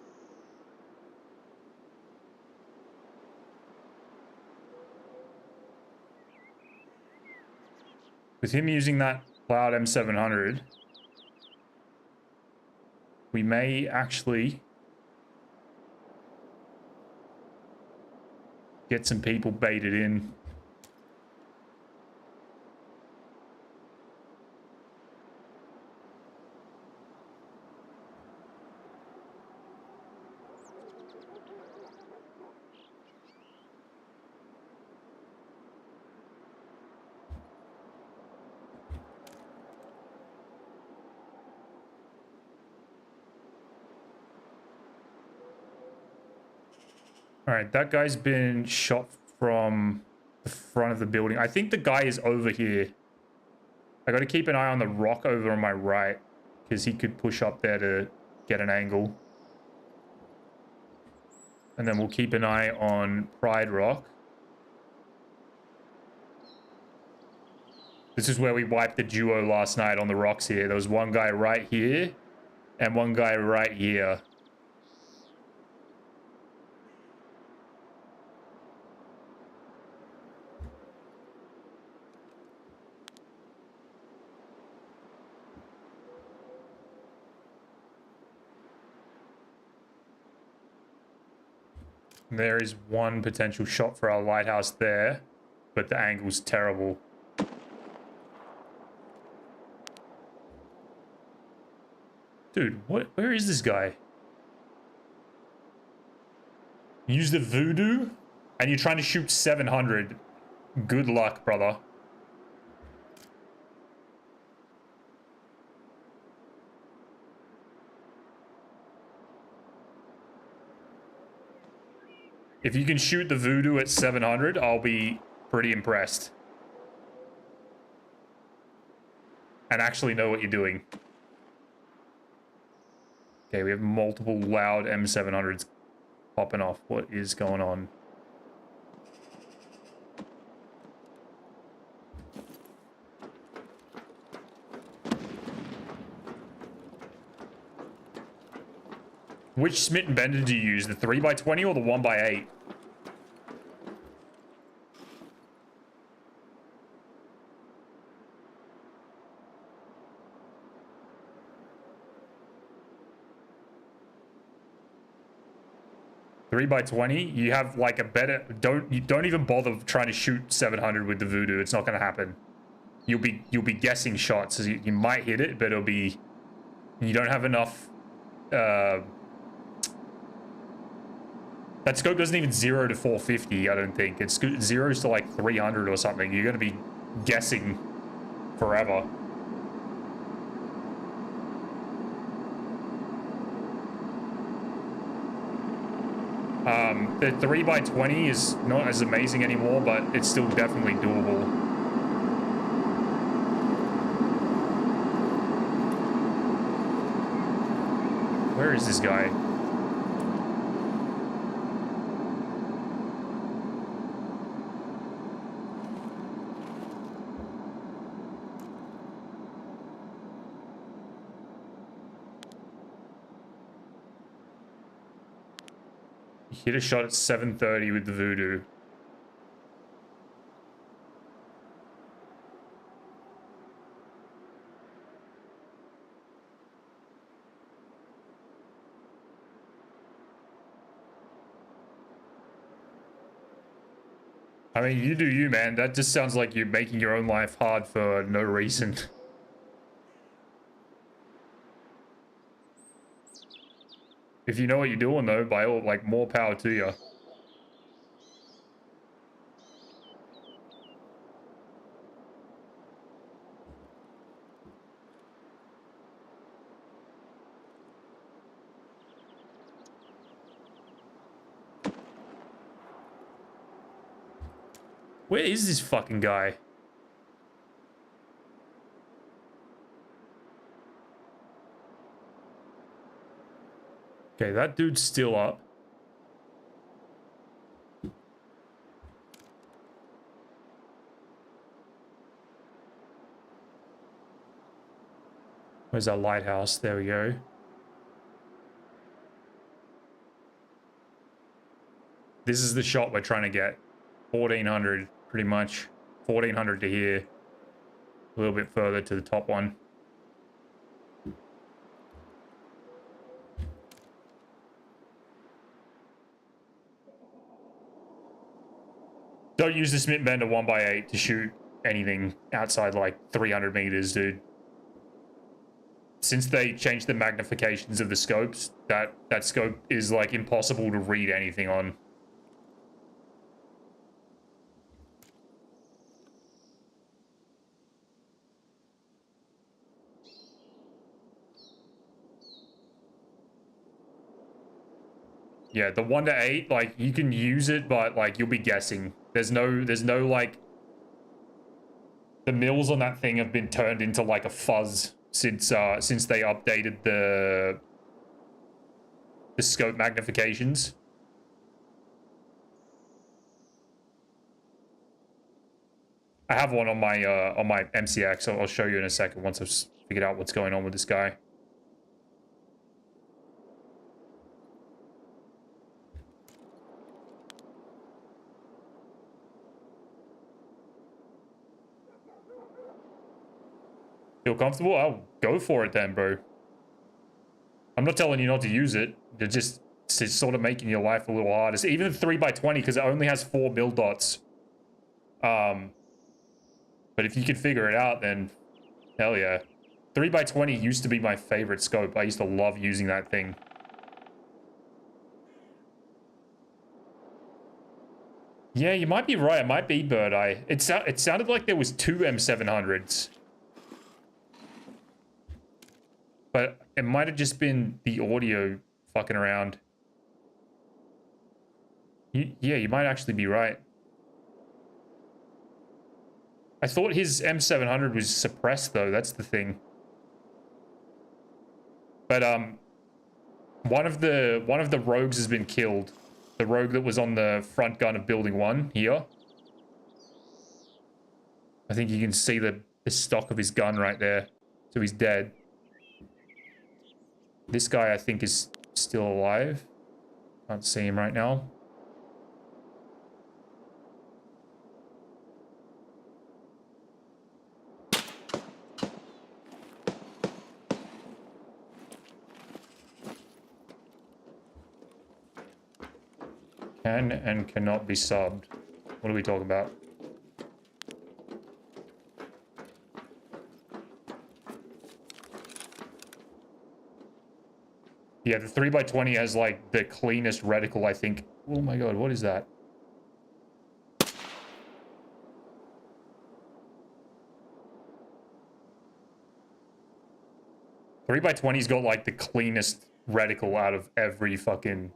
With him using that Cloud M700, we may actually get some people baited in. All right, that guy's been shot from the front of the building. I think the guy is over here. I got to keep an eye on the rock over on my right because he could push up there to get an angle. And then we'll keep an eye on Pride Rock. This is where we wiped the duo last night on the rocks here. There was one guy right here and one guy right here. There is one potential shot for our lighthouse there, but the angle's terrible. Dude, where is this guy? Use the voodoo and you're trying to shoot 700. Good luck, brother. If you can shoot the voodoo at 700, I'll be pretty impressed. And actually know what you're doing. Okay, we have multiple loud M700s popping off. What is going on? Which Smitten Bender do you use? The 3x20 or the 1x8? Three by 20, you have like a better. You don't even bother trying to shoot 700 with the voodoo. It's not going to happen. You'll be guessing shots. You might hit it, but it'll be. You don't have enough. That scope doesn't even 0 to 450, I don't think. It's 0s to like 300 or something. You're going to be guessing forever. The 3x20 is not as amazing anymore, but it's still definitely doable. Where is this guy? Hit a shot at 7:30 with the voodoo. I mean, you do you, man. That just sounds like you're making your own life hard for no reason. If you know what you're doing, though, by all, like, more power to you. Where is this fucking guy? Okay, that dude's still up. Where's our lighthouse? There we go. This is the shot we're trying to get. 1400, pretty much. 1400 to here. A little bit further to the top one. Don't use the Smith Bender 1x8 to shoot anything outside like 300 meters, dude. Since they changed the magnifications of the scopes, that scope is like impossible to read anything on. Yeah, the 1-8, like, you can use it, but like you'll be guessing. There's no like, the mills on that thing have been turned into like a fuzz since they updated the scope magnifications. I have one on my MCX. I'll show you in a second once I've figured out what's going on with this guy. Feel comfortable? I'll go for it then, bro. I'm not telling you not to use it. It's sort of making your life a little harder. So even the 3x20, because it only has 4 mil dots. But if you can figure it out, then hell yeah. 3x20 used to be my favorite scope. I used to love using that thing. Yeah, you might be right. It might be Bird Eye. It sounded like there was 2 M700s. But it might have just been the audio fucking around. Yeah, you might actually be right. I thought his M700 was suppressed, though. That's the thing. But one of the rogues has been killed. The rogue that was on the front gun of Building 1 here. I think you can see the stock of his gun right there. So he's dead. This guy, I think, is still alive. Can't see him right now. Can and cannot be subbed. What are we talking about? Yeah, the 3x20 has like the cleanest reticle, I think, Oh my god, what is that? Three by 20's got like the cleanest reticle out of every fucking...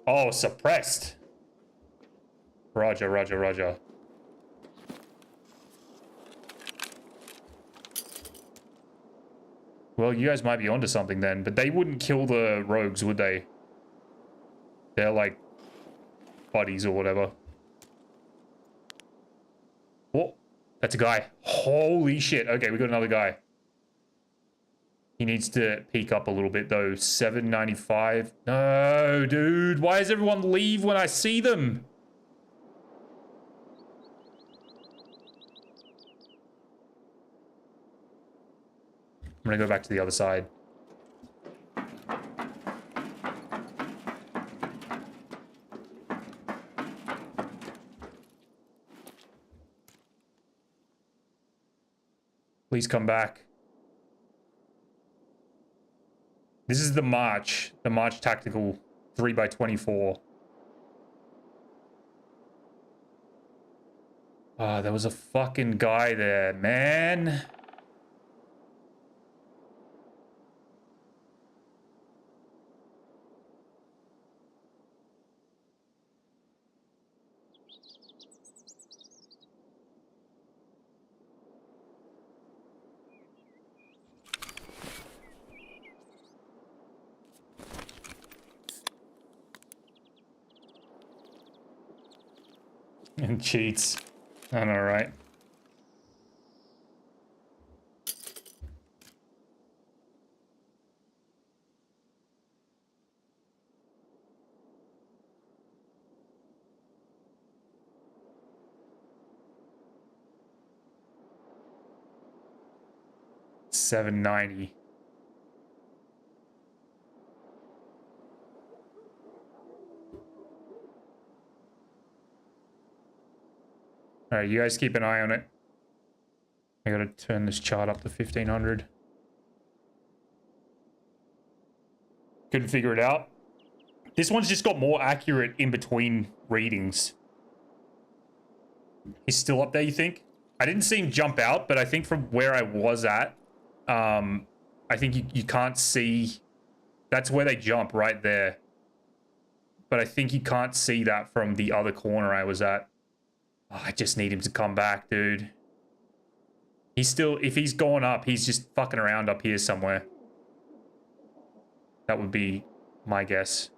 Oh, suppressed. Roger, roger, roger. Well, you guys might be onto something then, but they wouldn't kill the rogues, would they? They're like buddies or whatever. Oh, that's a guy. Holy shit. Okay, we got another guy. He needs to peek up a little bit though. 795. No, dude. Why does everyone leave when I see them? I'm gonna go back to the other side. Please come back. This is the March Tactical 3x24. Ah, there was a fucking guy there, man. And cheats. I know, right? $790. All right, you guys keep an eye on it. I gotta turn this chart up to 1500. Couldn't figure it out. This one's just got more accurate in between readings. He's still up there, you think? I didn't see him jump out, but I think from where I was at, I think you can't see. That's where they jump, right there. But I think you can't see that from the other corner I was at. Oh, I just need him to come back, dude. He's still, if he's gone up, he's just fucking around up here somewhere. That would be my guess.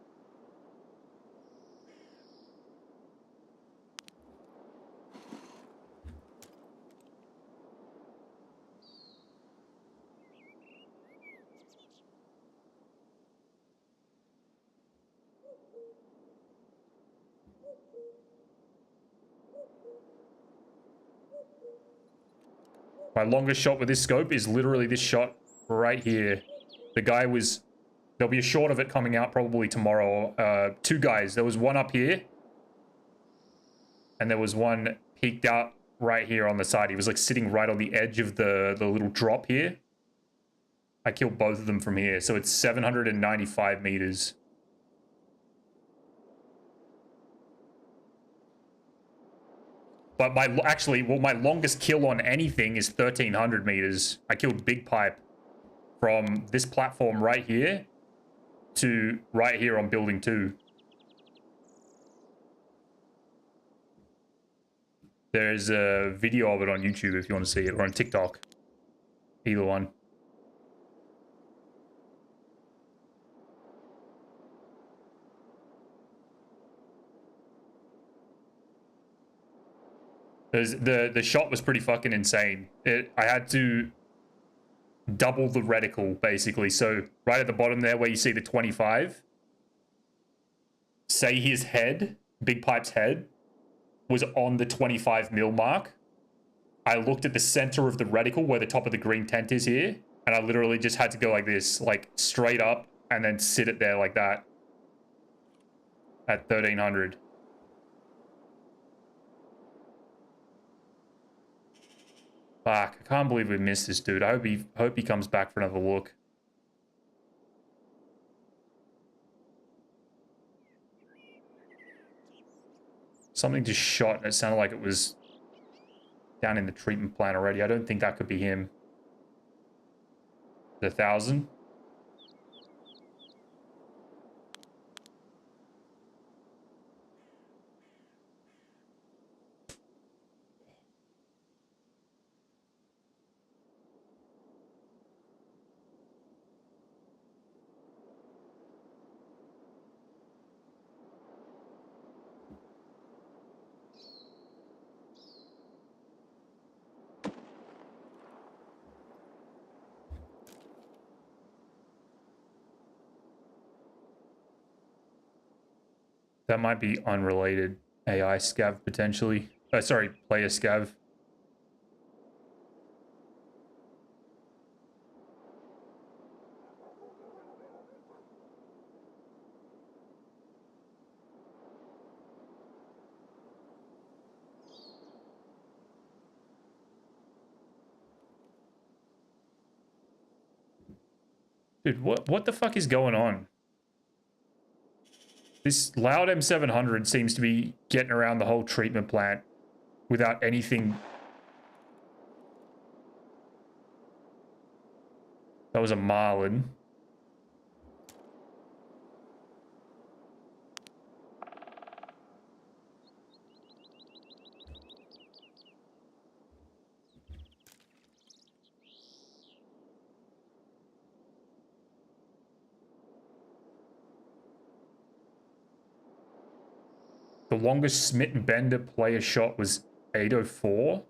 My longest shot with this scope is literally this shot right here. The guy was... There'll be a shot of it coming out probably tomorrow. Two guys. There was one up here. And there was one peeked out right here on the side. He was like sitting right on the edge of the little drop here. I killed both of them from here. So it's 795 meters. But my longest kill on anything is 1300 meters. I killed Big Pipe from this platform right here to right here on building 2. There's a video of it on YouTube if you want to see it, or on TikTok. Either one. The shot was pretty fucking insane. I had to double the reticle, basically. So right at the bottom there where you see the 25, say his head, Big Pipe's head, was on the 25 mil mark. I looked at the center of the reticle where the top of the green tent is here, and I literally just had to go like this, like straight up, and then sit it there like that at 1300. Fuck, I can't believe we missed this dude. I hope he comes back for another look. Something just shot and it sounded like it was down in the treatment plant already. I don't think that could be him. The 1,000. That might be unrelated AI scav potentially. Sorry, player scav. Dude, what the fuck is going on? This loud M700 seems to be getting around the whole treatment plant without anything. That was a Marlin. The longest Smitten Bender player shot was 804.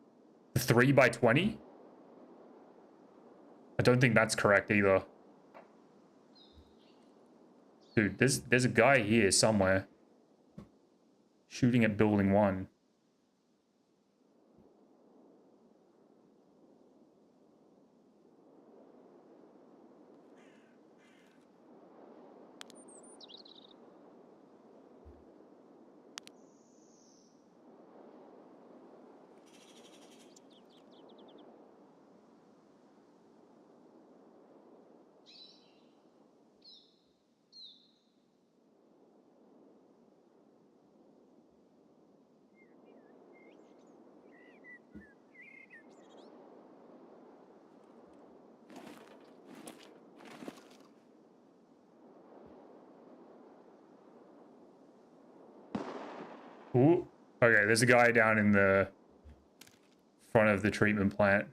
The 3x20? I don't think that's correct either. Dude, there's a guy here somewhere. Shooting at building 1. Ooh. Okay, there's a guy down in the front of the treatment plant.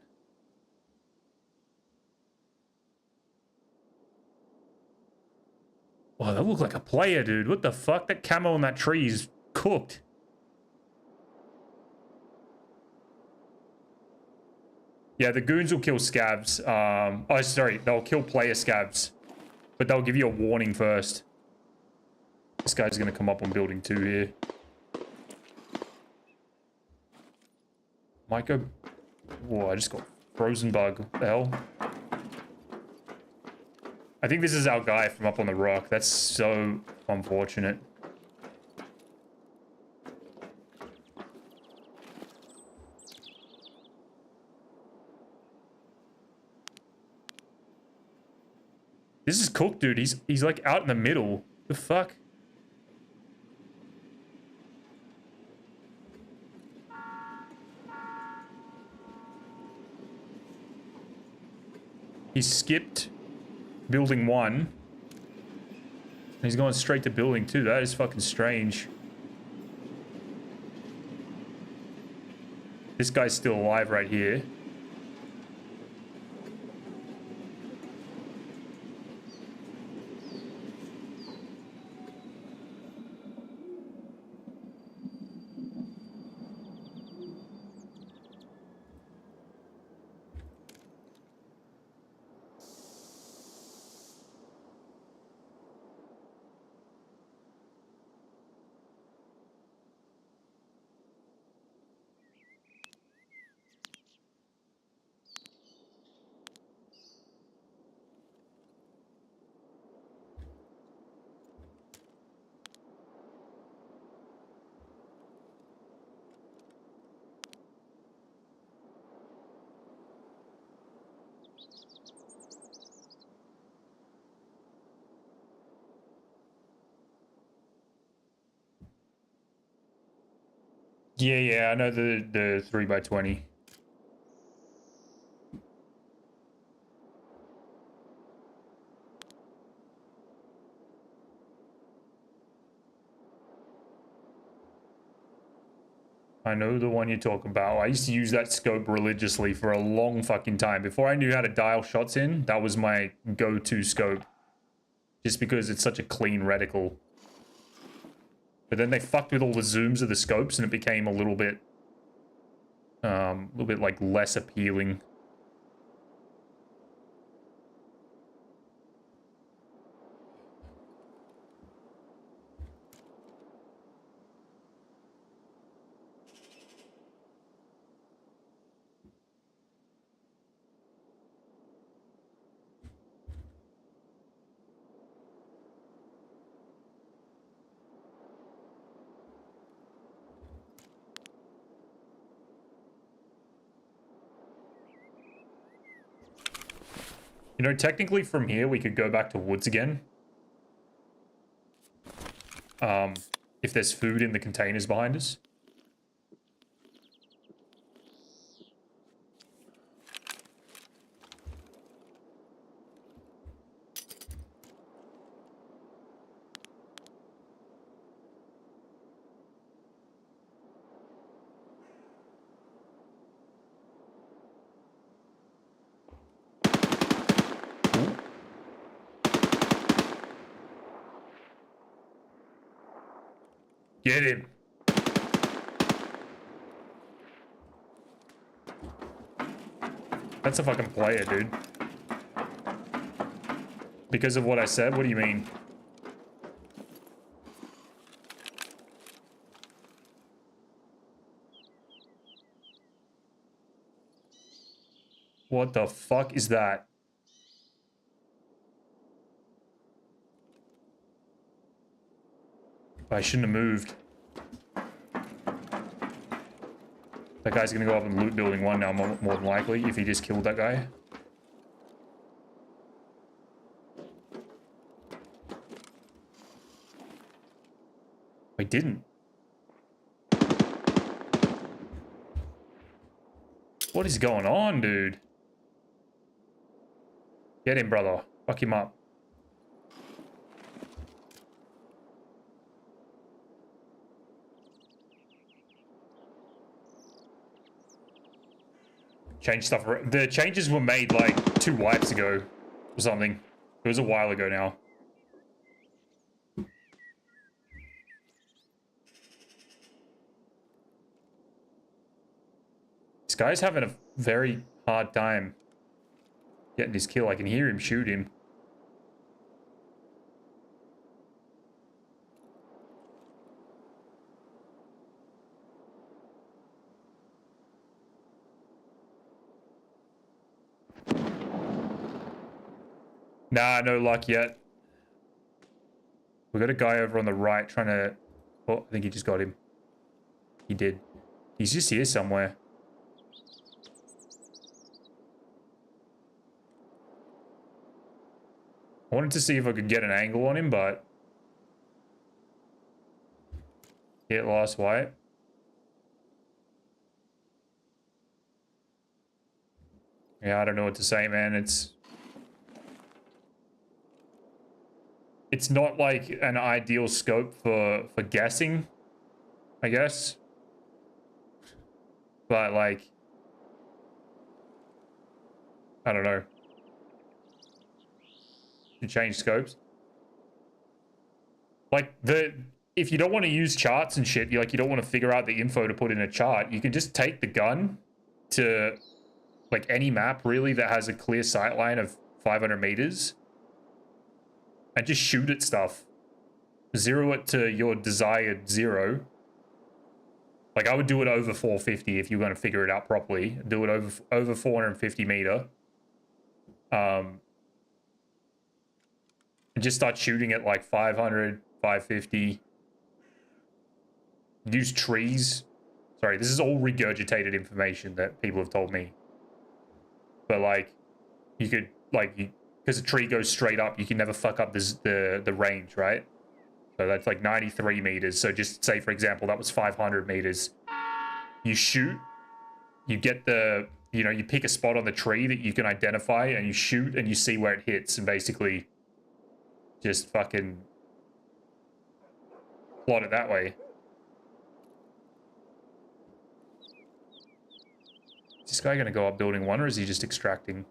Oh, that looked like a player, dude. What the fuck? That camo on that tree is cooked. Yeah, the goons will kill scabs. Oh, sorry. They'll kill player scabs. But they'll give you a warning first. This guy's going to come up on building 2 here. Might go... Whoa, I just got frozen bug. What the hell? I think this is our guy from up on the rock. That's so unfortunate. This is cooked, dude. He's like out in the middle. The fuck? He skipped building 1. And he's going straight to building 2. That is fucking strange. This guy's still alive right here. Yeah, I know the 3x20. I know the one you're talking about. I used to use that scope religiously for a long fucking time. Before I knew how to dial shots in, that was my go-to scope. Just because it's such a clean reticle. But then they fucked with all the zooms of the scopes and it became a little bit like less appealing. You know, technically from here, we could go back to woods again. If there's food in the containers behind us. Get him. That's a fucking player, dude. Because of what I said? What do you mean? What the fuck is that? I shouldn't have moved. That guy's gonna go up and loot building 1 now, more than likely, if he just killed that guy. I didn't. What is going on, dude? Get him, brother. Fuck him up. Change stuff. The changes were made like 2 wipes ago or something. It was a while ago now. This guy's having a very hard time getting his kill. I can hear him shoot him. Nah, no luck yet. We got a guy over on the right trying to... Oh, I think he just got him. He did. He's just here somewhere. I wanted to see if I could get an angle on him, but... Hit last wipe. Yeah, I don't know what to say, man. It's not like an ideal scope for guessing, I guess. But like, I don't know. To change scopes. Like if you don't want to use charts and shit, you don't want to figure out the info to put in a chart, you can just take the gun to like any map really that has a clear sight line of 500 meters. And just shoot at stuff. Zero it to your desired 0. Like, I would do it over 450 if you're going to figure it out properly. Do it over 450 meter. And just start shooting at, like, 500, 550. Use trees. Sorry, this is all regurgitated information that people have told me. But, like, you could, like... Because a tree goes straight up, you can never fuck up the range, right? So that's like 93 meters. So just say, for example, that was 500 meters. You shoot, you get the, you know, you pick a spot on the tree that you can identify and you shoot and you see where it hits and basically just fucking plot it that way. Is this guy gonna go up building 1 or is he just extracting?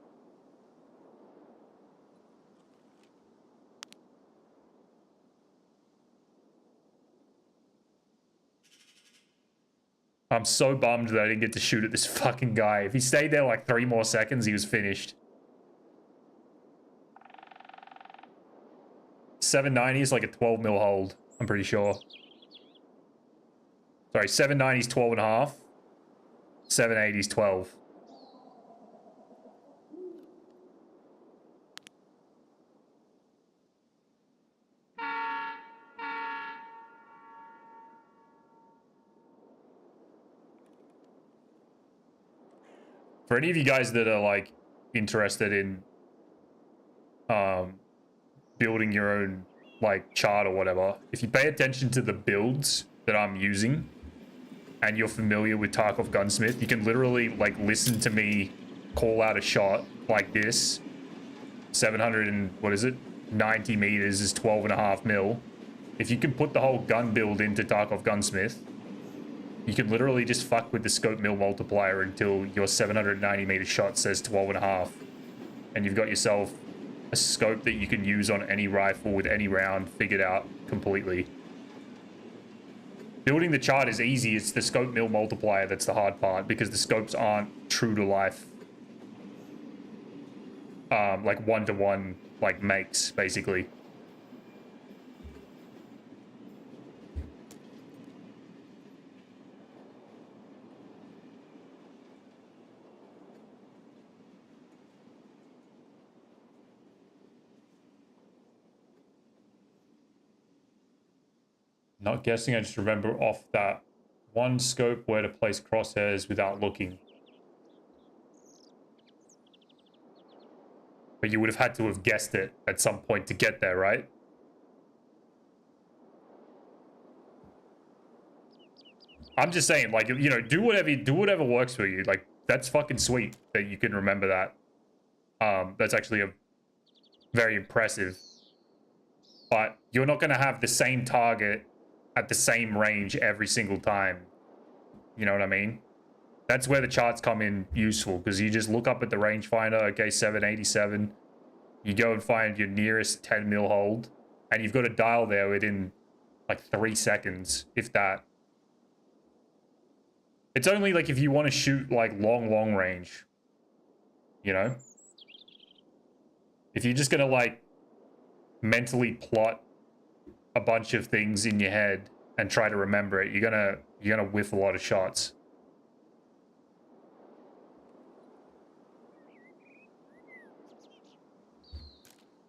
I'm so bummed that I didn't get to shoot at this fucking guy. If he stayed there like 3 more seconds, he was finished. 790 is like a 12 mil hold, I'm pretty sure. Sorry, 790 is 12 and a half. 780 is 12. For any of you guys that are like interested in building your own like chart or whatever, if you pay attention to the builds that I'm using and you're familiar with Tarkov Gunsmith, you can literally like listen to me call out a shot like this. 700 and what is it? 90 meters is 12 and a half mil. If you can put the whole gun build into Tarkov Gunsmith, you can literally just fuck with the scope mil multiplier until your 790 meter shot says 12 and a half. And you've got yourself a scope that you can use on any rifle with any round figured out completely. Building the chart is easy. It's the scope mil multiplier that's the hard part because the scopes aren't true to life. Like one-to-one, like makes, basically. Not guessing, I just remember off that one scope where to place crosshairs without looking. But you would have had to have guessed it at some point to get there, right? I'm just saying, like, you know, do whatever works for you. Like, that's fucking sweet that you can remember that. That's actually a very impressive. But you're not going to have the same target at the same range every single time. You know what I mean? That's where the charts come in useful, because you just look up at the rangefinder, okay, 787. You go and find your nearest 10 mil hold, and you've got a dial there within like 3 seconds, if that. It's only like if you want to shoot like long range, you know? If you're just gonna like mentally plot a bunch of things in your head and try to remember it, you're gonna whiff a lot of shots.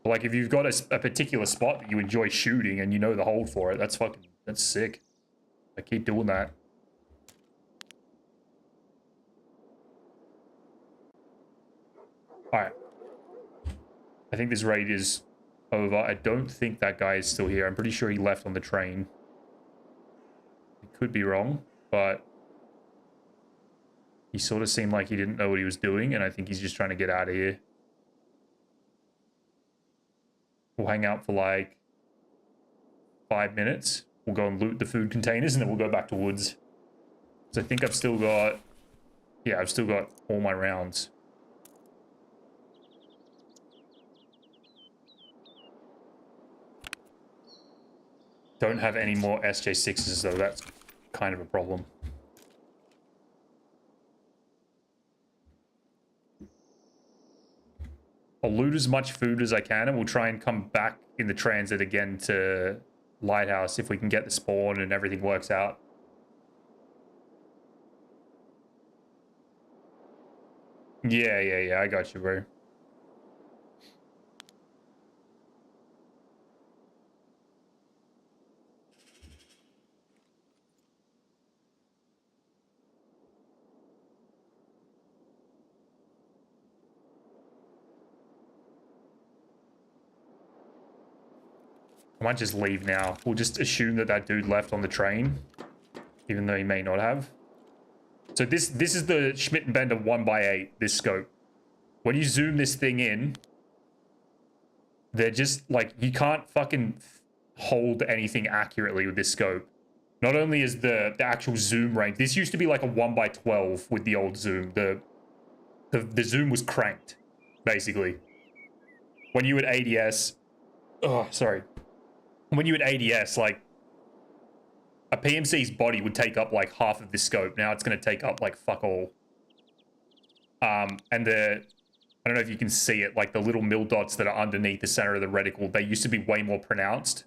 But like if you've got a particular spot that you enjoy shooting and you know the hold for it, that's sick. I keep doing that. All right. I think this raid is over. I don't think that guy is still here. I'm pretty sure he left on the train. I could be wrong, but he sort of seemed like he didn't know what he was doing, and I think he's just trying to get out of here. We'll hang out for like 5 minutes. We'll go and loot the food containers, and then we'll go back to woods. So I think I've still got... Yeah, I've still got all my rounds. Don't have any more SJ6s, though. That's kind of a problem. I'll loot as much food as I can, and we'll try and come back in the transit again to Lighthouse if we can get the spawn and everything works out. Yeah, I got you, bro. I might just leave now. We'll just assume that that dude left on the train, even though he may not have. So this is the Schmidt and Bender 1x8, this scope. When you zoom this thing in, they're just like, you can't fucking hold anything accurately with this scope. Not only is the actual zoom range, this used to be like a 1x12 with the old zoom. The zoom was cranked, basically. When you would ADS, oh, sorry. When you would ADS, like, a PMC's body would take up like half of the scope. Now it's going to take up like fuck all. And I don't know if you can see it, like the little mill dots that are underneath the center of the reticle, they used to be way more pronounced.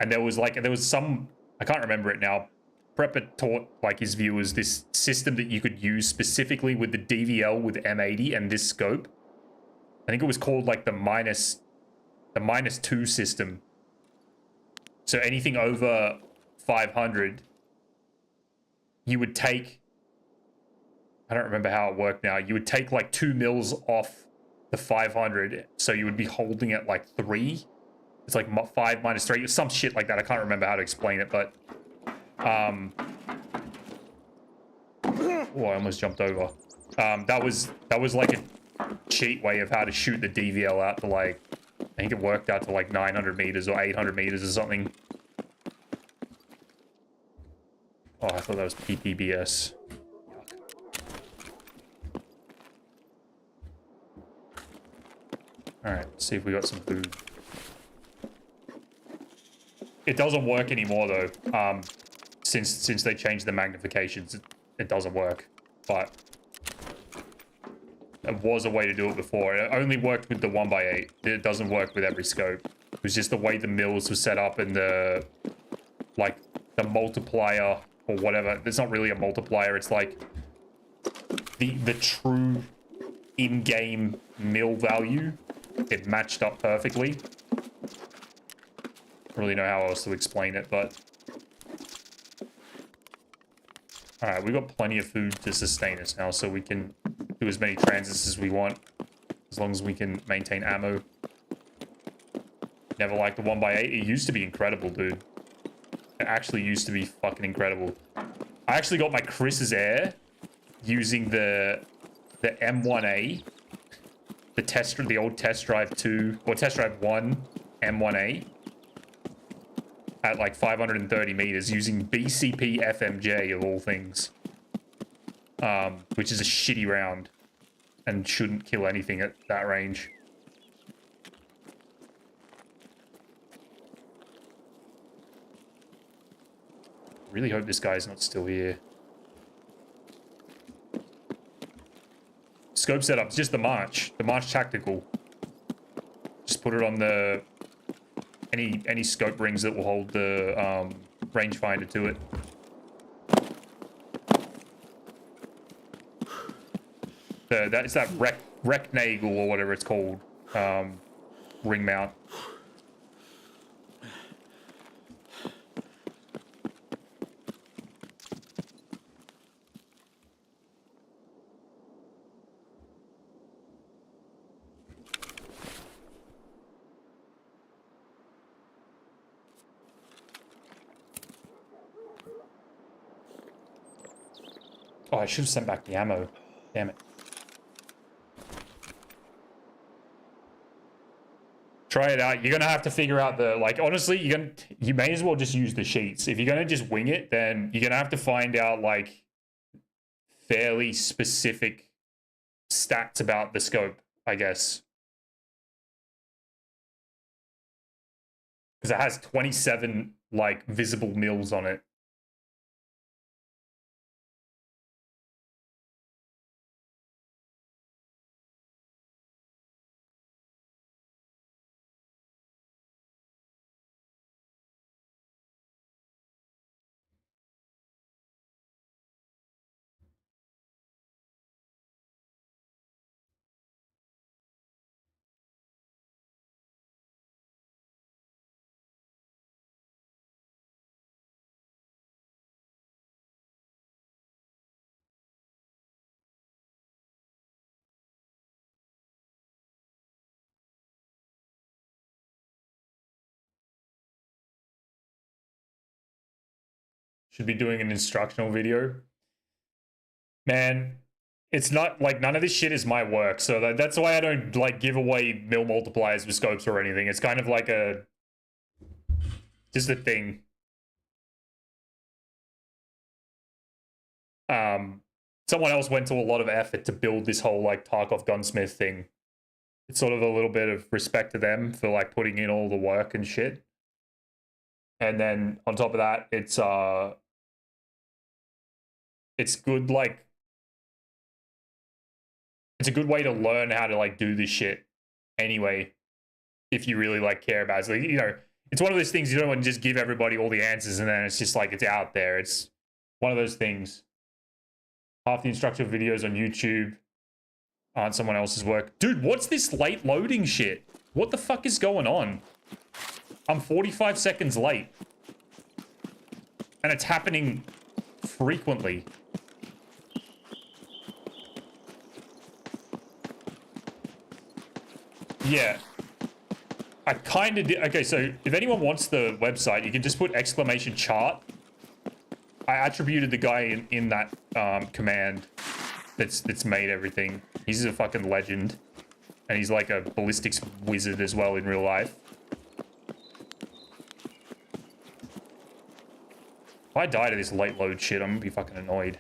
And there was some, I can't remember it now. Prepper taught like his viewers this system that you could use specifically with the DVL with M80 and this scope. I think it was called like the minus 2 system. So anything over 500, you would take, I don't remember how it worked now. You would take like 2 mils off the 500. So you would be holding it like 3. It's like 5 minus 3, some shit like that. I can't remember how to explain it, but oh, I almost jumped over. That was like a cheat way of how to shoot the DVL out to like, I think it worked out to like 900 meters or 800 meters or something. Oh, I thought that was PPBS. Alright, let's see if we got some food. It doesn't work anymore though. Since they changed the magnifications, it doesn't work. But it was a way to do it before. It only worked with the 1x8. It doesn't work with every scope. It was just the way the mills were set up and the multiplier or whatever. It's not really a multiplier. It's like the true in-game mill value. It matched up perfectly. I don't really know how else to explain it, but all right, we've got plenty of food to sustain us now, so we can do as many transits as we want, as long as we can maintain ammo. Never liked the 1x8. It used to be incredible, dude. It actually used to be fucking incredible. I actually got my Chris's Air using the M1A, the old Test Drive 2 or Test Drive 1 M1A at like 530 meters using BCP FMJ of all things, which is a shitty round and shouldn't kill anything at that range. Really hope this guy's not still here. Scope setup, just the March tactical. Just put it on the any scope rings that will hold the rangefinder to it. It's that Rectangle or whatever it's called, ring mount. Oh, I should have sent back the ammo. Damn it. Try it out. You're gonna have to figure out the, like, honestly, you may as well just use the sheets. If you're gonna just wing it, then you're gonna have to find out like fairly specific stats about the scope, I guess. Because it has 27 like visible mills on it. Should be doing an instructional video. Man, it's not like none of this shit is my work, so that's why I don't like give away mil multipliers with scopes or anything. It's kind of like just a thing. Someone else went to a lot of effort to build this whole like Tarkov gunsmith thing. It's sort of a little bit of respect to them for like putting in all the work and shit. And then on top of that, it's good, like it's a good way to learn how to like do this shit anyway, if you really like care about it. So, you know, it's one of those things you don't want to just give everybody all the answers and then it's just like it's out there. It's one of those things. Half the instructional videos on YouTube aren't someone else's work. Dude, what's this late loading shit? What the fuck is going on? I'm 45 seconds late. And it's happening frequently. Yeah. I kind of did. Okay, so if anyone wants the website, you can just put exclamation chart. I attributed the guy in that command that's made everything. He's a fucking legend. And he's like a ballistics wizard as well in real life. If I die to this late load shit, I'm gonna be fucking annoyed.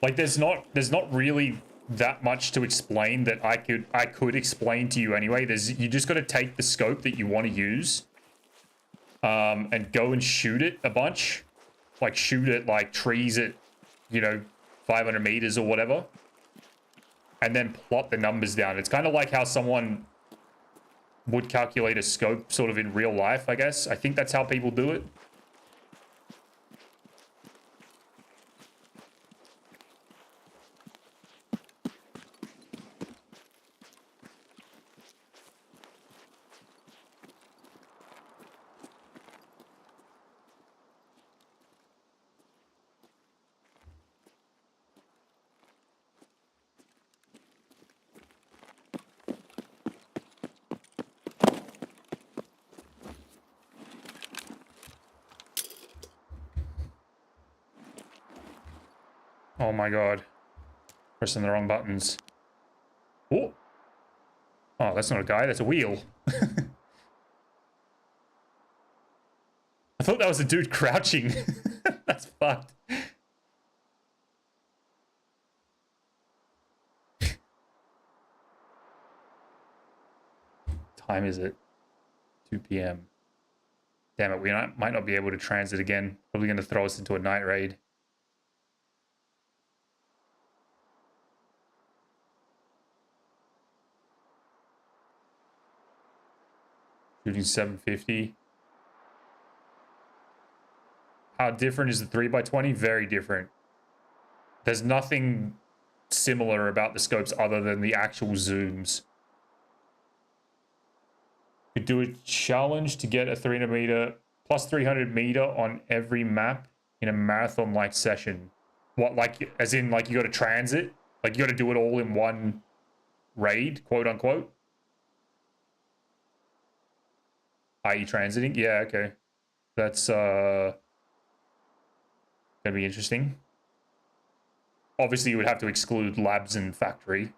Like there's not really that much to explain that I could explain to you anyway. You just got to take the scope that you want to use and go and shoot it a bunch. Like shoot it like trees at, you know, 500 meters or whatever. And then plot the numbers down. It's kind of like how someone would calculate a scope sort of in real life, I guess. I think that's how people do it. Oh my god. Pressing the wrong buttons. Oh. Oh, that's not a guy, that's a wheel. I thought that was a dude crouching. That's fucked. Time is it? 2 p.m. Damn it, we might not be able to transit again. Probably going to throw us into a night raid. Shooting 750. How different is the 3x20? Very different. There's nothing similar about the scopes other than the actual zooms. Could do a challenge to get a 300 meter plus 300 meter on every map in a marathon-like session. What, like, as in, like, you got to transit? Like, you got to do it all in one raid, quote unquote? Are you transiting? Yeah, okay. That's, gonna be interesting. Obviously, you would have to exclude labs and factory.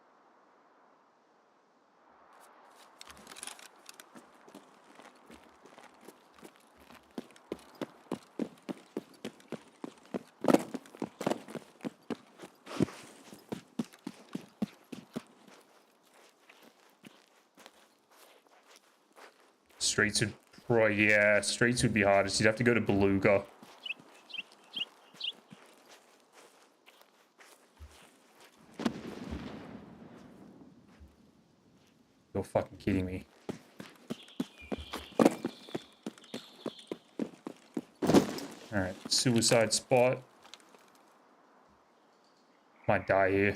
Streets would probably, yeah, streets would be hardest. You'd have to go to Beluga. You're fucking kidding me. Alright, suicide spot. Might die here.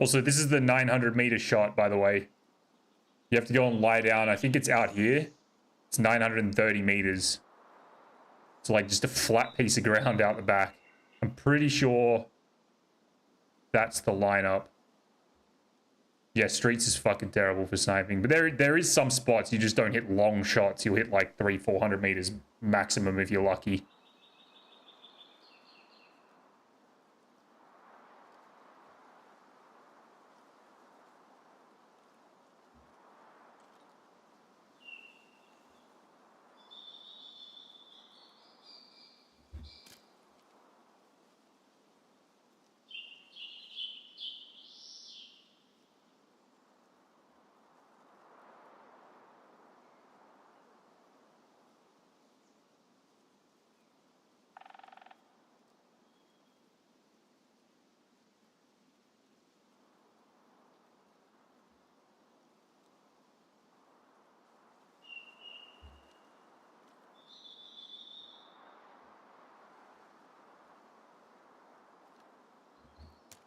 Also, this is the 900-meter shot, by the way. You have to go and lie down. I think it's out here. It's 930 meters. It's like just a flat piece of ground out the back. I'm pretty sure that's the lineup. Yeah, streets is fucking terrible for sniping. But there is some spots you just don't hit long shots. You'll hit like 300-400 meters maximum if you're lucky.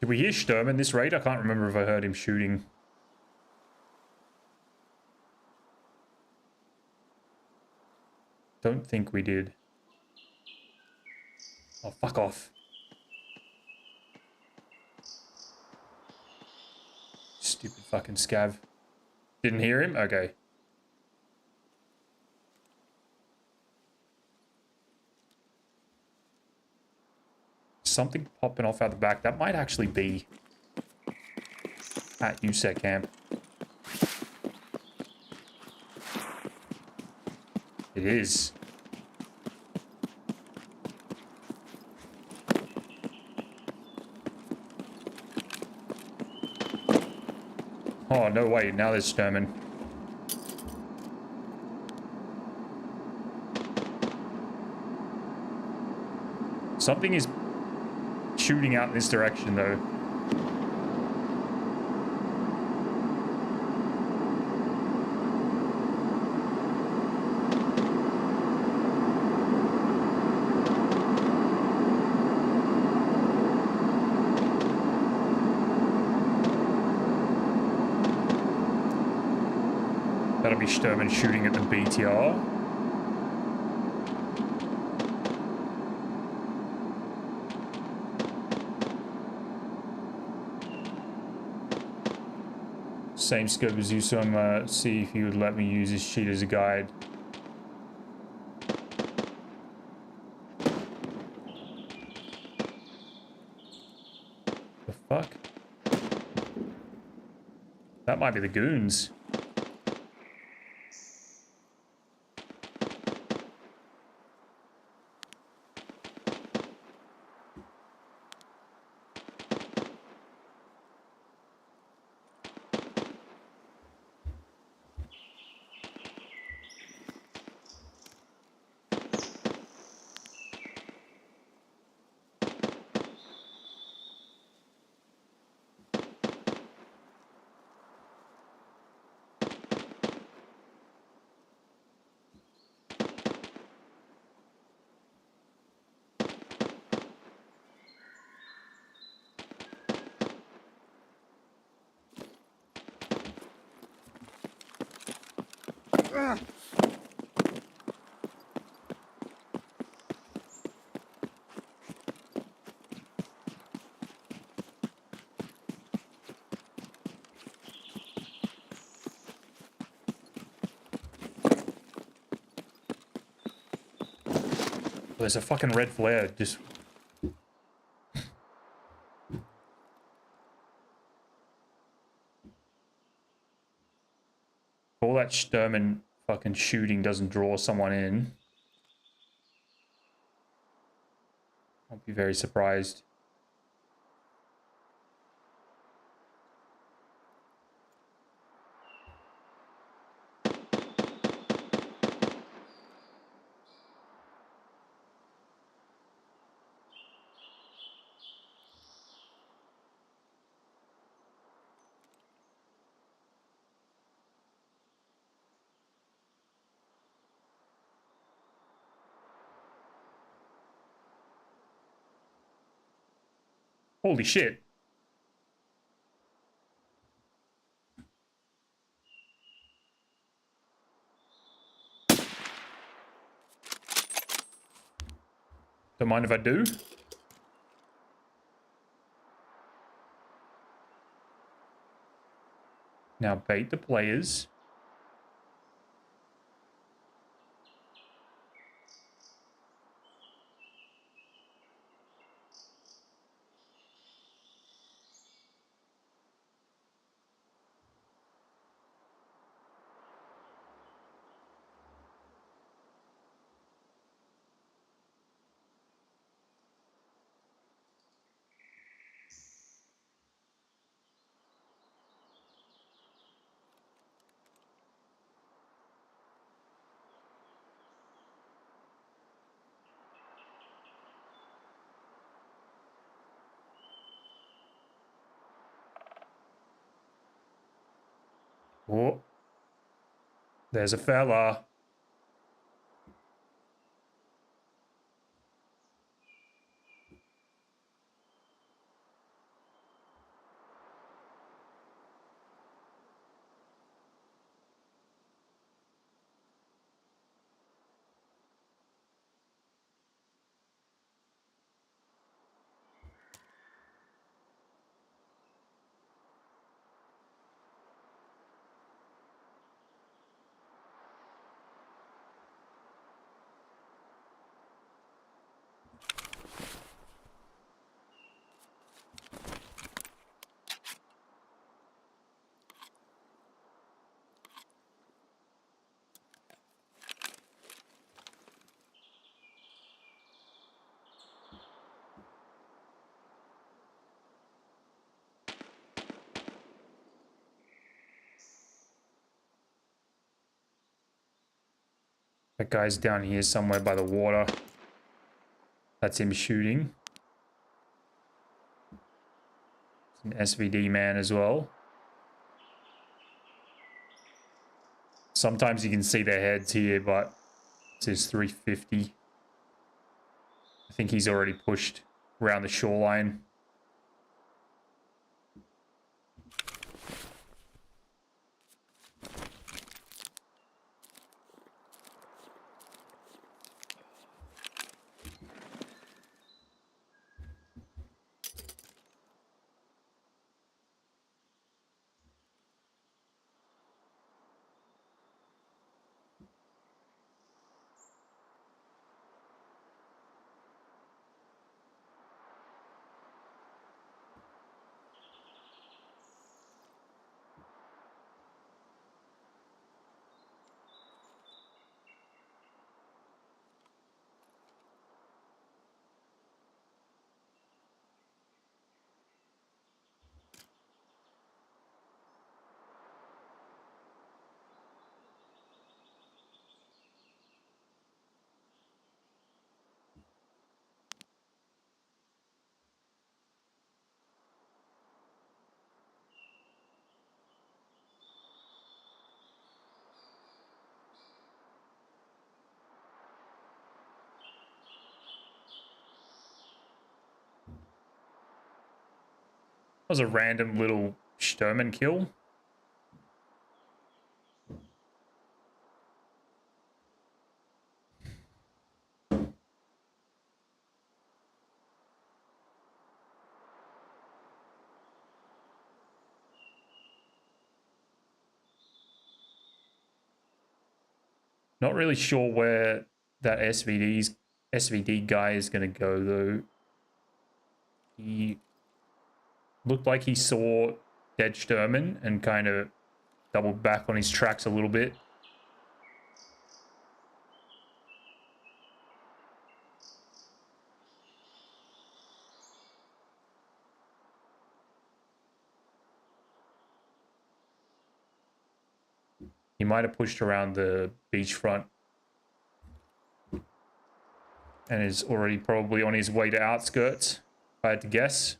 Did we hear Sturm in this raid? I can't remember if I heard him shooting. Don't think we did. Oh, fuck off. Stupid fucking scav. Didn't hear him? Okay. Something popping off out the back. That might actually be at USEC camp. It is. Oh, no way. Now there's Sturman. Something is shooting out in this direction, though. That'll be Sturman shooting at the BTR. Same scope as you, so I'm see if you would let me use this sheet as a guide. The fuck? That might be the goons. There's a fucking red flare just... All that Sturman fucking shooting doesn't draw someone in. I'll be very surprised. Holy shit. Don't mind if I do. Now bait the players. Oh, there's a fella. That guy's down here somewhere by the water. That's him shooting. It's an SVD man as well. Sometimes you can see their heads here, but it says 350. I think he's already pushed around the shoreline. That was a random little Sturman kill. Not really sure where that SVD guy is going to go, though. He looked like he saw dead Sturman and kind of doubled back on his tracks a little bit. He might have pushed around the beachfront and is already probably on his way to outskirts, if I had to guess.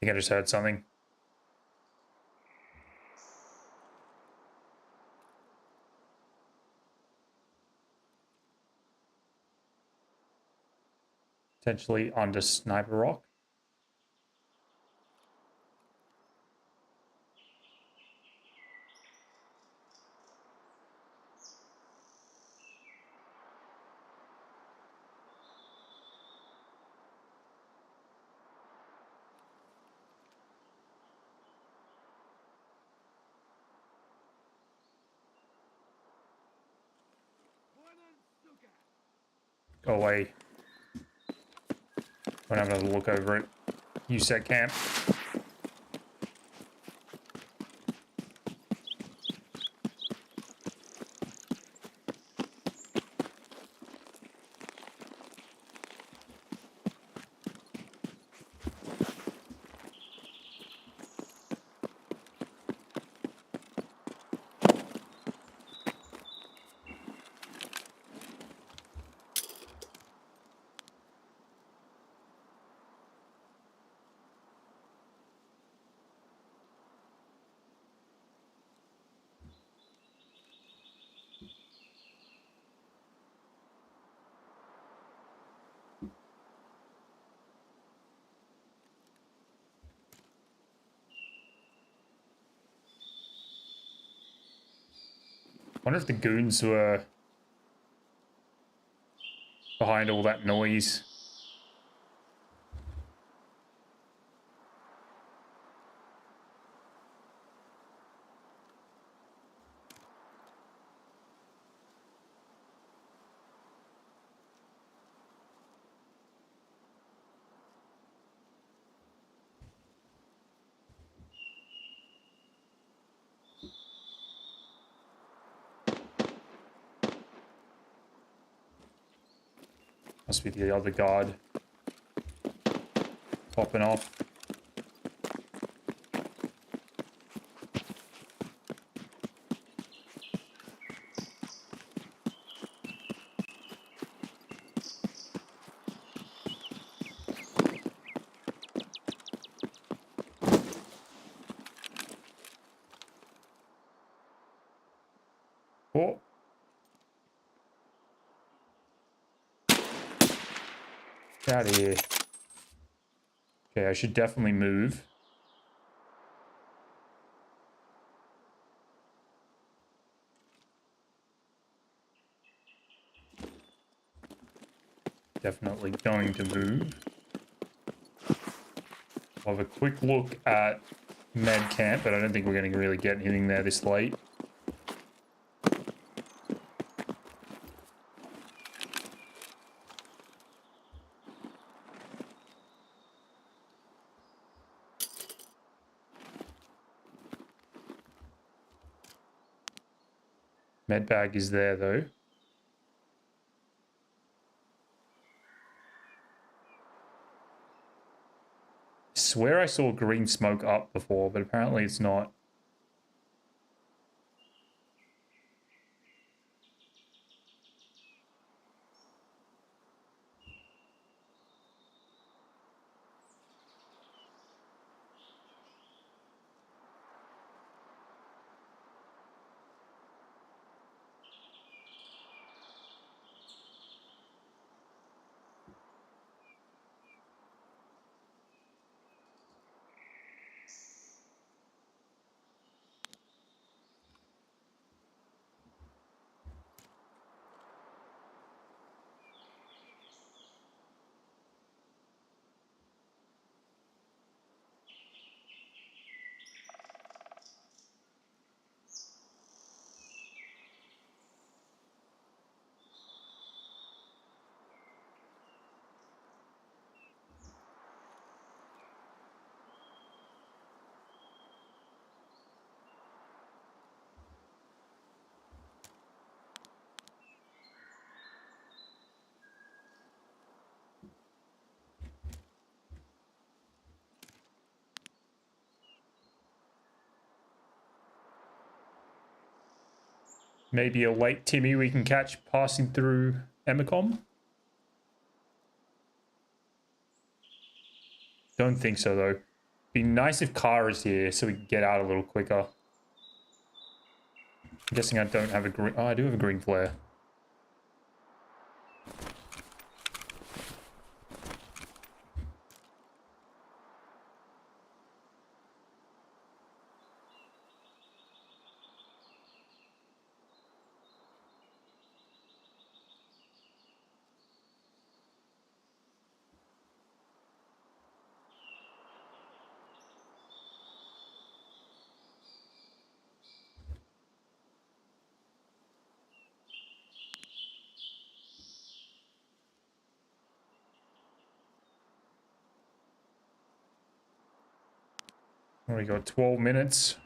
think I just heard something. Potentially under Sniper Rock. Go away. Won't have another look over it. You set camp. Wonder if the goons were behind all that noise. Must be the other guard popping off. Oh. Get out of here. Okay, I should definitely move. Definitely going to move. I'll have a quick look at med camp, but I don't think we're going to really get anything there this late. Med bag is there though. I swear I saw green smoke up before, but apparently it's not. Maybe a late Timmy we can catch passing through Emicom? Don't think so though. Be nice if car is here so we can get out a little quicker. I'm guessing I don't have a green... Oh, I do have a green flare. We got 12 minutes.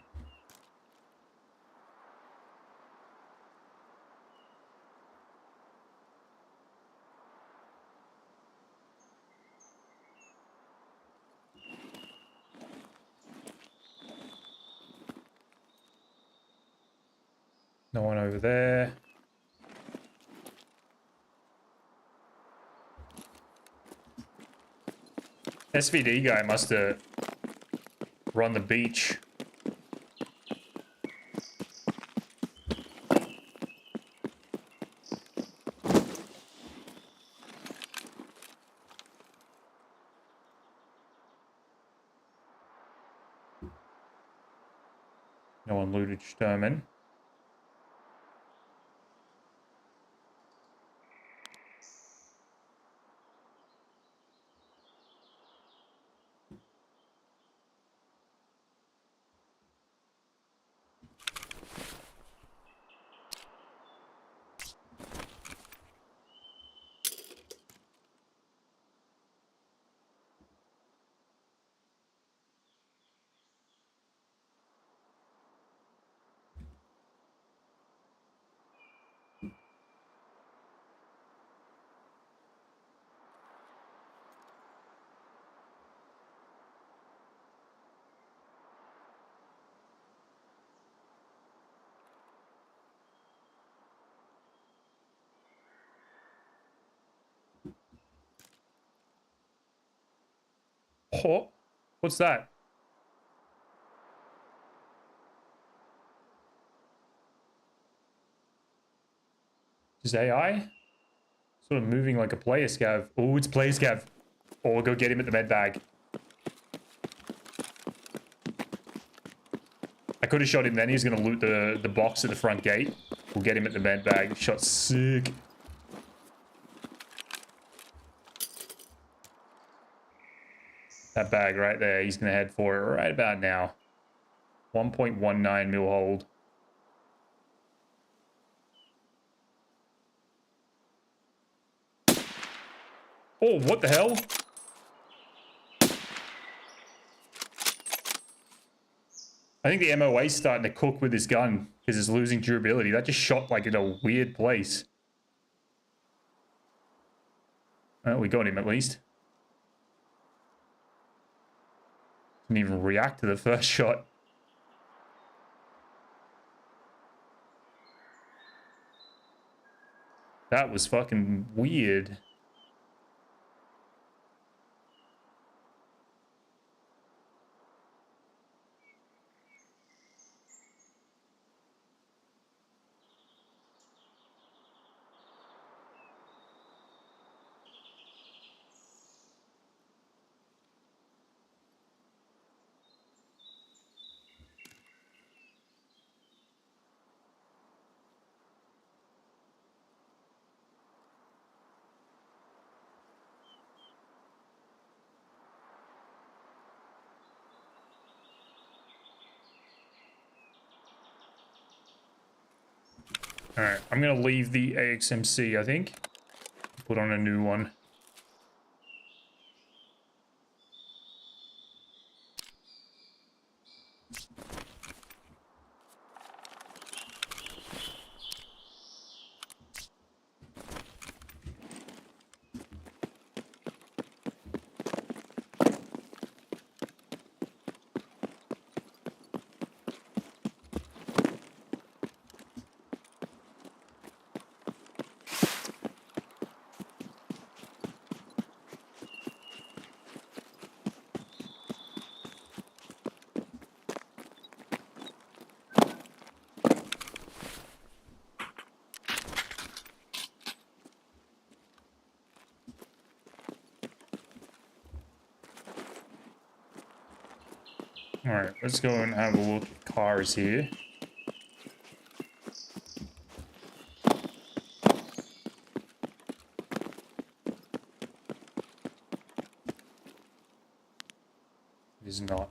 No one over there. SVD guy must have run the beach. No one looted Sturman. Oh, what's that? Is AI? Sort of moving like a player scav. Oh, it's player scav. Oh, we'll go get him at the med bag. I could have shot him then. He was going to loot the box at the front gate. We'll get him at the med bag. Shot sick. That bag right there. He's going to head for it right about now. 1.19 mil hold. Oh, what the hell? I think the MOA's starting to cook with this gun because it's losing durability. That just shot like in a weird place. We got him at least. Didn't even react to the first shot. That was fucking weird. Alright, I'm gonna leave the AXMC, I think. Put on a new one. All right, let's go and have a look at cars here. It is not.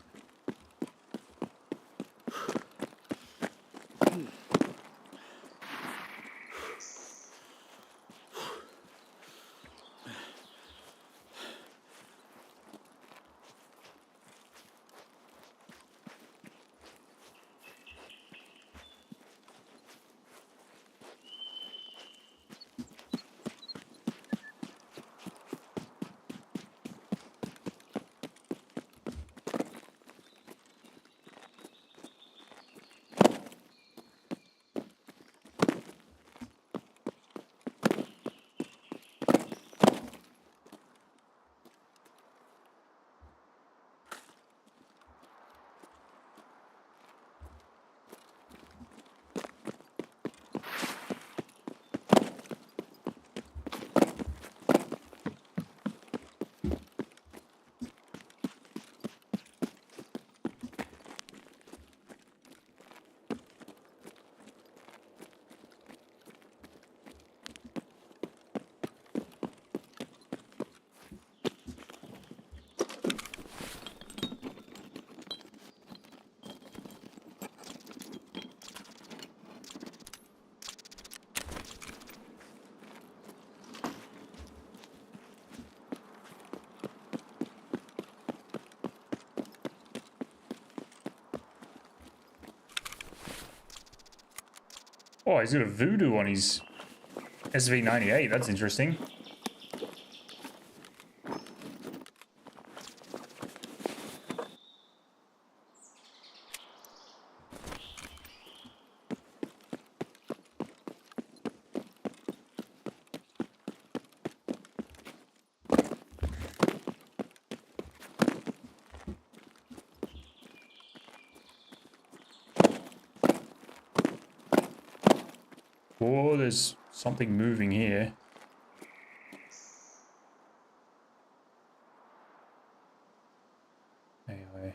Oh, he's got a voodoo on his SV98. That's interesting. Oh, there's something moving here. Anyway.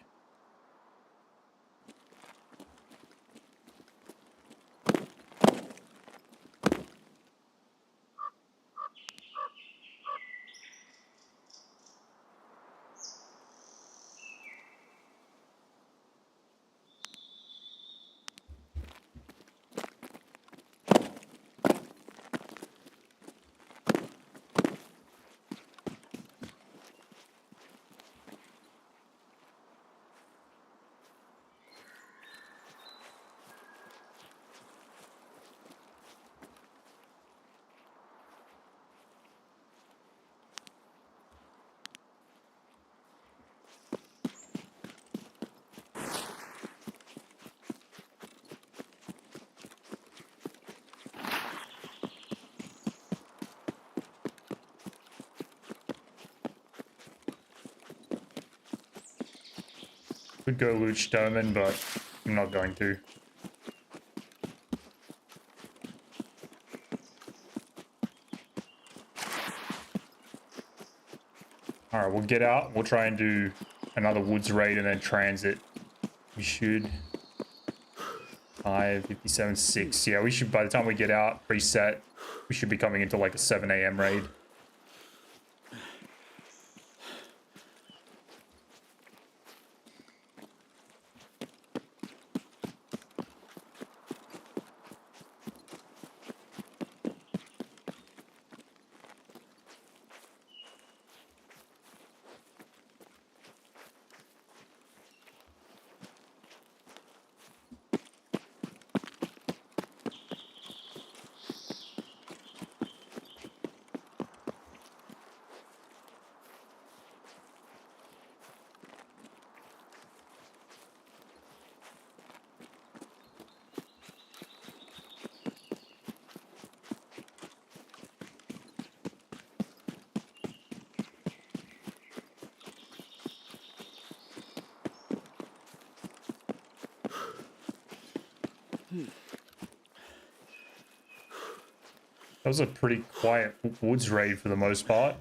Could go loot Stoneman, but I'm not going to. Alright, we'll get out. We'll try and do another woods raid and then transit. We should... 5, 57, 6. Yeah, we should, by the time we get out, preset, we should be coming into like a 7 a.m. raid. That was a pretty quiet woods raid for the most part.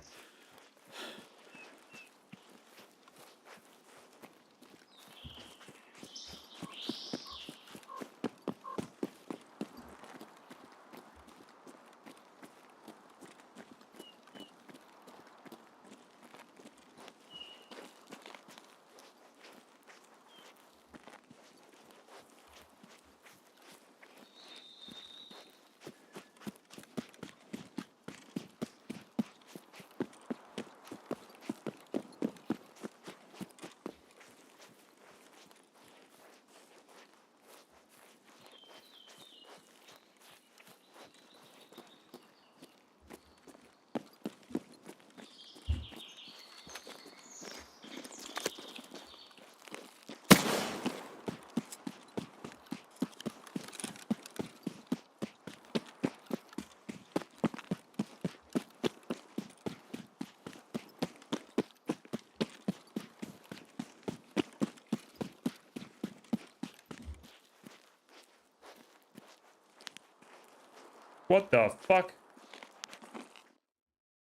What the fuck?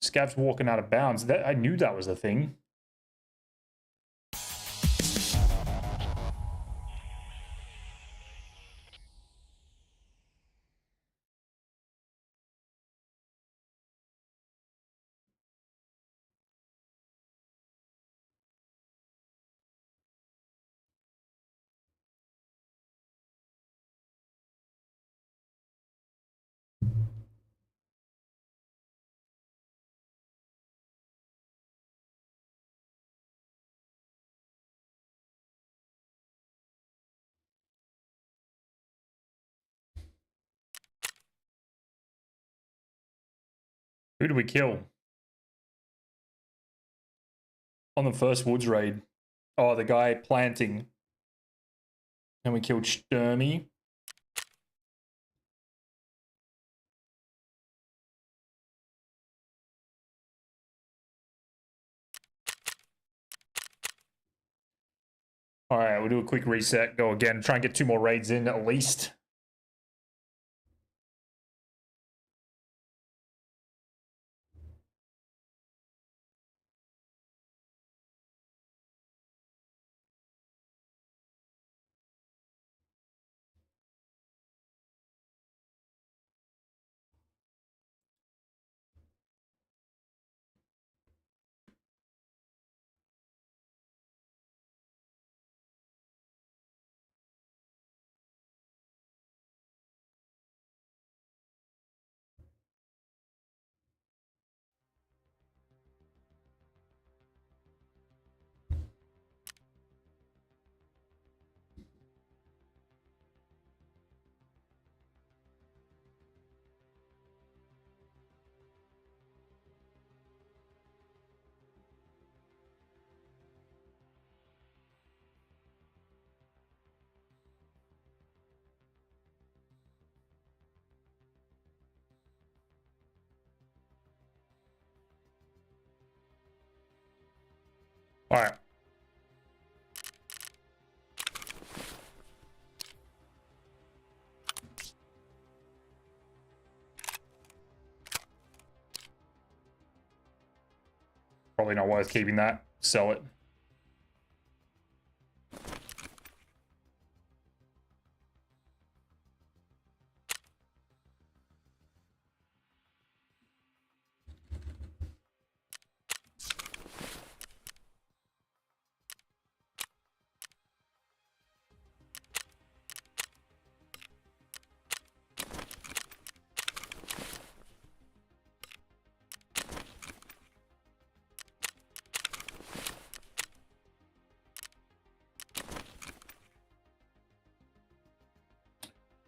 Scav's walking out of bounds. That I knew that was a thing. Who did we kill? On the first woods raid. Oh, the guy planting. And we killed Sturmy. Alright, we'll do a quick reset. Go again. Try and get 2 more raids in at least. Alright. Probably not worth keeping that. Sell it.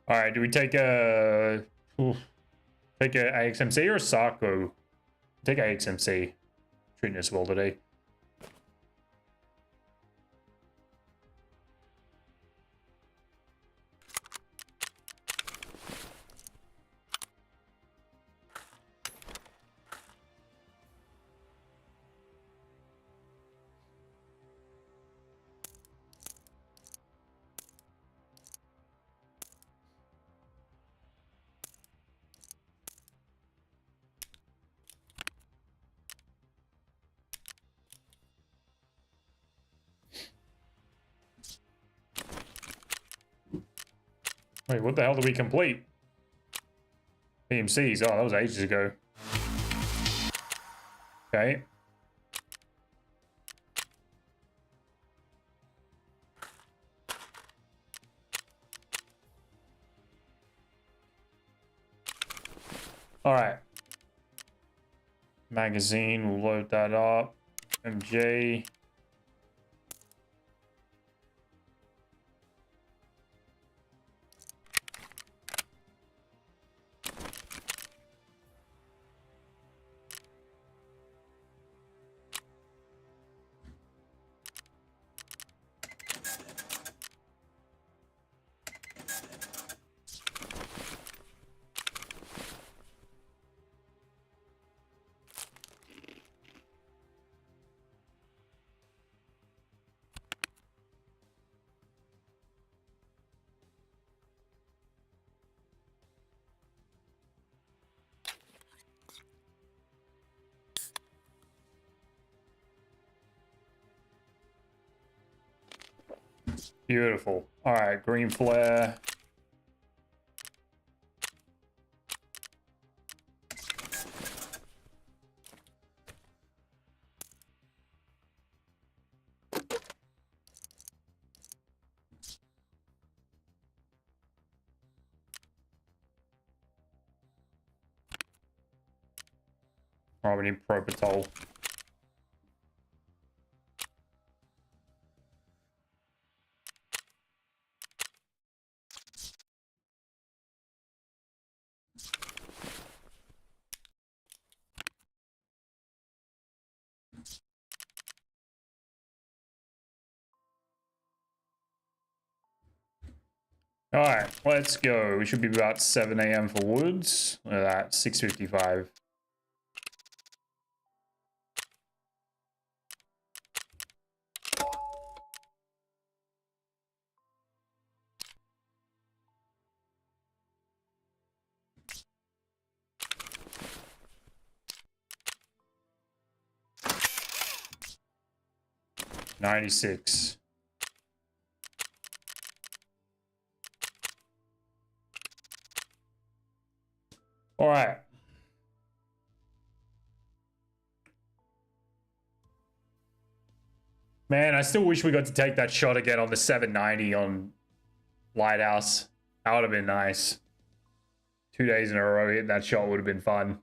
All right, do we take a AXMC or a Sarko? Take AXMC. Treating us well today. Wait, what the hell did we complete? PMCs. Oh, that was ages ago. Okay. All right. Magazine, we'll load that up. MJ. Beautiful. All right, green flare. Oh, we need propitol. All right, let's go. We should be about 7 a.m. for woods. Look at that, 6:55. $96. All right. Man, I still wish we got to take that shot again on the 790 on Lighthouse. That would have been nice. 2 days in a row hitting that shot would have been fun.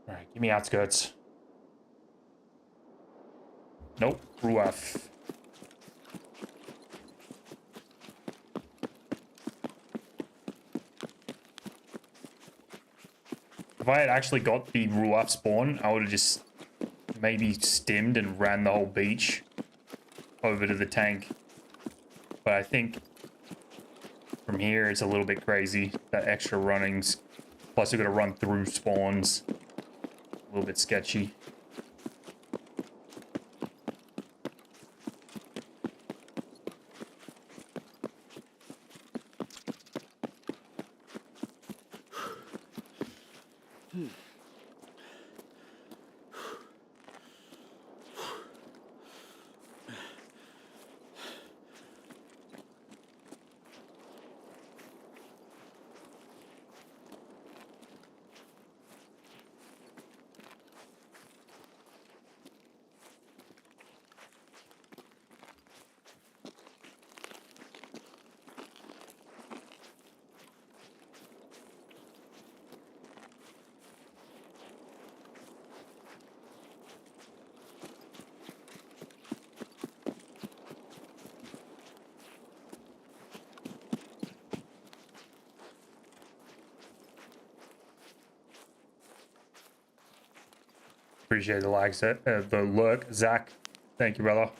All right, give me outskirts. Nope, Ruaf. If I had actually got the Ruaf spawn, I would have just maybe stemmed and ran the whole beach over to the tank. But I think from here it's a little bit crazy. That extra runnings. Plus we've got to run through spawns. A little bit sketchy. Appreciate the likes, the lurk, Zach. Thank you, brother.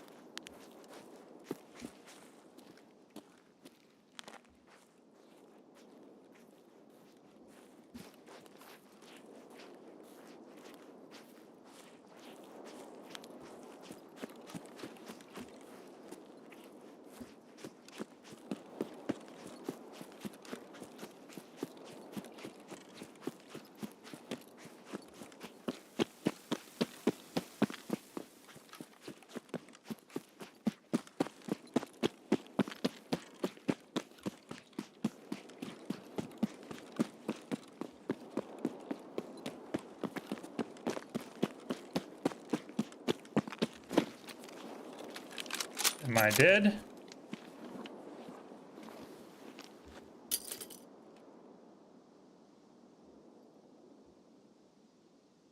Am I dead?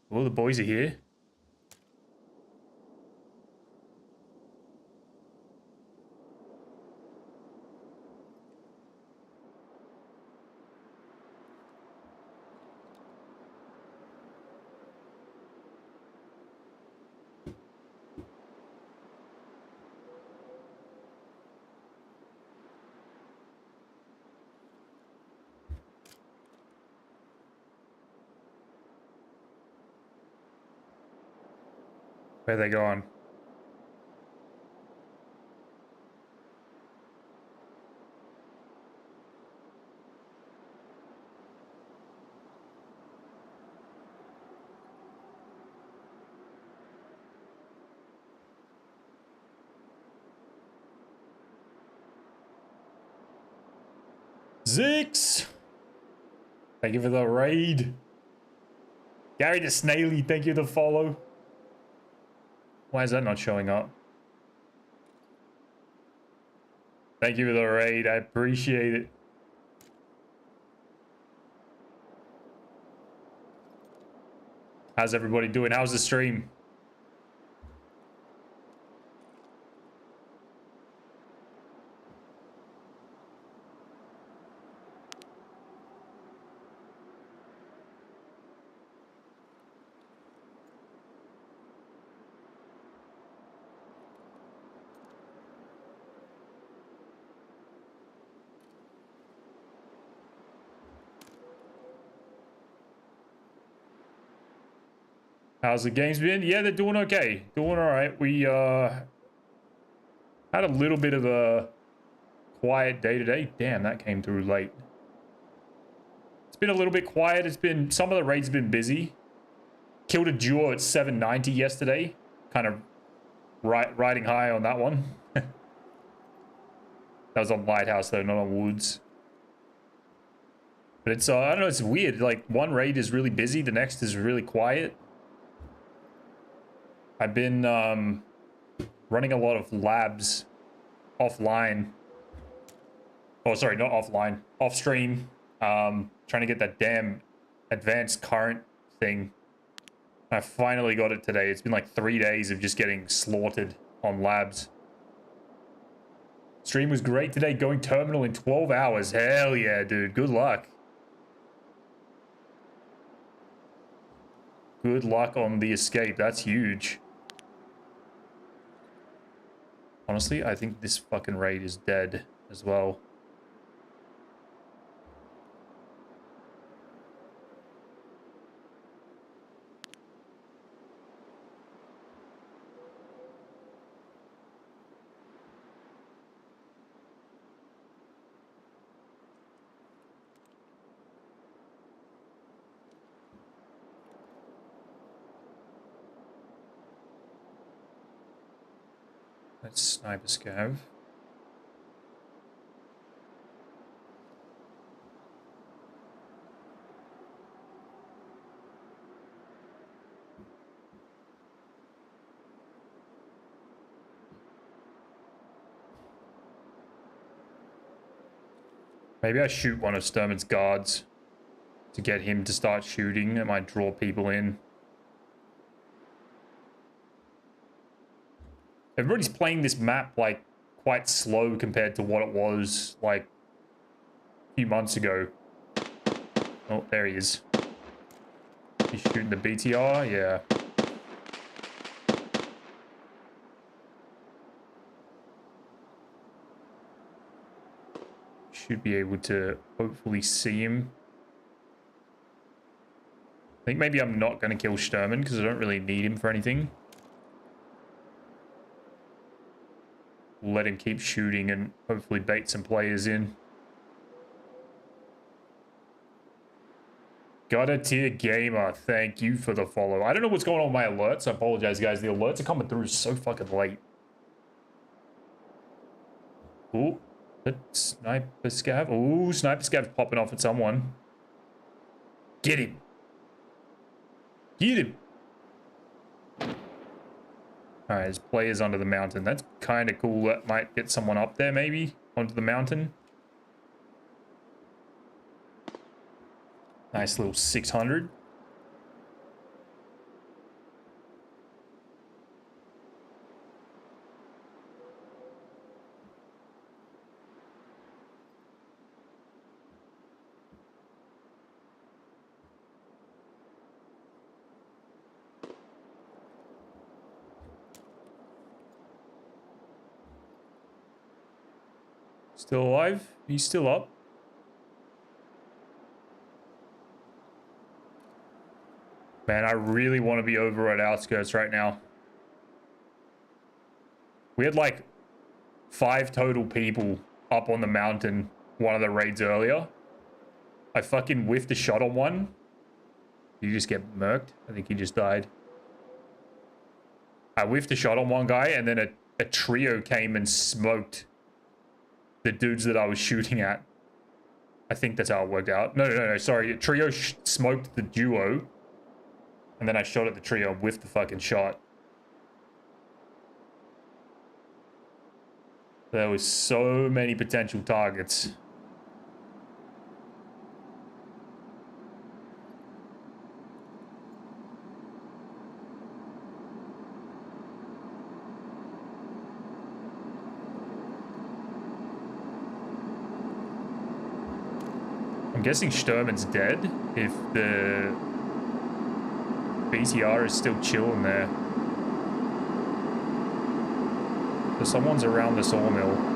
All the boys are here. Where are they going? Zix! Thank you for the raid. Gary the Snaily, thank you for the follow. Why is that not showing up? Thank you for the raid. I appreciate it. How's everybody doing? How's the stream? How's the games been? Yeah, they're doing okay. Doing all right. We had a little bit of a quiet day today. Damn, that came through late. It's been a little bit quiet. It's been, some of the raids have been busy. Killed a duo at 790 yesterday. Kind of riding high on that one. That was on Lighthouse though, not on Woods. But it's, I don't know, it's weird. Like, one raid is really busy, the next is really quiet. I've been running a lot of labs offline. Oh, sorry, not offline. Off stream. Trying to get that damn advanced current thing. I finally got it today. It's been like 3 days of just getting slaughtered on labs. Stream was great today, going terminal in 12 hours. Hell yeah, dude. Good luck. Good luck on the escape. That's huge. Honestly, I think this fucking raid is dead as well. Let's snipe a scav. Maybe I shoot one of Sturman's guards to get him to start shooting. It might draw people in. Everybody's playing this map like quite slow compared to what it was like a few months ago. Oh, there he is. He's shooting the BTR, yeah. Should be able to hopefully see him. I think maybe I'm not going to kill Sturman because I don't really need him for anything. Let him keep shooting and hopefully bait some players in. Got a tier gamer. Thank you for the follow. I don't know what's going on with my alerts. I apologize, guys. The alerts are coming through so fucking late. Ooh, that sniper scav. Ooh, sniper scav's popping off at someone. Get him. Get him. All right, there's players under the mountain. That's kind of cool. That might get someone up there, maybe, onto the mountain. Nice little 600. Still alive? He's still up. Man, I really want to be over at outskirts right now. We had like 5 total people up on the mountain one of the raids earlier. I fucking whiffed a shot on one. Did you just get murked? I think he just died. I whiffed a shot on one guy and then a trio came and smoked the dudes that I was shooting at. I think that's how it worked out. No, sorry. A trio smoked the duo. And then I shot at the trio with the fucking shot. There was so many potential targets. I'm guessing Sturman's dead if the BTR is still chilling there. So someone's around the sawmill.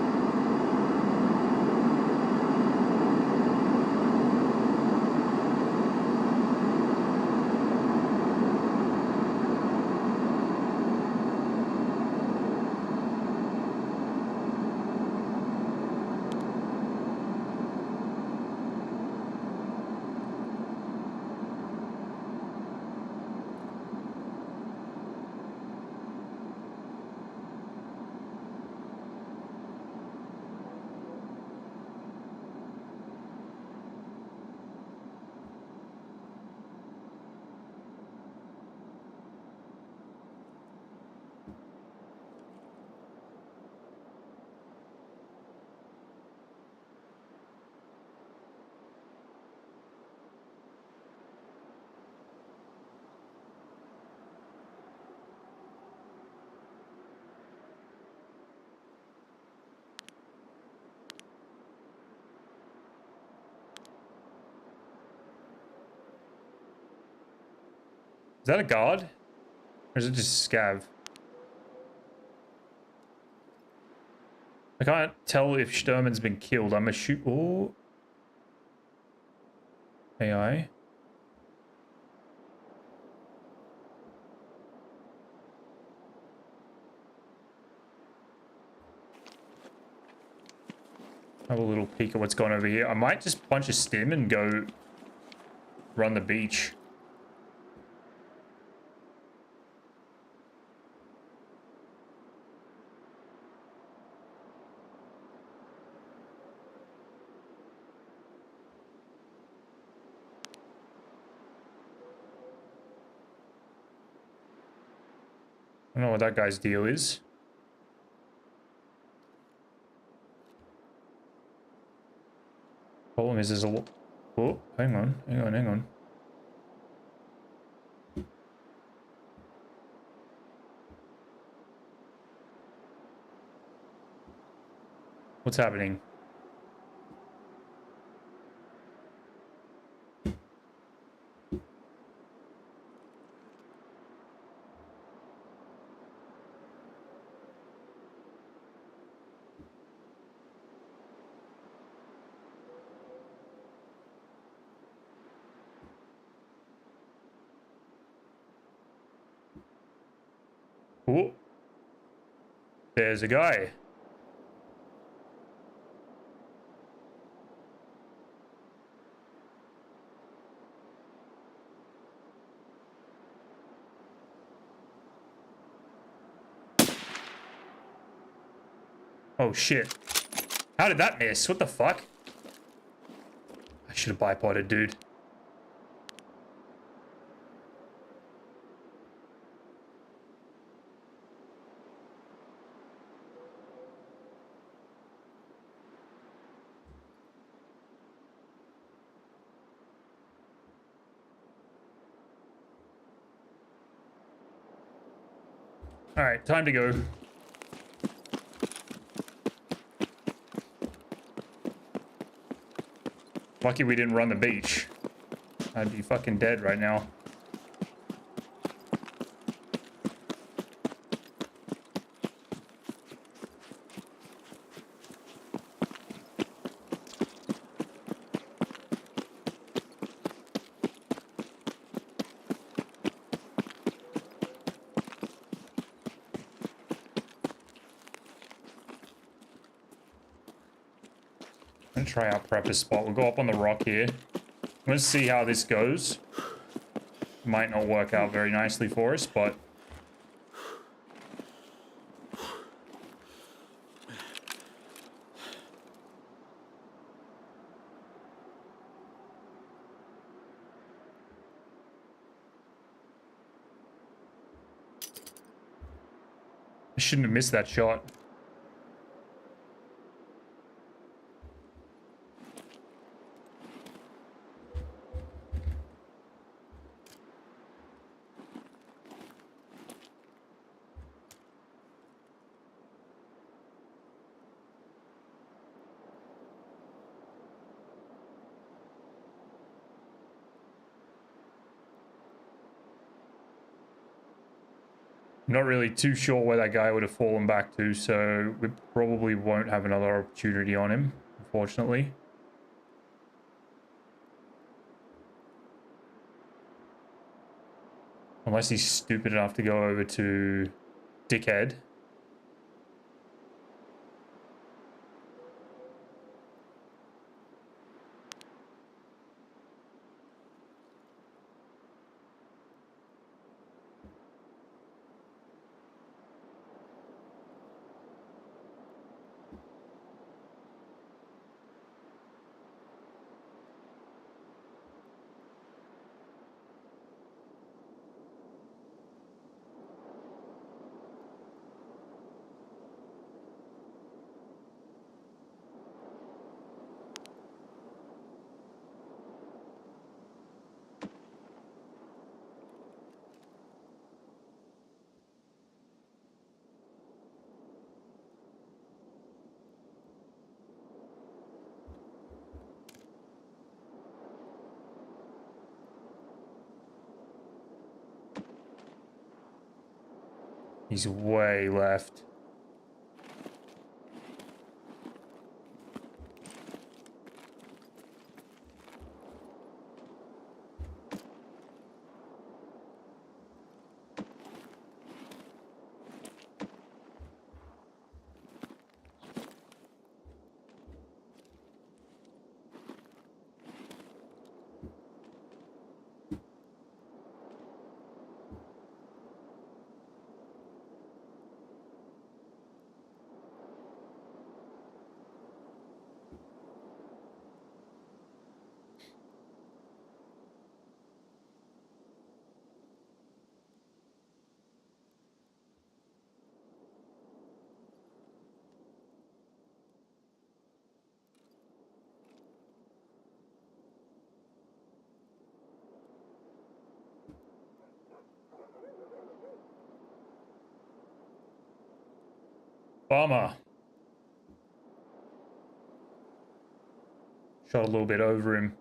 Is that a guard? Or is it just scav? I can't tell if Sturman's been killed. I'm a shoot. Oh. AI. Have a little peek at what's going over here. I might just punch a stim and go run the beach. I don't know what that guy's deal is. Problem is, there's a lot. Oh, hang on. What's happening? Oh, there's a guy. Oh shit. How did that miss? What the fuck? I should have bipoded, dude. All right, time to go. Lucky we didn't run the beach. I'd be fucking dead right now. I'm gonna try our prepper spot. We'll go up on the rock here. Let's see how this goes. Might not work out very nicely for us, but I shouldn't have missed that shot. Not really too sure where that guy would have fallen back to, so we probably won't have another opportunity on him, unfortunately. Unless he's stupid enough to go over to Dickhead. He's way left. Bummer. Shot a little bit over him.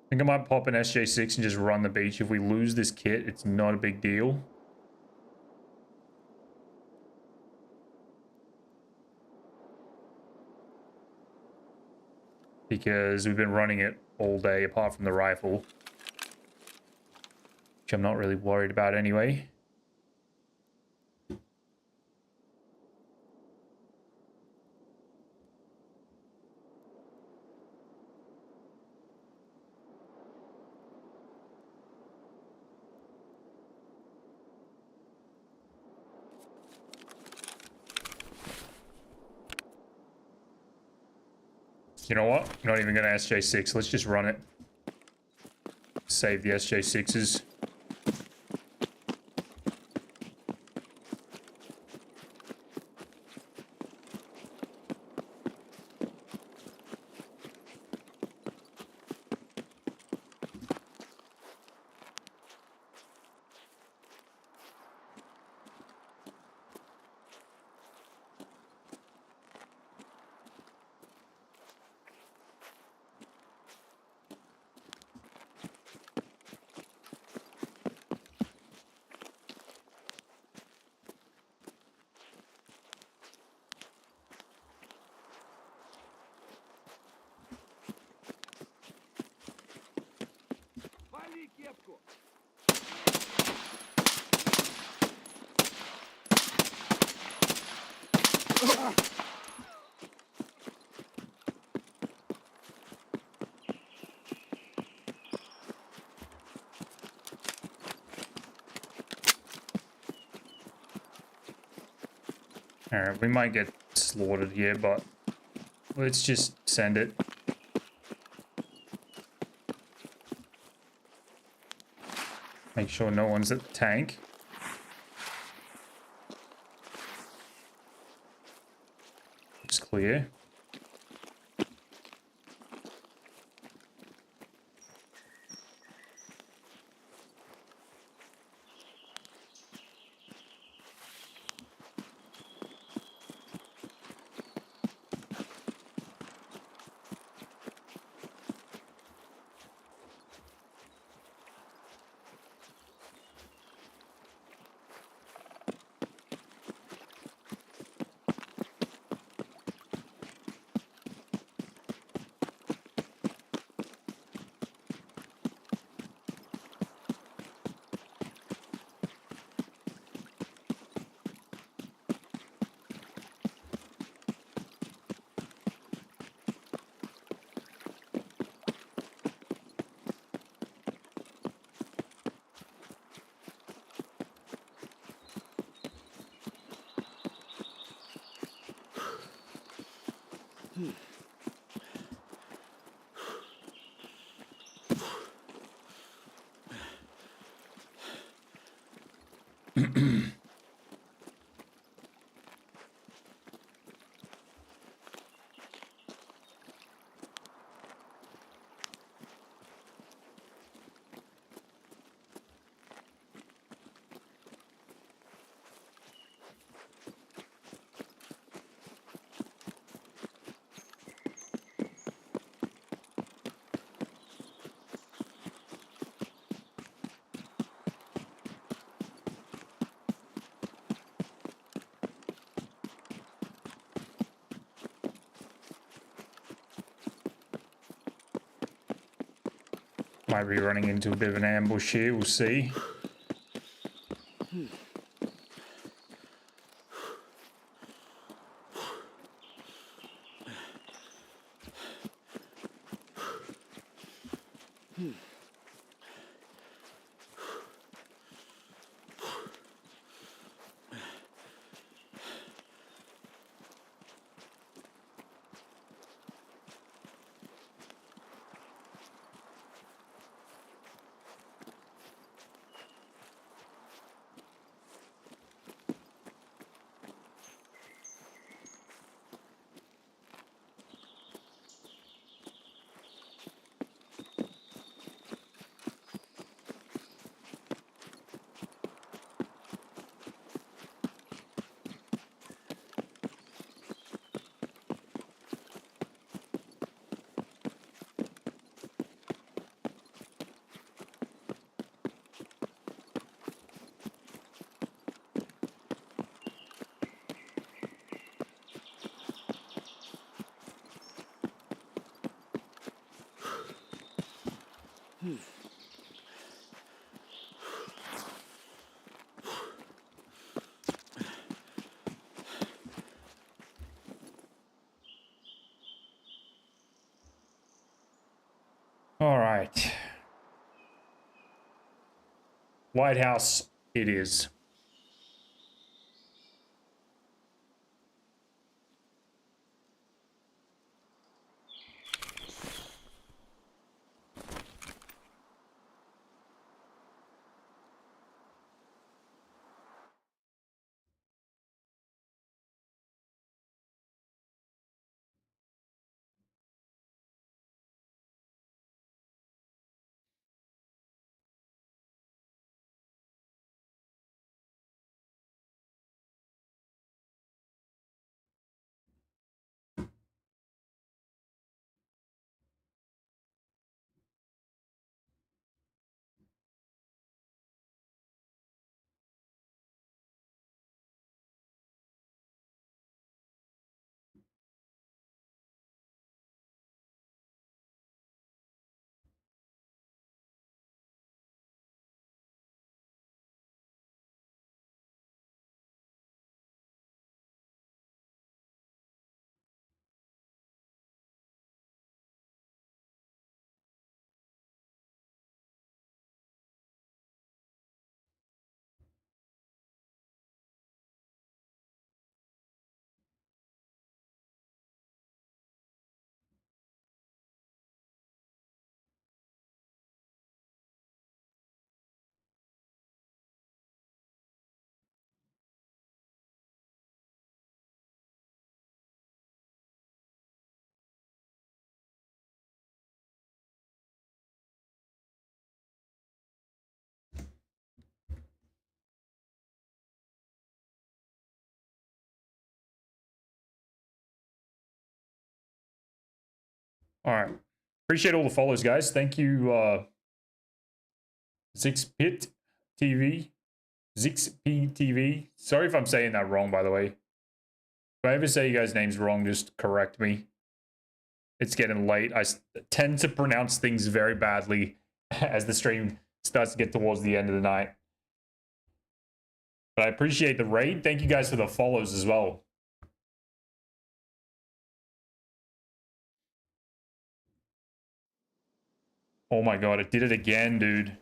I think I might pop an SJ6 and just run the beach. If we lose this kit, it's not a big deal. Because we've been running it all day apart from the rifle. Which I'm not really worried about anyway. You know what? I'm not even going to SJ6. Let's just run it. Save the SJ6s. кепку. Alright, we might get slaughtered here, but let's just send it. Make sure no one's at the tank. Looks clear. Might be running into a bit of an ambush here, we'll see. All right. Lighthouse it is. All right. Appreciate all the follows, guys. Thank you, Zixpit TV. Zixp TV. Sorry if I'm saying that wrong, by the way. If I ever say you guys' names wrong, just correct me. It's getting late. I tend to pronounce things very badly as the stream starts to get towards the end of the night. But I appreciate the raid. Thank you guys for the follows as well. Oh my god, it did it again, dude.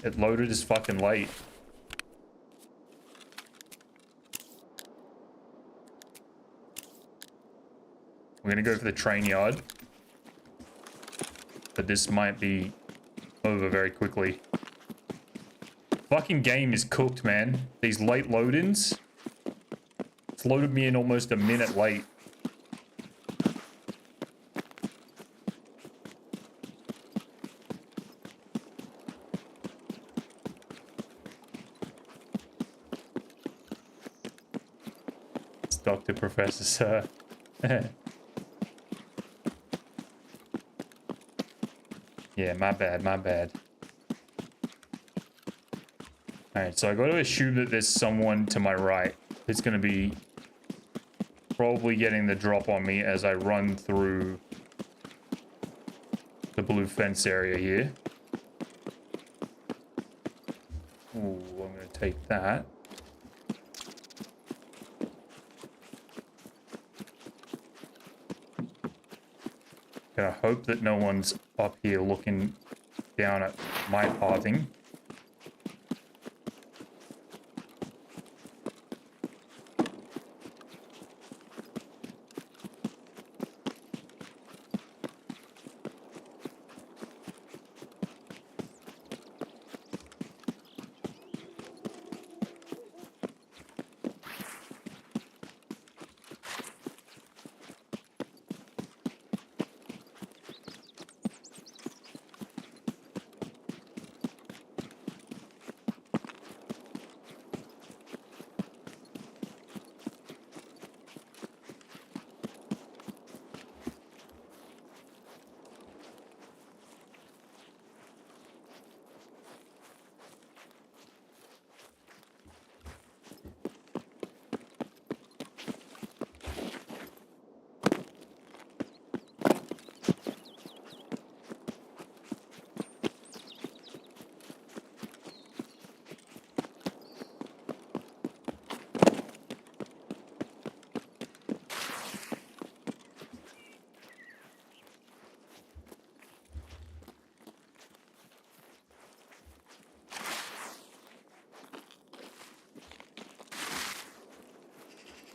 It loaded as fucking late. We're gonna go for the train yard. But this might be over very quickly. Fucking game is cooked, man. These late load-ins. It's loaded me in almost a minute late. It's Dr. Professor Sir. Yeah, my bad, my bad. Alright, so I got to assume that there's someone to my right that's going to be probably getting the drop on me as I run through the blue fence area here. Ooh, I'm going to take that. Gotta hope that no one's up here looking down at my pathing.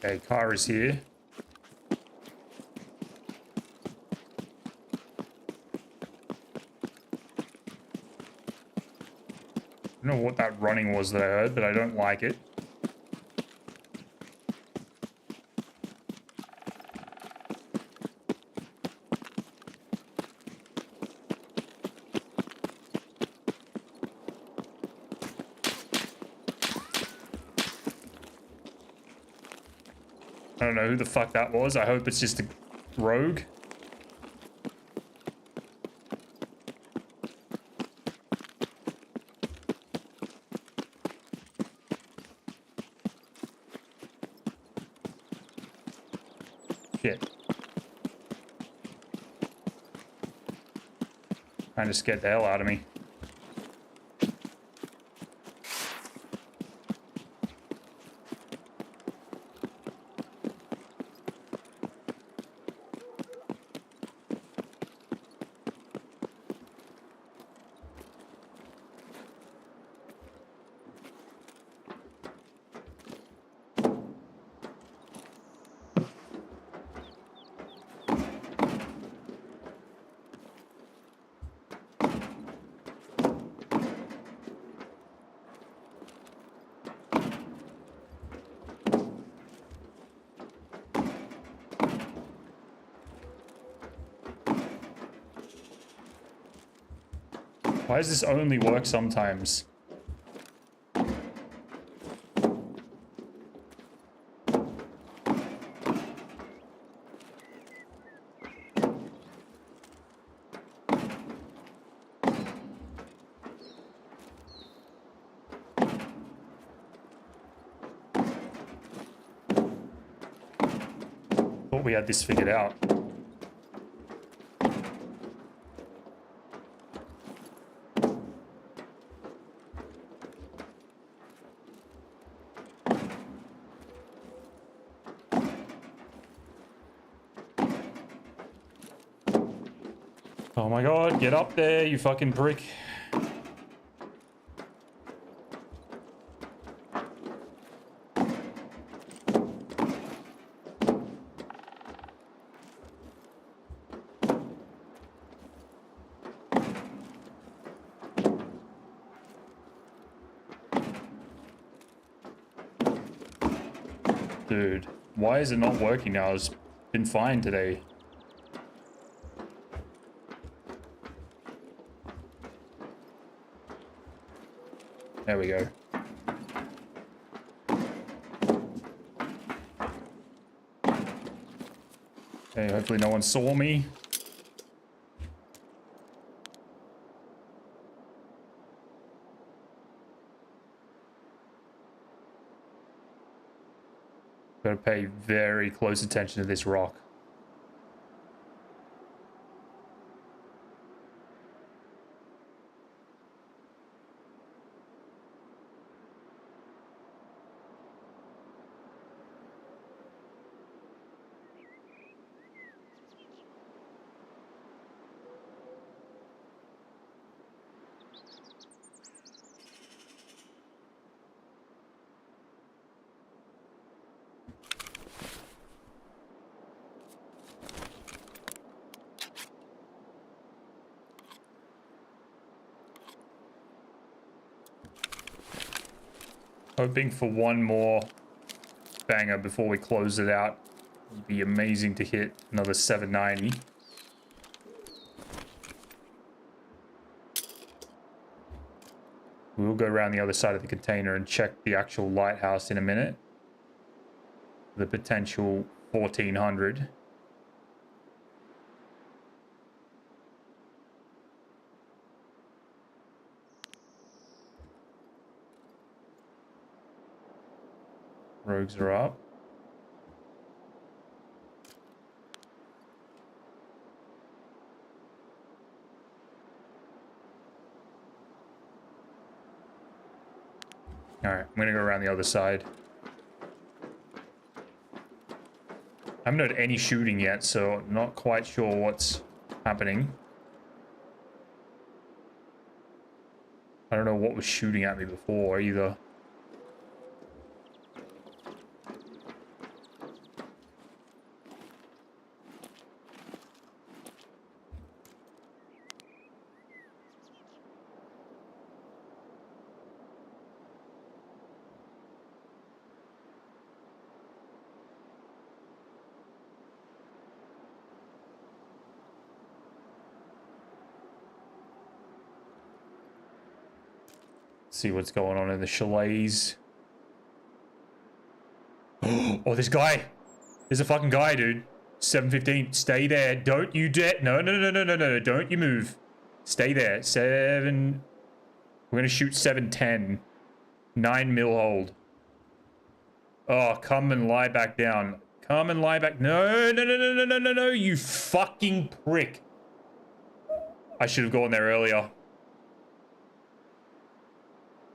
Okay, car is here. I don't know what that running was that I heard, but I don't like it. I don't know who the fuck that was. I hope it's just a rogue. Shit. Kind of scared the hell out of me. Why does this only work sometimes? Thought we had this figured out. Oh my god, get up there, you fucking prick. Dude, why is it not working now? It's been fine today. There we go. Okay, hopefully no one saw me. Gotta pay very close attention to this rock. Hoping for one more banger before we close it out. It'd be amazing to hit another 790. We'll go around the other side of the container and check the actual lighthouse in a minute. The potential 1400. Rogues are up. Alright, I'm gonna go around the other side. I haven't heard any shooting yet, so not quite sure what's happening. I don't know what was shooting at me before either. See what's going on in the chalets. Oh, this guy. There's a fucking guy, dude. 715. Stay there. Don't you dare. No, no, no, no, no, no. Don't you move. Stay there. 7. We're gonna shoot 710. 9 mil hold. Oh, come and lie back down. Come and lie back. No, no, no, no, no, no, no, no. You fucking prick. I should have gone there earlier.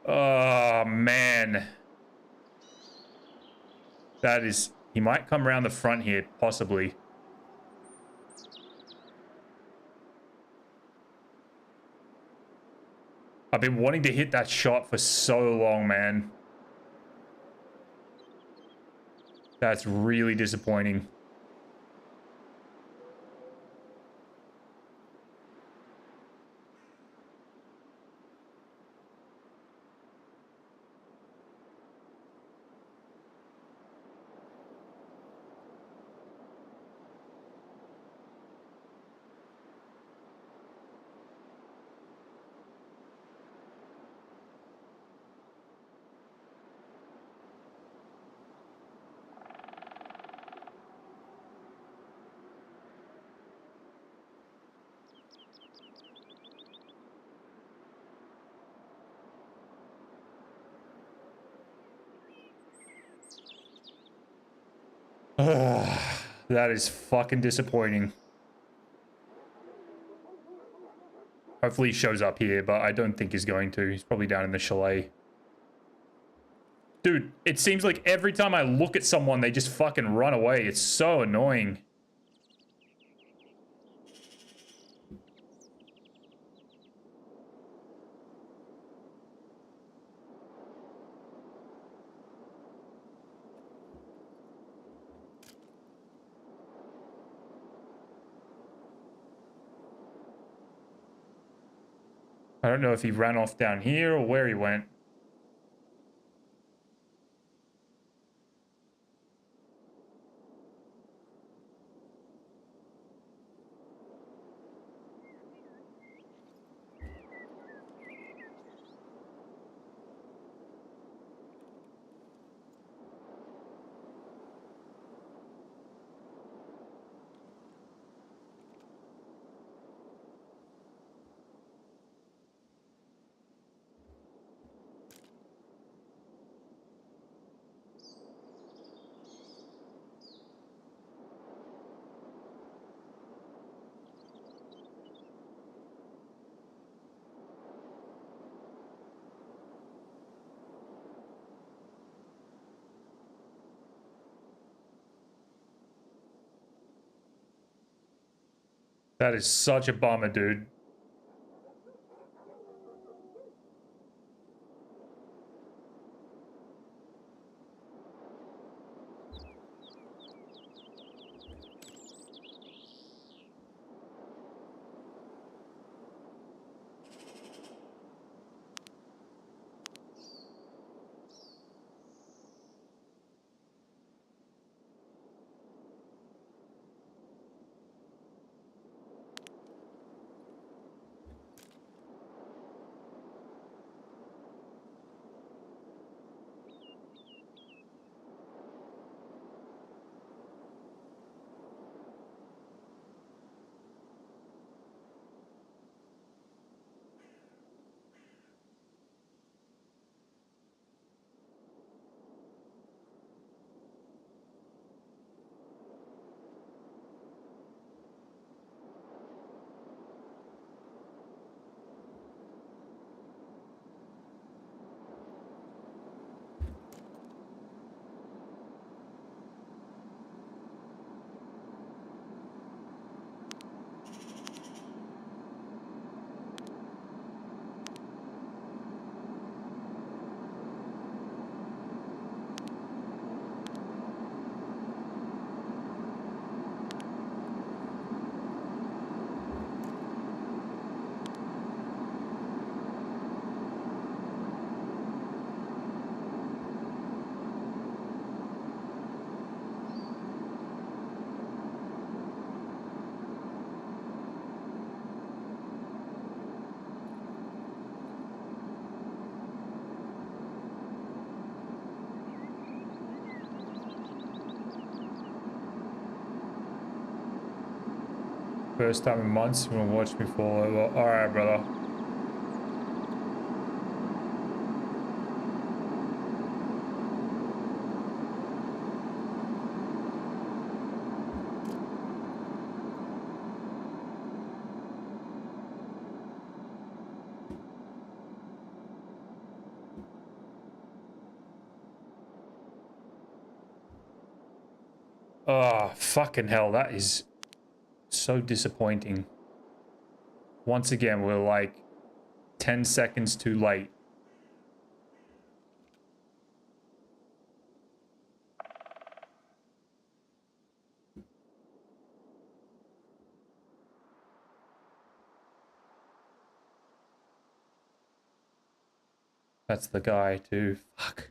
Oh, man. That is... He might come around the front here, possibly. I've been wanting to hit that shot for so long, man. That's really disappointing. That is fucking disappointing. Hopefully he shows up here, but I don't think he's going to. He's probably down in the chalet. Dude, it seems like every time I look at someone, they just fucking run away. It's so annoying. I don't know if he ran off down here or where he went. That is such a bummer, dude. First time in months, you wanna watch me fall over. Alright, brother. Oh, fucking hell, that is so disappointing. Once again, we're like 10 seconds too late. That's the guy too. Fuck.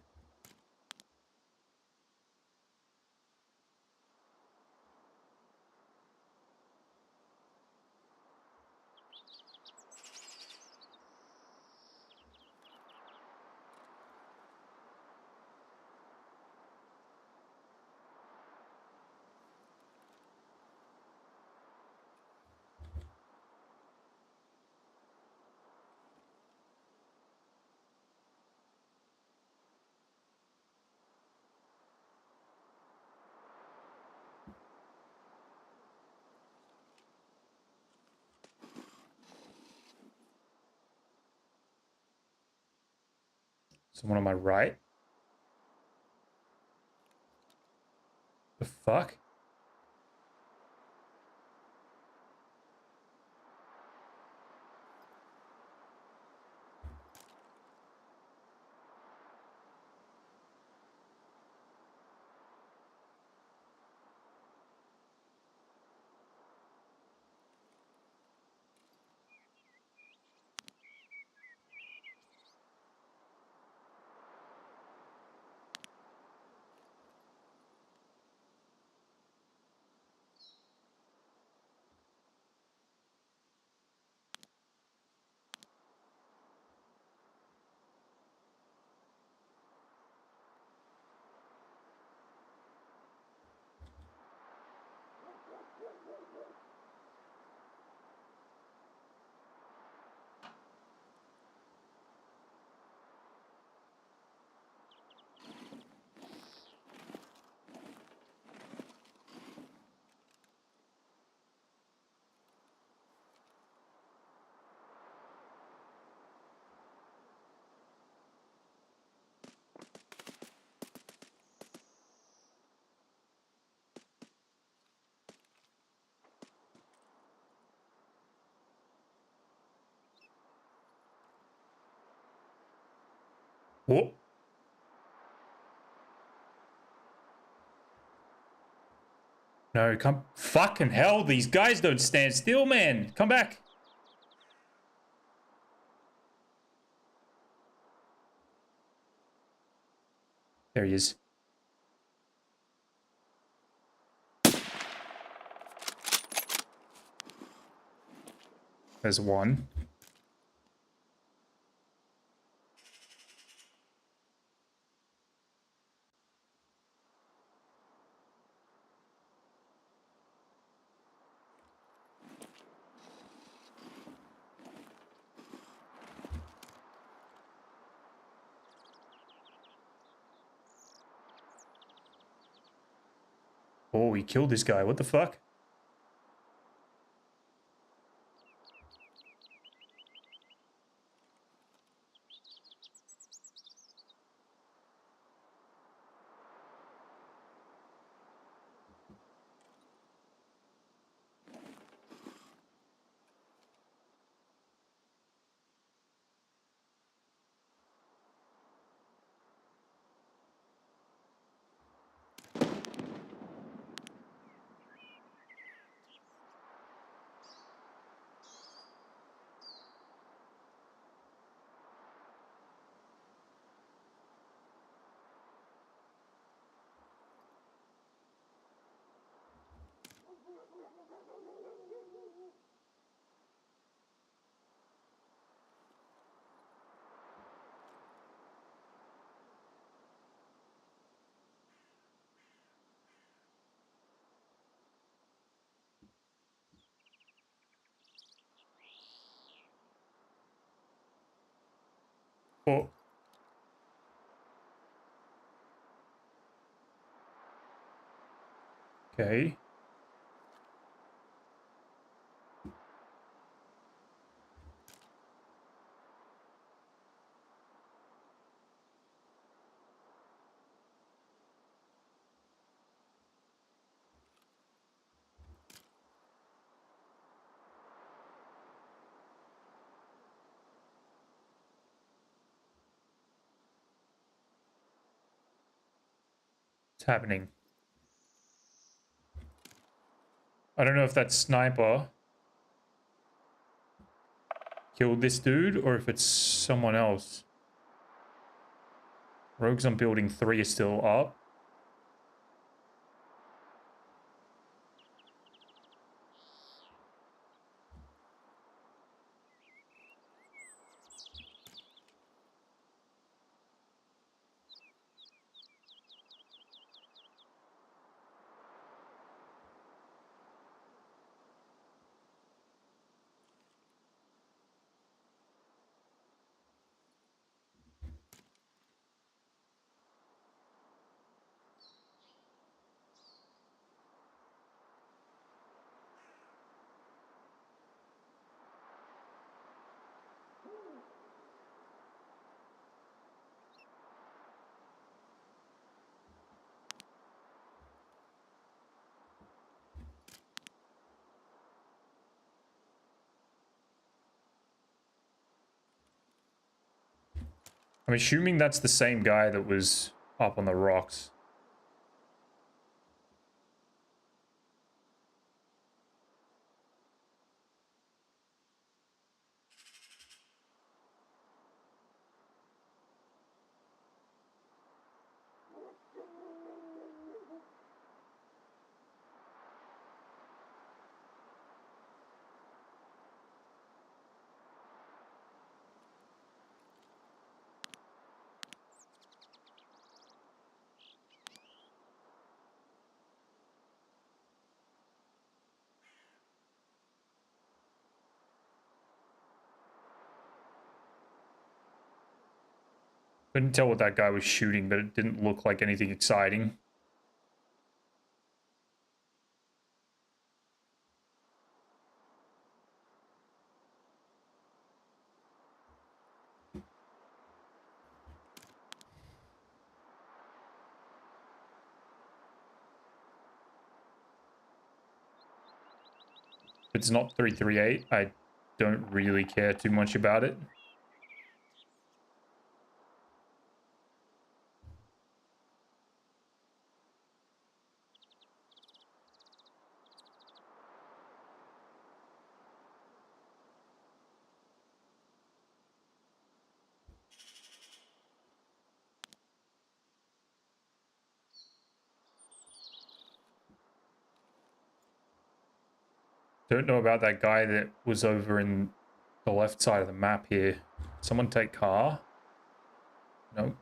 Someone on my right? The fuck? What? No, come. Fucking hell, these guys don't stand still, man. Come back. There he is. There's one. Oh, he killed this guy. What the fuck? Oh. Okay. What's happening? I don't know if that sniper killed this dude or if it's someone else. Rogues on building 3 is still up. I'm assuming that's the same guy that was up on the rocks. Couldn't tell what that guy was shooting, but it didn't look like anything exciting. If it's not 338, I don't really care too much about it. Don't know about that guy that was over in the left side of the map here. Someone take car? Nope.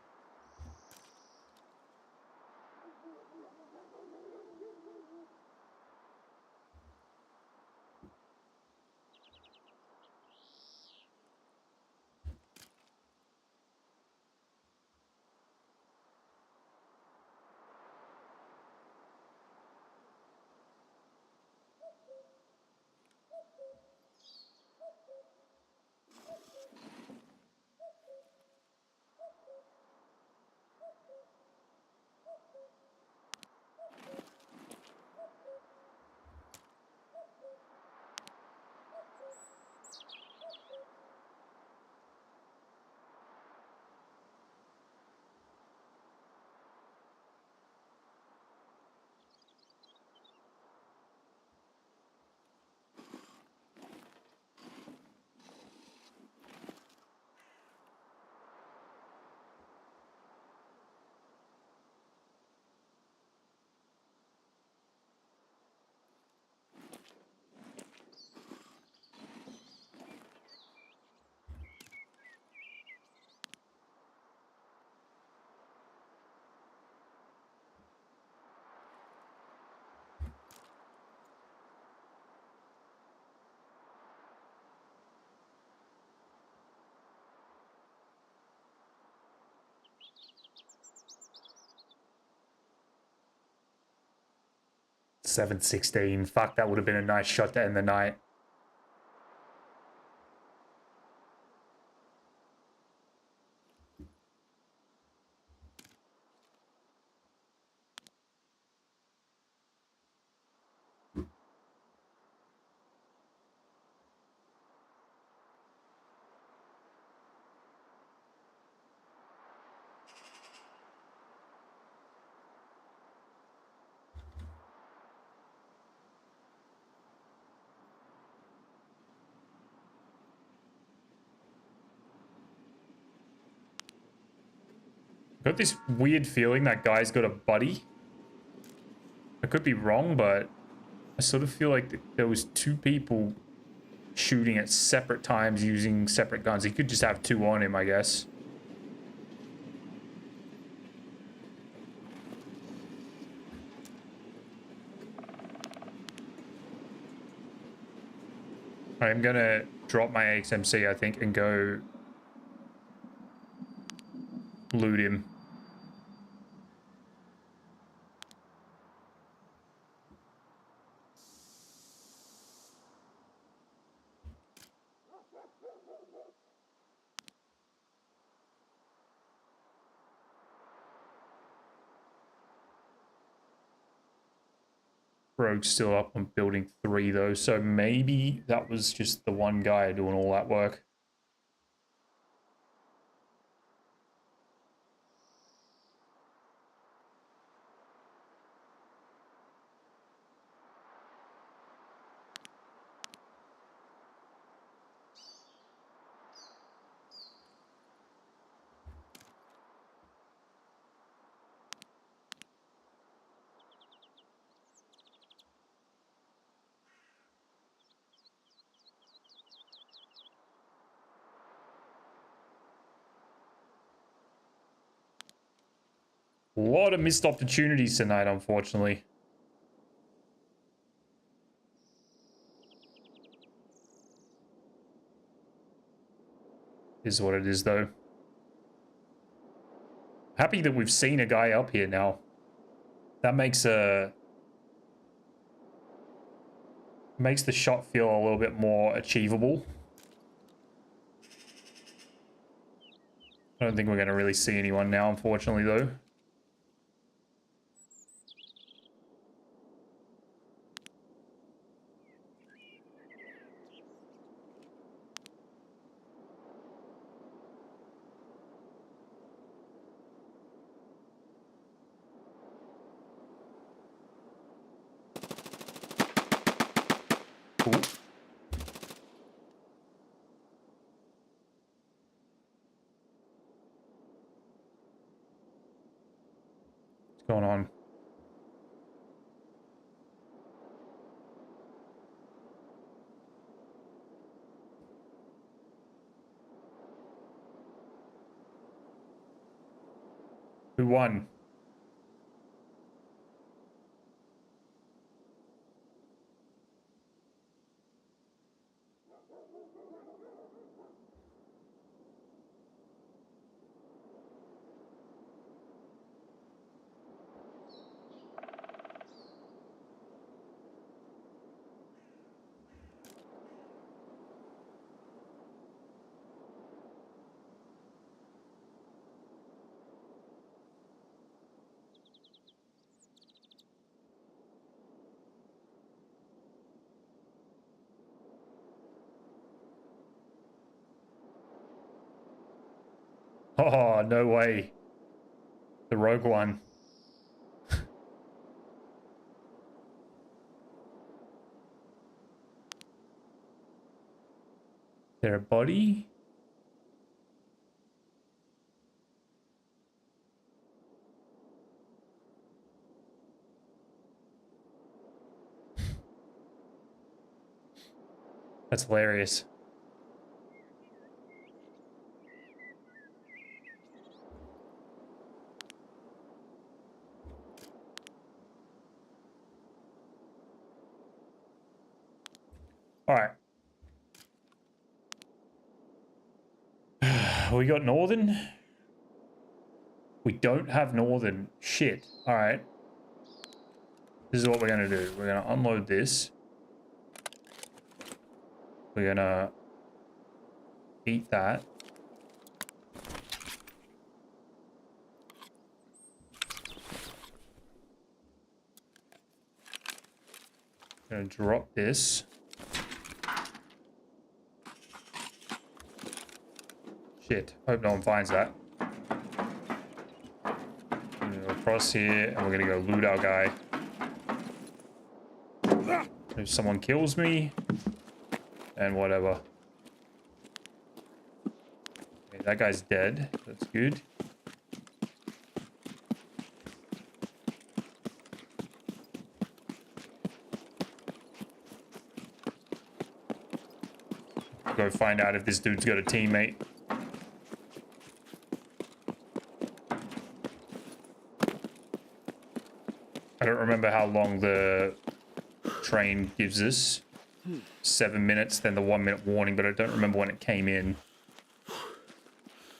$716. Fuck, that would have been a nice shot to end the night. Got this weird feeling that guy's got a buddy. I could be wrong, but I sort of feel like there was two people shooting at separate times using separate guns. He could just have two on him, I guess. I'm gonna drop my XMC, I think, and go loot him. Rogue's still up on building 3 though, so maybe that was just the one guy doing all that work. A lot of missed opportunities tonight, unfortunately. Is what it is, though. Happy that we've seen a guy up here now. That makes the shot feel a little bit more achievable. I don't think we're going to really see anyone now, unfortunately, though. Cool. What's going on? Who won? Oh, no way. The rogue one. There a body? That's hilarious. All right. We got Northern. We don't have Northern. Shit. All right. This is what we're going to do. We're going to unload this. We're going to eat that. Going to drop this. Shit. Hope no one finds that. We're going to go across here and we're going to go loot our guy. If someone kills me, and whatever. Okay, that guy's dead. That's good. Go find out if this dude's got a teammate. I don't remember how long the train gives us. 7 minutes, then the 1 minute warning, but I don't remember when it came in.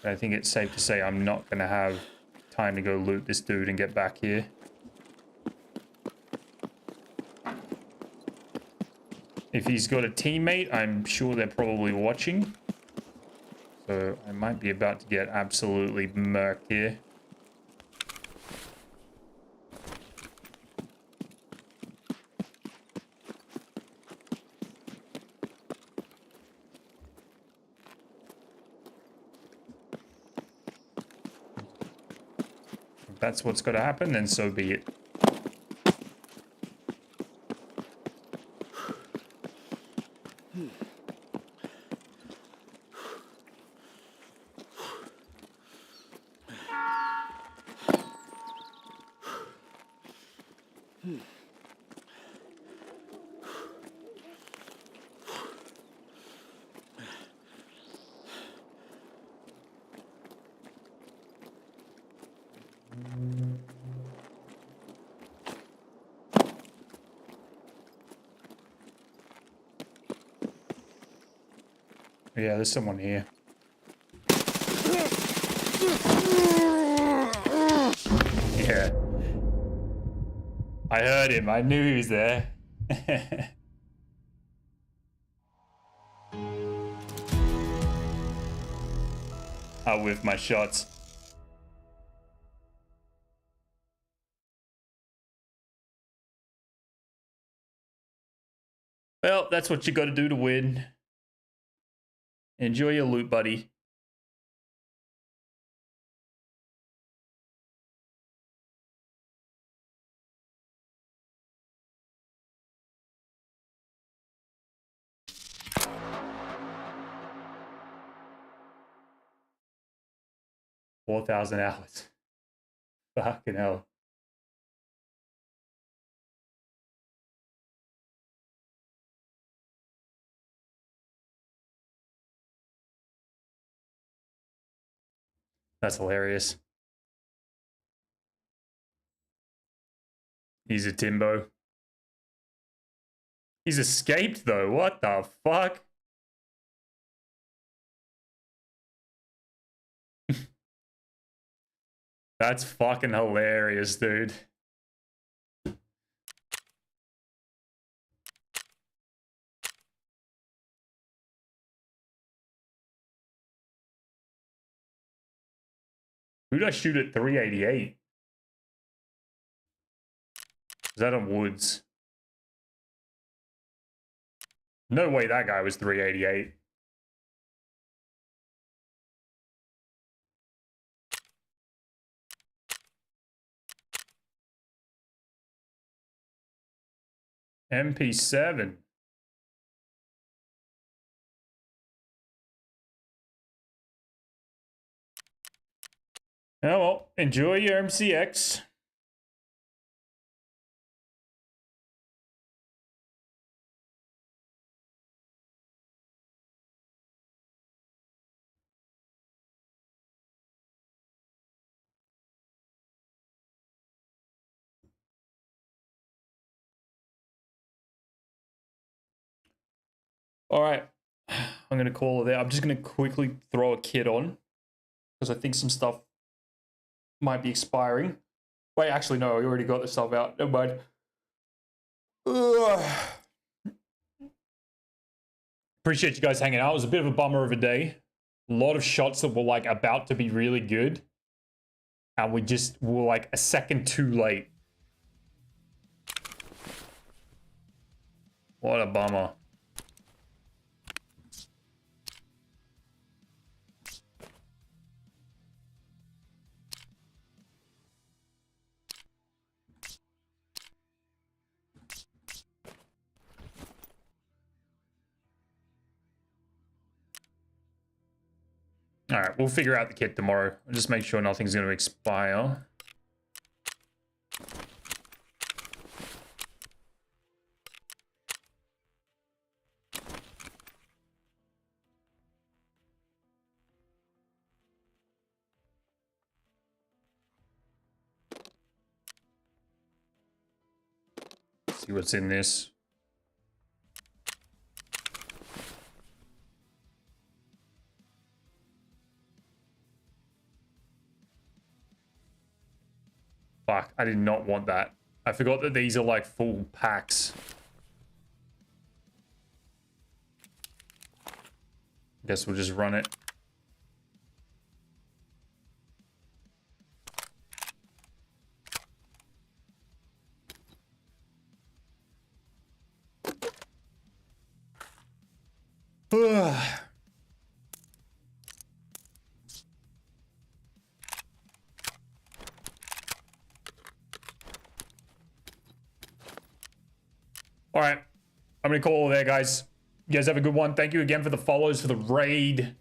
I think it's safe to say I'm not going to have time to go loot this dude and get back here. If he's got a teammate, I'm sure they're probably watching. So I might be about to get absolutely murked here. If that's what's got to happen, then so be it. Yeah, there's someone here. Yeah. I heard him. I knew he was there. I'll whiff my shots. Well, that's what you got to do to win. Enjoy your loot, buddy. $4,000. Fucking hell. That's hilarious. He's a Timbo. He's escaped though. What the fuck? That's fucking hilarious, dude. Who'd I shoot at 388? Is that on Woods? No way that guy was 388. MP7. Oh well, enjoy your MCX. All right, I'm gonna call it there. I'm just gonna quickly throw a kit on because I think some stuff might be expiring. Wait, actually, no, I already got the stuff out. Never mind. Ugh. Appreciate you guys hanging out. It was a bit of a bummer of a day. A lot of shots that were like about to be really good, and we just were like a second too late. What a bummer. All right, we'll figure out the kit tomorrow. I'll just make sure nothing's going to expire. See what's in this. Fuck, I did not want that. I forgot that these are like full packs. Guess we'll just run it. All right, I'm gonna call it there, guys. You guys have a good one. Thank you again for the follows, for the raid.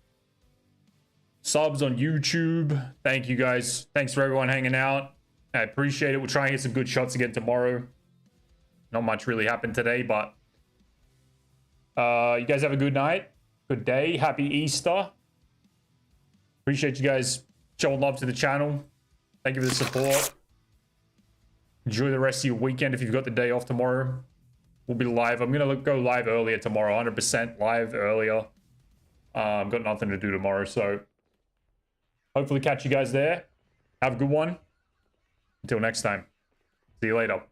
Subs on YouTube. Thank you, guys. Thanks for everyone hanging out. I appreciate it. We'll try and get some good shots again tomorrow. Not much really happened today, but you guys have a good night. Good day. Happy Easter. Appreciate you guys showing love to the channel. Thank you for the support. Enjoy the rest of your weekend if you've got the day off tomorrow. We'll be live. I'm going to go live earlier tomorrow. 100% live earlier. Got nothing to do tomorrow, so hopefully catch you guys there. Have a good one. Until next time. See you later.